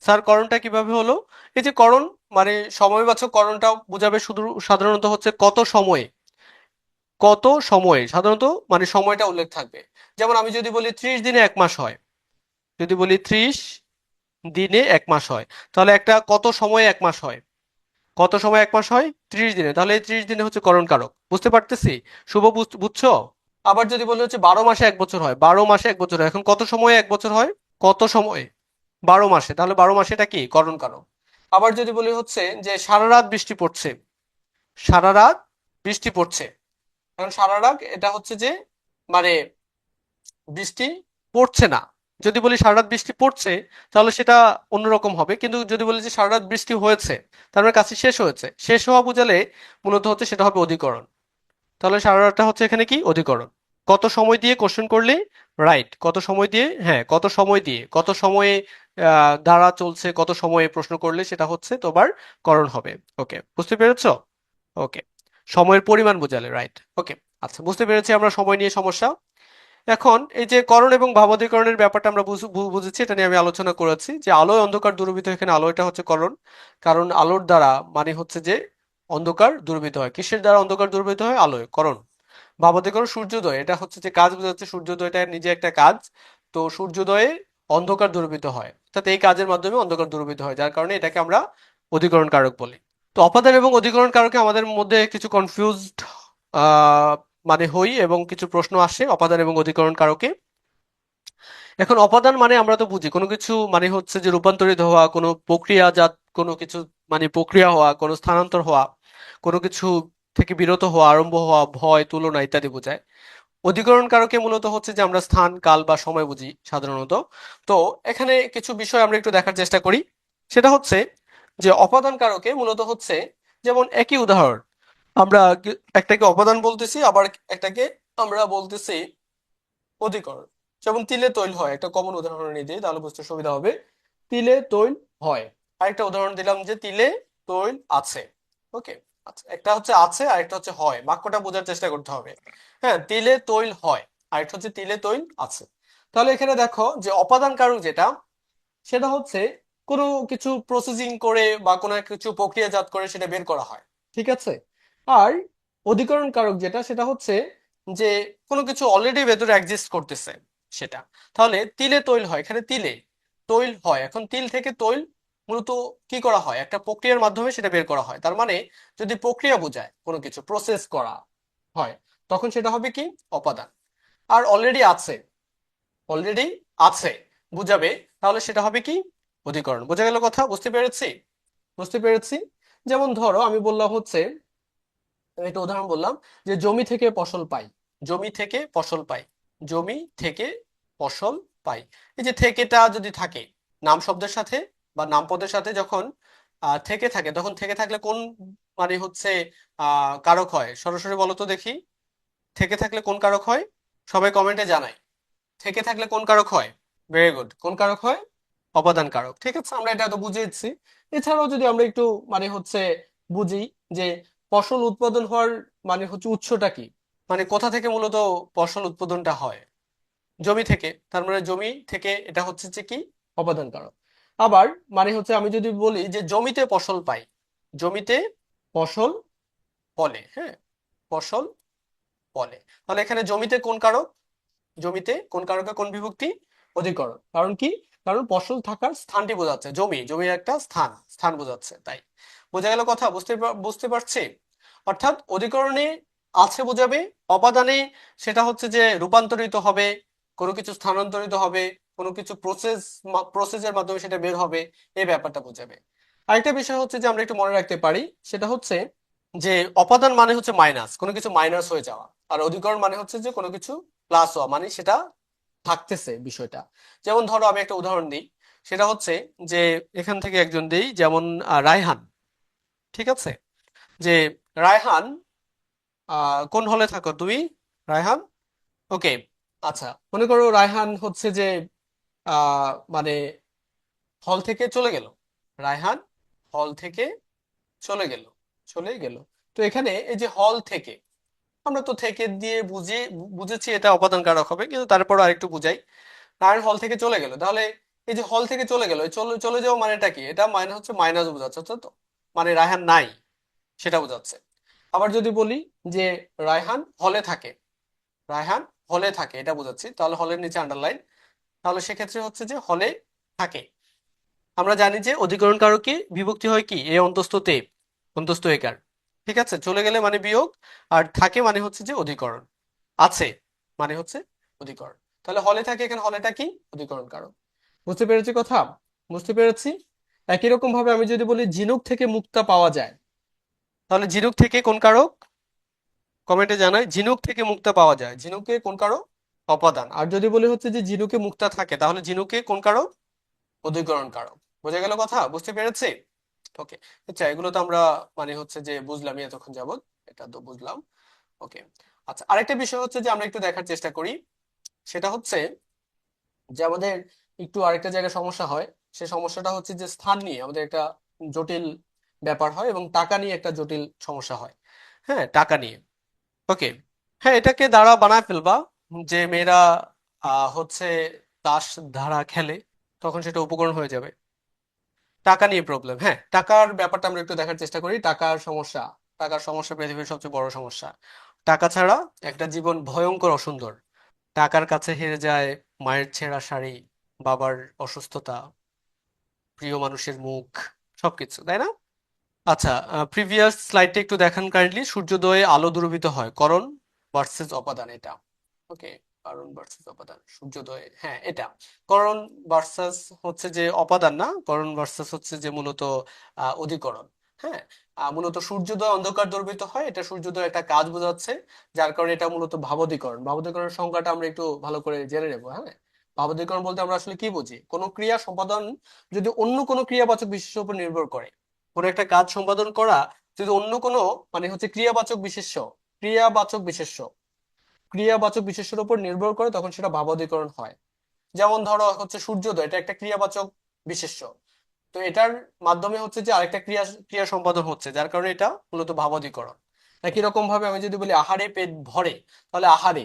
স্যার করণটা কিভাবে হলো? এই যে করণ মানে সময়বাচক করণটা বোঝাবে শুধু সাধারণত হচ্ছে কত সময়ে, কত সময়ে সাধারণত মানে সময়টা উল্লেখ থাকবে। যেমন আমি যদি বলি 30 দিনে 1 মাস হয়, যদি বলি 30 দিনে 1 মাস হয়, তাহলে একটা কত সময়ে 1 মাস হয়, কত সময় 1 মাস হয়? 30 দিনে। তাহলে এই 30 দিনে হচ্ছে করণ কারক। বুঝতে পারতেছি? শুভ, বুঝছো? আবার যদি বলি হচ্ছে 12 মাসে 1 বছর হয়, 12 মাসে 1 বছর হয়, এখন কত সময়ে 1 বছর হয়? কত সময়ে? 12 মাসে, তাহলে 12 মাসে এটা কি করণ কারক। আবার যদি বলি হচ্ছে যে সারা রাত বৃষ্টি পড়ছে, সারা রাত বৃষ্টি পড়ছে, এখন সারা রাত এটা হচ্ছে যে মানে বৃষ্টি পড়ছে না। যদি বলি সারা রাত বৃষ্টি পড়ছে তাহলে সেটা অন্যরকম হবে, কিন্তু যদি বলি যে সারা রাত বৃষ্টি হয়েছে তার মানে কাজটি শেষ হয়েছে, শেষ হওয়া বোঝালে মূলত হচ্ছে সেটা হবে অধিকরণ। তাহলে সারা রাতটা হচ্ছে এখানে কি অধিকরণ। কত সময় দিয়ে কোশ্চেন করলে রাইট, কত সময় দিয়ে, হ্যাঁ কত সময় দিয়ে, কত সময়ে দ্বারা চলছে, কত সময়ে প্রশ্ন করলে সেটা হচ্ছে তোমার করণ হবে। ওকে, বুঝতে পেরেছো? ওকে, সময়ের পরিমাণ বোঝালে রাইট। ওকে, আচ্ছা বুঝতে পেরেছি আমরা সময় নিয়ে সমস্যা। এখন এই যে করণ এবং ভাবাদিকরণের ব্যাপারটা আমরা বুঝেছি, এটা নিয়ে আমি আলোচনা করেছি যে আলোয় অন্ধকার দূরীভূত, এখানে আলো এটা হচ্ছে করণ। কারণ আলোর দ্বারা মানে হচ্ছে যে অন্ধকার দূরীভূত হয়। কিসের দ্বারা অন্ধকার দূরীভূত হয়? আলোয়, করণ। ভাবাদিকরণ সূর্যোদয়, এটা হচ্ছে যে কাজ বোঝাচ্ছে, সূর্যোদয়টা নিজে একটা কাজ। তো সূর্যোদয়ে অন্ধকার দূরীভূত হয়, অর্থাৎ এই কাজের মাধ্যমে অন্ধকার দূরীভূত হয়, যার কারণে এটাকে আমরা অধিকরণ কারক বলি। তো অপাদান এবং অধিকরণ কারকে আমাদের মধ্যে কিছু কনফিউজড আহ মানে হই এবং কিছু প্রশ্ন আসে অপাদান এবং অধিকরণ কারকে। এখন অপাদান মানে আমরা তো বুঝি কোনো কিছু মানে হচ্ছে যে রূপান্তরিত হওয়া, কোনো প্রক্রিয়াজাত কোনো কিছু, মানে প্রক্রিয়া হওয়া, কোনো স্থানান্তর হওয়া, কোনো কিছু থেকে বিরত হওয়া, আরম্ভ হওয়া, ভয়, তুলনা ইত্যাদি বোঝায়। অধিকরণ কারকে মূলত হচ্ছে যে আমরা স্থান, কাল বা সময় বুঝি সাধারণত। তো এখানে কিছু বিষয় আমরা একটু দেখার চেষ্টা করি। সেটা হচ্ছে যে অপাদান কারকে মূলত হচ্ছে, যেমন একই উদাহরণ, আমরা একটাকে অপাদান বলতেছি, আবার একটাকে আমরা বলতেছি অধিকরণ। যেমন তিলে তৈল হয়, একটা কমন উদাহরণ নিয়ে দিই তাহলে বুঝতে সুবিধা হবে। তিলে তৈল হয়। আরেকটা উদাহরণ দিলাম যে তিলে তৈল আছে। ওকে, আচ্ছা একটা হচ্ছে আছে আর একটা হচ্ছে হয়, বাক্যটা বোঝার চেষ্টা করতে হবে। হ্যাঁ, তিলে তৈল হয়, আরেকটা হচ্ছে তিলে তৈল আছে। তাহলে এখানে দেখো যে অপাদান কারক যেটা, সেটা হচ্ছে কোনো কিছু প্রসেসিং করে বা কোনো কিছু প্রক্রিয়াজাত করে সেটা বের করা হয়। ঠিক আছে? আর অধিকরণ কারক যেটা, সেটা হচ্ছে যে কোনো কিছু অলরেডি ভেতরে এক্সিস্ট করতেছে সেটা। তাহলে তিলে তৈল হয়, এখানে তিলে তৈল হয়, এখন তিল থেকে তৈল মূলত কি করা হয়? একটা প্রক্রিয়ার মাধ্যমে সেটা বের করা হয়। তার মানে যদি প্রক্রিয়া বোঝায় কোনো কিছু প্রসেস করা হয়, তখন সেটা হবে কি অপাদান। আর অলরেডি আছে, অলরেডি আছে বুঝাবে, তাহলে সেটা হবে কি অধিকরণ। বোঝা গেল কথা? বুঝতে পেরেছি? বুঝতে পেরেছি। যেমন ধরো আমি বললাম হচ্ছে, আমি একটা উদাহরণ বললাম যে জমি থেকে ফসল পাই, জমি থেকে ফসল পাই, জমি থেকে ফসল পাই। এই যে থেকেটা যদি থাকে নাম শব্দের সাথে বা নাম পদের সাথে, যখন থেকে থাকে, তখন থেকে থাকলে কোন মানে হচ্ছে কারক হয়? সরাসরি বলো তো দেখি, থেকে থাকলে কোন কারক হয়? সবাই কমেন্টে জানাই, থেকে থাকলে কোন কারক হয়? ভেরি গুড, কোন কারক হয়? অপাদান কারক। ঠিক আছে, আমরা এটা তো বুঝেছি। এছাড়াও যদি আমরা একটু মানে হচ্ছে বুঝি যে ফসল উৎপাদন হওয়ার মানে হচ্ছে উৎসটা কি, মানে কোথা থেকে মূলত ফসল উৎপাদনটা হয়? জমি থেকে, তার মানে জমি থেকে এটা হচ্ছে যে কি অপাদান কারক। আবার মানে হচ্ছে আমি যদি বলি যে জমিতে ফসল পাই, জমিতে ফসল ফলে, হ্যাঁ ফসল ফলে, তাহলে এখানে জমিতে কোন কারক? জমিতে কোন কারকে কোন বিভক্তি? অধিকরণ। কারণ কি? কারণ ফসল থাকার স্থানটি বোঝাচ্ছে, জমি, জমির একটা স্থান, স্থান বোঝাচ্ছে, তাই। বোঝা গেল কথা? বুঝতে পারছি? অর্থাৎ অধিকরণে আছে বোঝাবে, অপাদানে সেটা হচ্ছে যে রূপান্তরিত হবে, কোনো কিছু স্থানান্তরিত হবে,
কোনো কিছু প্রসেসের মাধ্যমে সেটা বের হবে, এই ব্যাপারটা বোঝাবে। আরেকটা বিষয় হচ্ছে যে আমরা একটু মনে রাখতে পারি, সেটা হচ্ছে যে অপাদান মানে হচ্ছে মাইনাস, কোনো কিছু মাইনাস হয়ে যাওয়া, আর অধিকরণ মানে হচ্ছে যে কোনো কিছু প্লাস হওয়া, মানে সেটা থাকতেছে বিষয়টা। যেমন ধরো আমি একটা উদাহরণ দিই, সেটা হচ্ছে যে এখান থেকে একজন দেই, যেমন রায়হান। ঠিক আছে, যে রায়হান, কোন হলে থাকো তুমি রায়হান? ওকে, আচ্ছা, মনে করো রায়হান হচ্ছে যে মানে হল থেকে চলে গেল। রায়হান হল থেকে চলে গেল, চলে গেল। তো এখানে এই যে হল থেকে, আমরা তো থেকে দিয়ে বুঝেছি এটা অপাদান কারক হবে, কিন্তু তারপর আরেকটু বুঝাই। রায়হান হল থেকে চলে গেল, তাহলে এই যে হল থেকে চলে গেল, এই চলে চলে যাওয়া মানেটা কি? এটা মানে হচ্ছে মাইনাস বোঝাচ্ছে, হচ্ছে তো, মানে রায়হান নাই সেটা বোঝাচ্ছে। আবার যদি বলি যে রায়হান হলে থাকে, রায়হান হলে থাকে এটা বোঝাচ্ছি, তাহলে হলের নিচে আন্ডারলাইন। তাহলে সেক্ষেত্রে হচ্ছে যে হলে থাকে। আমরা জানি যে অধিকরণ কারকে বিভক্তি হয় কি, এ অন্তস্থ তে, অন্তস্থ একার। ঠিক আছে, চলে গেলে মানে বিয়োগ, আর থাকে মানে হচ্ছে যে অধিকরণ, আছে মানে হচ্ছে অধিকরণ। তাহলে হলে থাকে, এখানে হলেটা কি? অধিকরণ কারক। বুঝতে পেরেছি কথা? বুঝতে পেরেছি। একই রকম ভাবে আমি যদি বলি ঝিনুক থেকে মুক্তা পাওয়া যায়, তাহলে ঝিনুক থেকে কোন কারক? কমেন্টে জানাই, ঝিনুক থেকে মুক্তা পাওয়া যায়, ঝিনুকে কোন কারক? অপাদান। আর যদি বলি হচ্ছে যে ঝিনুকে মুক্তা থাকে, তাহলে ঝিনুকে কোন কারক? অধিকরণ কারক। বোঝা গেল কথা? বুঝতে পেরেছি? ওকে। আচ্ছা, এগুলো তো আমরা মানে হচ্ছে যে বুঝলামই এতক্ষণ যাবত, এটা তো বুঝলাম। ওকে। আচ্ছা, আরেকটা বিষয় হচ্ছে যে আমরা একটু দেখার চেষ্টা করি, সেটা হচ্ছে যে আমাদের একটু আরেকটা জায়গায় সমস্যা হয়। সে সমস্যাটা হচ্ছে যে স্থান নিয়ে আমাদের একটা জটিল ব্যাপার হয়, এবং টাকা নিয়ে একটা জটিল সমস্যা হয়। হ্যাঁ, টাকা নিয়ে। ওকে। হ্যাঁ, এটাকে দ্বারা বানায় ফেলবা, যে মেয়েরা হচ্ছে তাস ধারা খেলে, তখন সেটা উপকরণ হয়ে যাবে। টাকা নিয়ে প্রবলেম, হ্যাঁ, টাকার ব্যাপারটা আমরা একটু দেখার চেষ্টা করি। টাকার সমস্যা, টাকার সমস্যা পৃথিবীর সবচেয়ে বড় সমস্যা। টাকা ছাড়া একটা জীবন ভয়ঙ্কর অসুন্দর। টাকার কাছে হেরে যায় মায়ের ছেঁড়া শাড়ি, বাবার অসুস্থতা, প্রিয় মানুষের মুখ, সবকিছু, তাই না? আচ্ছা, প্রিভিয়াস স্লাইডটা একটু দেখান কাইন্ডলি। সূর্যোদয়ে আলো দ্রবীভূত হয়, করণ ভার্সেস অপাদান এটা। ওকে, করণ ভার্সেস অপাদান, সূর্যোদয়ে, হ্যাঁ এটা করণ ভার্সাস হচ্ছে যে অপাদান না, করণ ভার্সাস হচ্ছে যে মূলত অধিকরণ। হ্যাঁ, মূলত সূর্যোদয় অন্ধকার দ্রবীভূত হয়, এটা সূর্যোদয় একটা কাজ বোঝাচ্ছে, যার কারণে এটা মূলত ভাবাদিকরণ। ভাবাদিকরণের সংজ্ঞাটা আমরা একটু ভালো করে জেনে নেবো। হ্যাঁ, ভাবাদিকরণ বলতে আমরা আসলে কি বুঝি? কোনো ক্রিয়া সম্পাদন যদি অন্য কোনো ক্রিয়াবাচক বিশেষের উপর নির্ভর করে, কোনো একটা কাজ সম্পাদন করা যদি অন্য কোনো মানে হচ্ছে ক্রিয়াবাচক বিশেষ্য, ক্রিয়াবাচক বিশেষ্য, ক্রিয়াবাচক বিশেষ্যের উপর নির্ভর করে, তখন সেটা ভাবাদিকরণ হয়। যেমন ধরো হচ্ছে সূর্যোদয়, এটা একটা ক্রিয়াবাচক বিশেষ্য, তো এটার মাধ্যমে হচ্ছে যে আরেকটা ক্রিয়া ক্রিয়া সম্পাদন হচ্ছে, যার কারণে এটা মূলত ভাবাদিকরণ। একই রকম ভাবে আমি যদি বলি আহারে পেট ভরে, তাহলে আহারে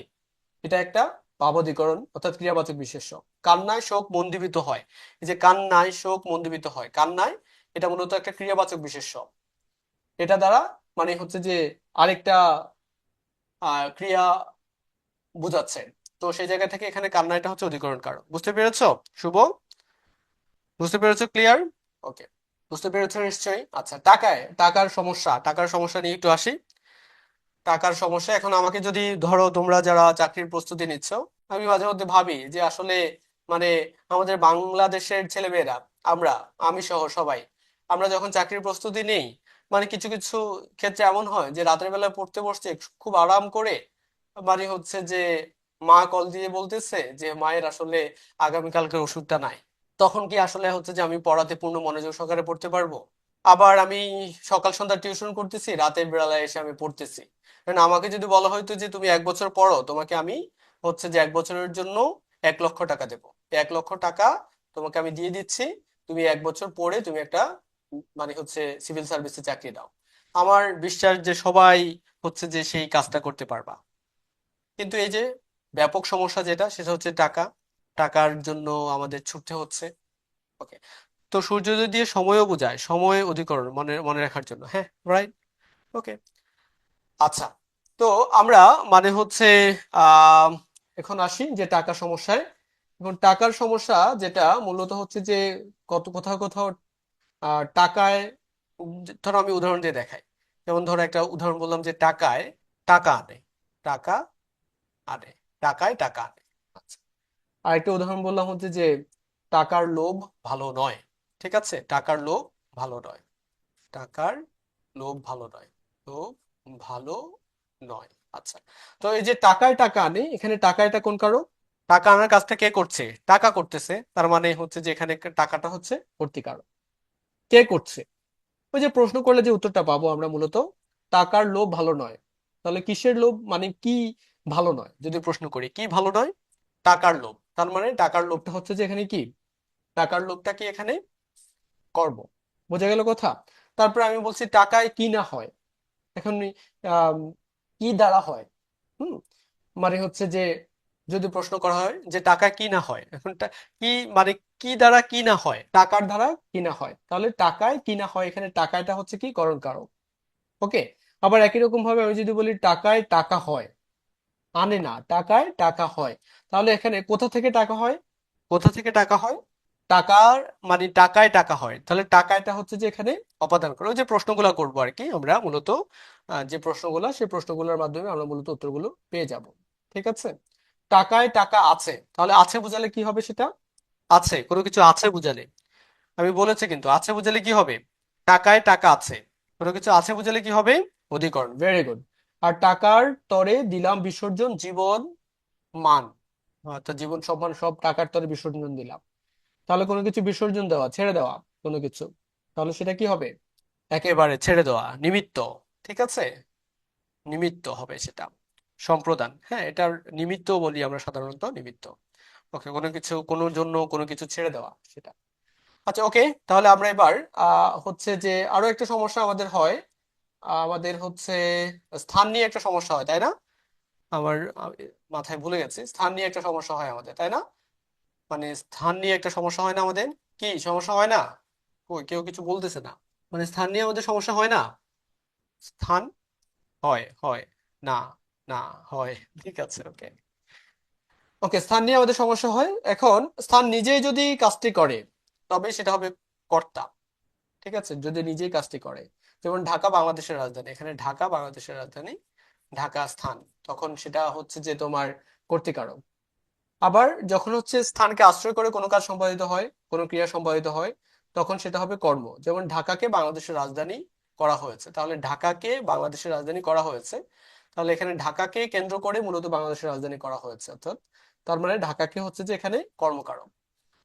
এটা একটা ভাবাদিকরণ অর্থাৎ ক্রিয়াবাচক বিশেষ্য। কান্নায় শোক মন্দীভূত হয়, এই যে কান্নায় শোক মন্দীভূত হয়, কান্নায়, এটা মূলত একটা ক্রিয়াবাচক বিশেষ্য। এটা দ্বারা মানে হচ্ছে যে আরেকটা ক্রিয়া বোঝাচ্ছে। তো সেই জায়গা থেকে এখানে কান্নাটা হচ্ছে অধিকরণ কারক। বুঝতে পেরেছো শুভ? বুঝতে পেরেছো? ক্লিয়ার? ওকে, বুঝতে পেরেছো নিশ্চয়ই। আচ্ছা, টাকায়, টাকার সমস্যা, টাকার সমস্যা নিয়ে একটু আসি। টাকার সমস্যা, এখন আমাকে যদি ধরো, তোমরা যারা চাকরির প্রস্তুতি নিচ্ছ, আমি মাঝে মধ্যে ভাবি যে আসলে মানে আমাদের বাংলাদেশের ছেলেমেয়েরা, আমরা, আমি সহ সবাই, আমরা যখন চাকরির প্রস্তুতি নেই, মানে কিছু কিছু ক্ষেত্রে এমন হয় যে রাতের বেলা পড়তে বসছে খুব আরাম করে, মানে হচ্ছে যে মা কল দিয়ে বলতেছে যে মায়ের আসলে আগামীকালকের ওষুধটা নাই। তখন কি আসলে হচ্ছে যে আমি পড়াতে পূর্ণ মনোযোগ সহকারে পড়তে পারবো? আবার আমি সকাল সন্ধ্যা টিউশন করতেছি, রাতের বেলায় এসে আমি পড়তেছি। কারণ আমাকে যদি বলা হয়তো যে তুমি 1 বছর পড়ো, তোমাকে আমি হচ্ছে যে 1 বছরের জন্য 1 লক্ষ টাকা দেবো, 1 লক্ষ টাকা তোমাকে আমি দিয়ে দিচ্ছি, তুমি 1 বছর পড়ে তুমি একটা মানে হচ্ছে সিভিল সার্ভিসে চাকরি দাও, আমার বিশ্বাস যে সবাই হচ্ছে যে সেই কাজটা করতে পারবা। কিন্তু এই যে ব্যাপক সমস্যা যেটা, সেটা হচ্ছে টাকা। টাকার জন্য আমাদের ছুটতে হচ্ছে। ওকে। তো সূর্যোদয় দিয়ে সময়ও বোঝায়, সময় অধিকরণ মনে মনে রাখার জন্য, হ্যাঁ, রাইট। ওকে। আচ্ছা, তো আমরা মানে হচ্ছে আহ এখন আসি যে টাকার সমস্যায়। এখন টাকার সমস্যা যেটা মূলত হচ্ছে যে কত কোথাও কোথাও টাকায়, ধরো আমি উদাহরণ দিয়ে দেখাই। যেমন ধরো একটা উদাহরণ বললাম যে টাকায় টাকা আনে, টাকা আনে, টাকায় টাকা আনে। আচ্ছা, আরেকটা উদাহরণ বললাম হচ্ছে যে টাকার লোভ ভালো নয়। ঠিক আছে, টাকার লোভ ভালো নয়। টাকার লোভ ভালো নয়। লোভ ভালো নয়। আচ্ছা, তো এই যে টাকায় টাকা আনে, এখানে টাকাটা কোন কারক? টাকা আনার কাজটা কে করছে? টাকা করতেছে, তার মানে হচ্ছে যে এখানে টাকাটা হচ্ছে কর্তৃকারক। কে করছে? ওই যে প্রশ্ন করলে যে উত্তরটা পাবো আমরা মূলত, টাকার লোভ ভালো নয়। তাহলে কিসের লোভ, মানে কি ভালো নয়? যদি প্রশ্ন করি কি ভালো নয়, টাকার লোভ, তার মানে টাকার লোভটা হচ্ছে যে এখানে কি, টাকার লোভটা কি এখানে কর্ম। বোঝা গেল কথা? তারপরে আমি বলছি টাকায় কি না হয়। এখন আম, কি দ্বারা হয়? হুম, মানে হচ্ছে যে যদি প্রশ্ন করা হয় যে টাকা কি না হয়, এখন কি মানে কি দ্বারা কি না হয়, টাকার দ্বারা কি না হয়, তাহলে টাকায় কি না হয়, এখানে টাকাটা হচ্ছে কি করণ কারক। ওকে। আবার একই রকম ভাবে আমি যদি বলি টাকায় টাকা হয়, আনে না, টাকায় টাকা হয়, তাহলে এখানে কোথা থেকে টাকা হয়? কোথা থেকে টাকা হয়? টাকার মানে টাকায় টাকা হয়, তাহলে টাকাটা হচ্ছে যে এখানে অপাদান করে। ওই যে প্রশ্নগুলো করবো আর কি আমরা মূলত, যে প্রশ্নগুলো, সেই প্রশ্নগুলোর মাধ্যমে আমরা মূলত উত্তরগুলো পেয়ে যাব। ঠিক আছে। টাকায় টাকা আছে, তাহলে আছে বোঝালে কি হবে সেটা? আছে, কোনো কিছু আছে বুঝালে, আমি বলেছি কিন্তু আছে বুঝালে কি হবে? টাকায় টাকা আছে, কোনো কিছু আছে বুঝালে কি হবে? অধিকরণ। Very good. আর টাকার তরে দিলাম বিসর্জন জীবন মান, অর্থাৎ জীবন সম্মান সব টাকার তরে বিসর্জন দিলাম। তাহলে কোনো কিছু বিসর্জন দেওয়া, ছেড়ে দেওয়া কোনো কিছু, তাহলে সেটা কি হবে? একেবারে ছেড়ে দেওয়া, নিমিত্ত। ঠিক আছে, নিমিত্ত হবে সেটা। সম্প্রদান, হ্যাঁ, এটার নিমিত্ত বলি আমরা সাধারণত, নিমিত্ত। ওকে, কোনো কিছু কোনো জন্য কোনো কিছু ছেড়ে দেওয়া সেটা। আচ্ছা, ওকে, তাহলে আমরা এবার হচ্ছে যে আরো একটা সমস্যা আমাদের হয়। আমাদের হচ্ছে স্থান নিয়ে একটা সমস্যা হয়, তাই না? আমার মাথায় ভুলে গেছি, স্থান নিয়ে একটা সমস্যা হয় আমাদের, তাই না? মানে স্থান নিয়ে একটা সমস্যা হয় না আমাদের? কি সমস্যা হয় না? কই কেউ কিছু বলতেছে না। মানে স্থান নিয়ে আমাদের সমস্যা হয় না? স্থান হয় হয় না, না হয়। ঠিক আছে, ওকে। ওকে, স্থান নিয়ে আমাদের সমস্যা হয়। এখন স্থান নিজেই যদি কাজটি করে, তবে সেটা হবে কর্তা। ঠিক আছে, যদি নিজেই কাজটি করে, যেমন ঢাকা বাংলাদেশের রাজধানী, এখানে ঢাকা বাংলাদেশের রাজধানী, ঢাকা স্থান, তখন সেটা হচ্ছে যে তোমার কর্তৃকারক। আবার যখন হচ্ছে স্থানকে আশ্রয় করে কোনো কাজ সম্পাদিত হয়, কোনো ক্রিয়া সম্পাদিত হয়, তখন সেটা হবে কর্ম। যেমন ঢাকাকে বাংলাদেশের রাজধানী করা হয়েছে, তাহলে ঢাকাকে বাংলাদেশের রাজধানী করা হয়েছে, তাহলে এখানে ঢাকাকে কেন্দ্র করে মূলত বাংলাদেশের রাজধানী করা হয়েছে, অর্থাৎ তার মানে ঢাকাকে হচ্ছে যে এখানে কর্মকারক।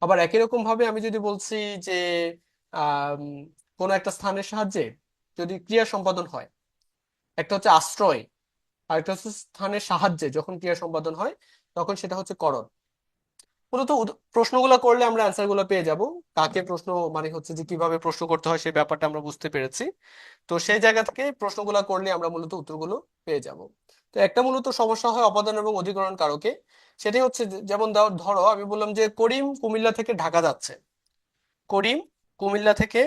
আবার একই রকম ভাবে আমি যদি বলছি যে আহ কোন একটা স্থানের সাহায্যে যদি ক্রিয়া সম্পাদন হয়, একটা হচ্ছে আশ্রয় আর একটা হচ্ছে স্থানের সাহায্যে যখন ক্রিয়া সম্পাদন হয়, তখন সেটা হচ্ছে করণ। মূলত প্রশ্নগুলো করলে আমরা অ্যান্সার গুলো পেয়ে যাব। কাকে প্রশ্ন মানে হচ্ছে যে কিভাবে প্রশ্ন করতে হয় সেই ব্যাপারটা আমরা বুঝতে পেরেছি। তো সেই জায়গা থেকে প্রশ্নগুলো করলে আমরা মূলত উত্তরগুলো পেয়ে যাব। তো একটা মূলত সমস্যা হয় অপাদান এবং অধিকরণ কারকে। সেটাই হচ্ছে যেমন ধরো আমি বললাম যে করিম কুমিল্লা থেকে ঢাকা যাচ্ছে। করিম কুমিল্লা থেকে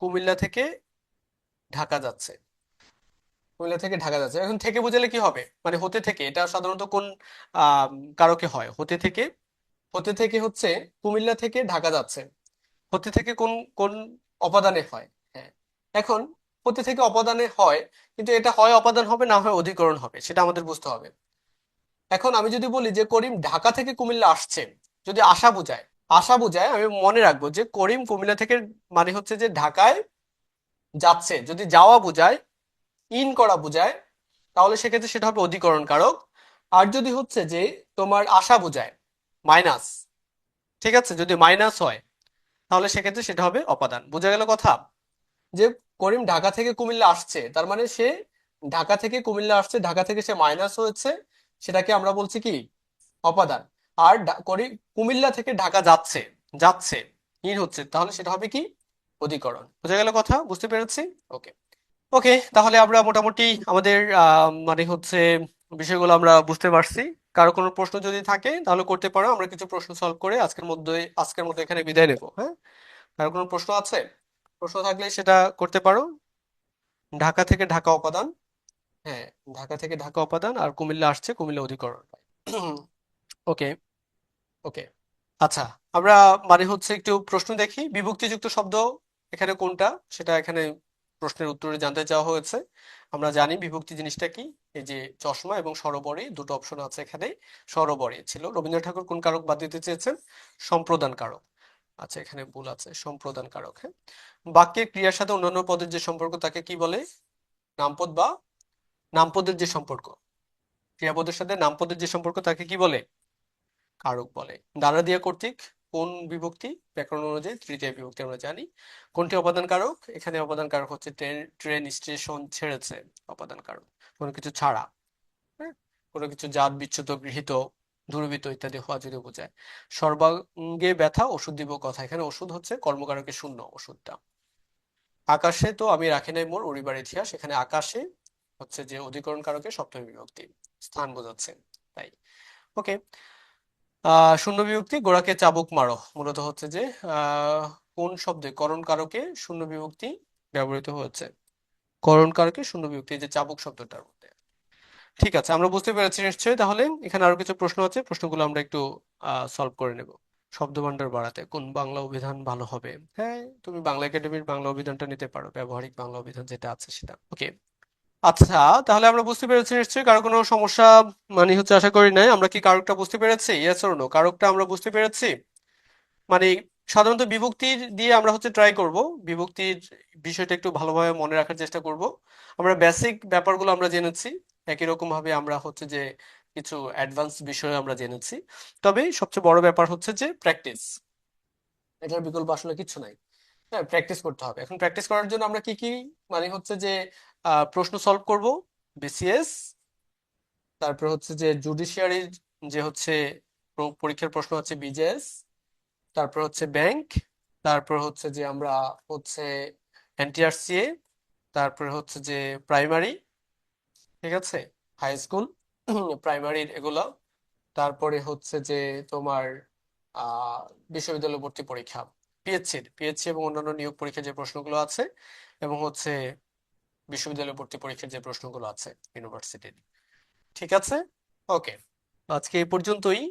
কুমিল্লা থেকে ঢাকা যাচ্ছে। কুমিল্লা থেকে ঢাকা যাচ্ছে, এখন থেকে বুঝালে কি হবে? মানে হতে থেকে, এটা সাধারণত কোন আহ কারকে হয়? হতে থেকে। হতে থেকে হচ্ছে কুমিল্লা থেকে ঢাকা যাচ্ছে, হতে থেকে কোন কোন অপাদানে হয়? হ্যাঁ, এখন হতে থেকে অপাদানে হয়, কিন্তু এটা হয় অপাদান হবে, না হয় অধিকরণ হবে, সেটা আমাদের বুঝতে হবে। এখন আমি যদি বলি যে করিম ঢাকা থেকে কুমিল্লা আসছে, যদি আশা বুঝায়, আশা বুঝায়, আমি মনে রাখবো যে করিম কুমিল্লা থেকে মানে হচ্ছে যে ঢাকায় যাচ্ছে, যদি যাওয়া বুঝায়, ইন করা বুঝায়, তাহলে সেক্ষেত্রে সেটা হবে অধিকরণ কারক। আর যদি হচ্ছে যে তোমার আশা বুঝায়, মাইনাস, ঠিক আছে, যদি মাইনাস হয়, তাহলে সেক্ষেত্রে সেটা হবে অপাদান। বোঝা গেল কথা? যে করিম ঢাকা থেকে কুমিল্লা আসছে, তার মানে সে ঢাকা থেকে কুমিল্লা আসছে, ঢাকা থেকে সে মাইনাস হয়েছে, সেটাকে আমরা বলছি কি? অপাদান। আর কুমিল্লা থেকে ঢাকা যাচ্ছে, যাচ্ছে ইন হচ্ছে, তাহলে সেটা হবে কি? অধিকরণ। বোঝা গেল কথা? বুঝতে পেরেছি? ওকে। ওকে, তাহলে আমরা মোটামুটি আমাদের মানে হচ্ছে বিষয়গুলো আমরা বুঝতে পারছি। কারো কোনো প্রশ্ন যদি থাকে তাহলে করতে পারো, আমরা কিছু প্রশ্ন সলভ করে আজকের মতো এখানে বিদায় নেবো। হ্যাঁ, কারো কোনো প্রশ্ন আছে? প্রশ্ন থাকলে সেটা করতে পারো। ঢাকা থেকে ঢাকা উপাদান, হ্যাঁ, ঢাকা থেকে ঢাকা উপাদান, আর কুমিল্লা আসছে, কুমিল্লা অধিকরণ। ওকে। ওকে, আচ্ছা, আমরা মানে হচ্ছে একটু প্রশ্ন দেখি। বিভক্তিযুক্ত শব্দ এখানে কোনটা, সেটা এখানে প্রশ্নের উত্তরে জানতে চাওয়া হয়েছে। আমরা জানি বিভক্তি জিনিসটা কি। এই যে চশমা এবং সরোবরে দুটো অপশন আছে এখানে, সরোবরে ছিল। রবীন্দ্রনাথ ঠাকুর কোন কারক বাদ দিতে চেয়েছেন? সম্প্রদান কারক। আচ্ছা, এখানে ভুল আছে, সম্প্রদান কারক। হ্যাঁ, বাক্যে ক্রিয়ার সাথে অন্যান্য পদের যে সম্পর্ক তাকে কি বলে? নামপদ বা নামপদের যে সম্পর্ক, ক্রিয়াপদের সাথে নামপদের যে সম্পর্ক তাকে কি বলে? কারক বলে। দ্বারা দিয়া কর্তৃক কোন বিভক্তি? ব্যাকরণ অনুযায়ী তৃতীয় বিভক্তি আমরা জানি। কোনটি অপাদান কারক? এখানে অপাদান কারক হচ্ছে ট্রেন, ট্রেন স্টেশন ছেড়েছে, অপাদান কারক। কোনো কিছু ছাড়া, হ্যাঁ, কোনো কিছু জাত বিচ্যুত, গৃহীত, দুর্বৃত্ত ইত্যাদি হওয়া যদি বোঝায়। সর্বাঙ্গে ব্যথা, ওষুধ দিব কথা। এখানে ওষুধ হচ্ছে কর্মকারকে শূন্য, ওষুধটা। আকাশে তো আমি রাখি নাই মোর উড়িবার ইতিহাস, এখানে আকাশে হচ্ছে যে অধিকরণ কারকের সপ্তমী বিভক্তি, স্থান বোঝাচ্ছে তাই। ওকে। শূন্য বিভক্তি, গোড়াকে চাবুক মারো, মূলত হচ্ছে যে কোন শব্দে করণ কারকে শূন্য বিভক্তি ব্যবহৃত হয়েছে? করণ কারকে শূন্য বিভক্তি, এই যে চাবুক শব্দটার মধ্যে। ঠিক আছে, আমরা বুঝতে পেরেছি নিশ্চয়ই। তাহলে এখানে আরো কিছু প্রশ্ন আছে, প্রশ্নগুলো আমরা একটু সলভ করে নেব। শব্দভান্ডার বাড়াতে কোন বাংলা অভিধান ভালো হবে? হ্যাঁ, তুমি বাংলা একাডেমির বাংলা অভিধানটা নিতে পারো, ব্যবহারিক বাংলা অভিধান যেটা আছে সেটা। ওকে। আচ্ছা, তাহলে আমরা বুঝতে পেরেছি নিশ্চয়ই, কারো কোনো সমস্যা মানে হচ্ছে আশা করি নাই। আমরা কি কারকটা বুঝতে পেরেছি? Yes or no? কারকটা আমরা বুঝতে পেরেছি। মানে সাধারণত বিভক্তির দিয়ে আমরা হচ্ছে ট্রাই করব, বিভক্তির বিষয়টা একটু ভালোভাবে মনে রাখার চেষ্টা করব। আমরা বেসিক ব্যাপারগুলো আমরা জেনেছি, একই রকম ভাবে আমরা হচ্ছে যে কিছু অ্যাডভান্স বিষয় আমরা জেনেছি। তবে সবচেয়ে বড় ব্যাপার হচ্ছে যে প্র্যাকটিস, এটার বিকল্প আসলে কিছু নাই। হ্যাঁ, প্র্যাকটিস করতে হবে। এখন প্র্যাকটিস করার জন্য আমরা কি কি মানে হচ্ছে যে প্রশ্ন সলভ করব, বিসিএস, তারপর হচ্ছে যে জুডিশিয়ারির যে হচ্ছে পরীক্ষার প্রশ্ন আছে বিজেএস, তারপর হচ্ছে ব্যাংক, তারপর হচ্ছে যে আমরা হচ্ছে এনটিআরসিএ, তারপর হচ্ছে যে প্রাইমারি, ঠিক আছে, হাই স্কুল, প্রাইমারির এগুলো, তারপরে হচ্ছে যে তোমার বিশ্ববিদ্যালয় ভর্তি পরীক্ষা, পিএসসি এবং অন্যান্য নিয়োগ পরীক্ষার যে প্রশ্নগুলো আছে, এবং হচ্ছে বিশ্ববিদ্যালয় ভর্তি পরীক্ষার যে প্রশ্নগুলো আছে ইউনিভার্সিটির। ঠিক আছে। ওকে, আজকে এই পর্যন্তই।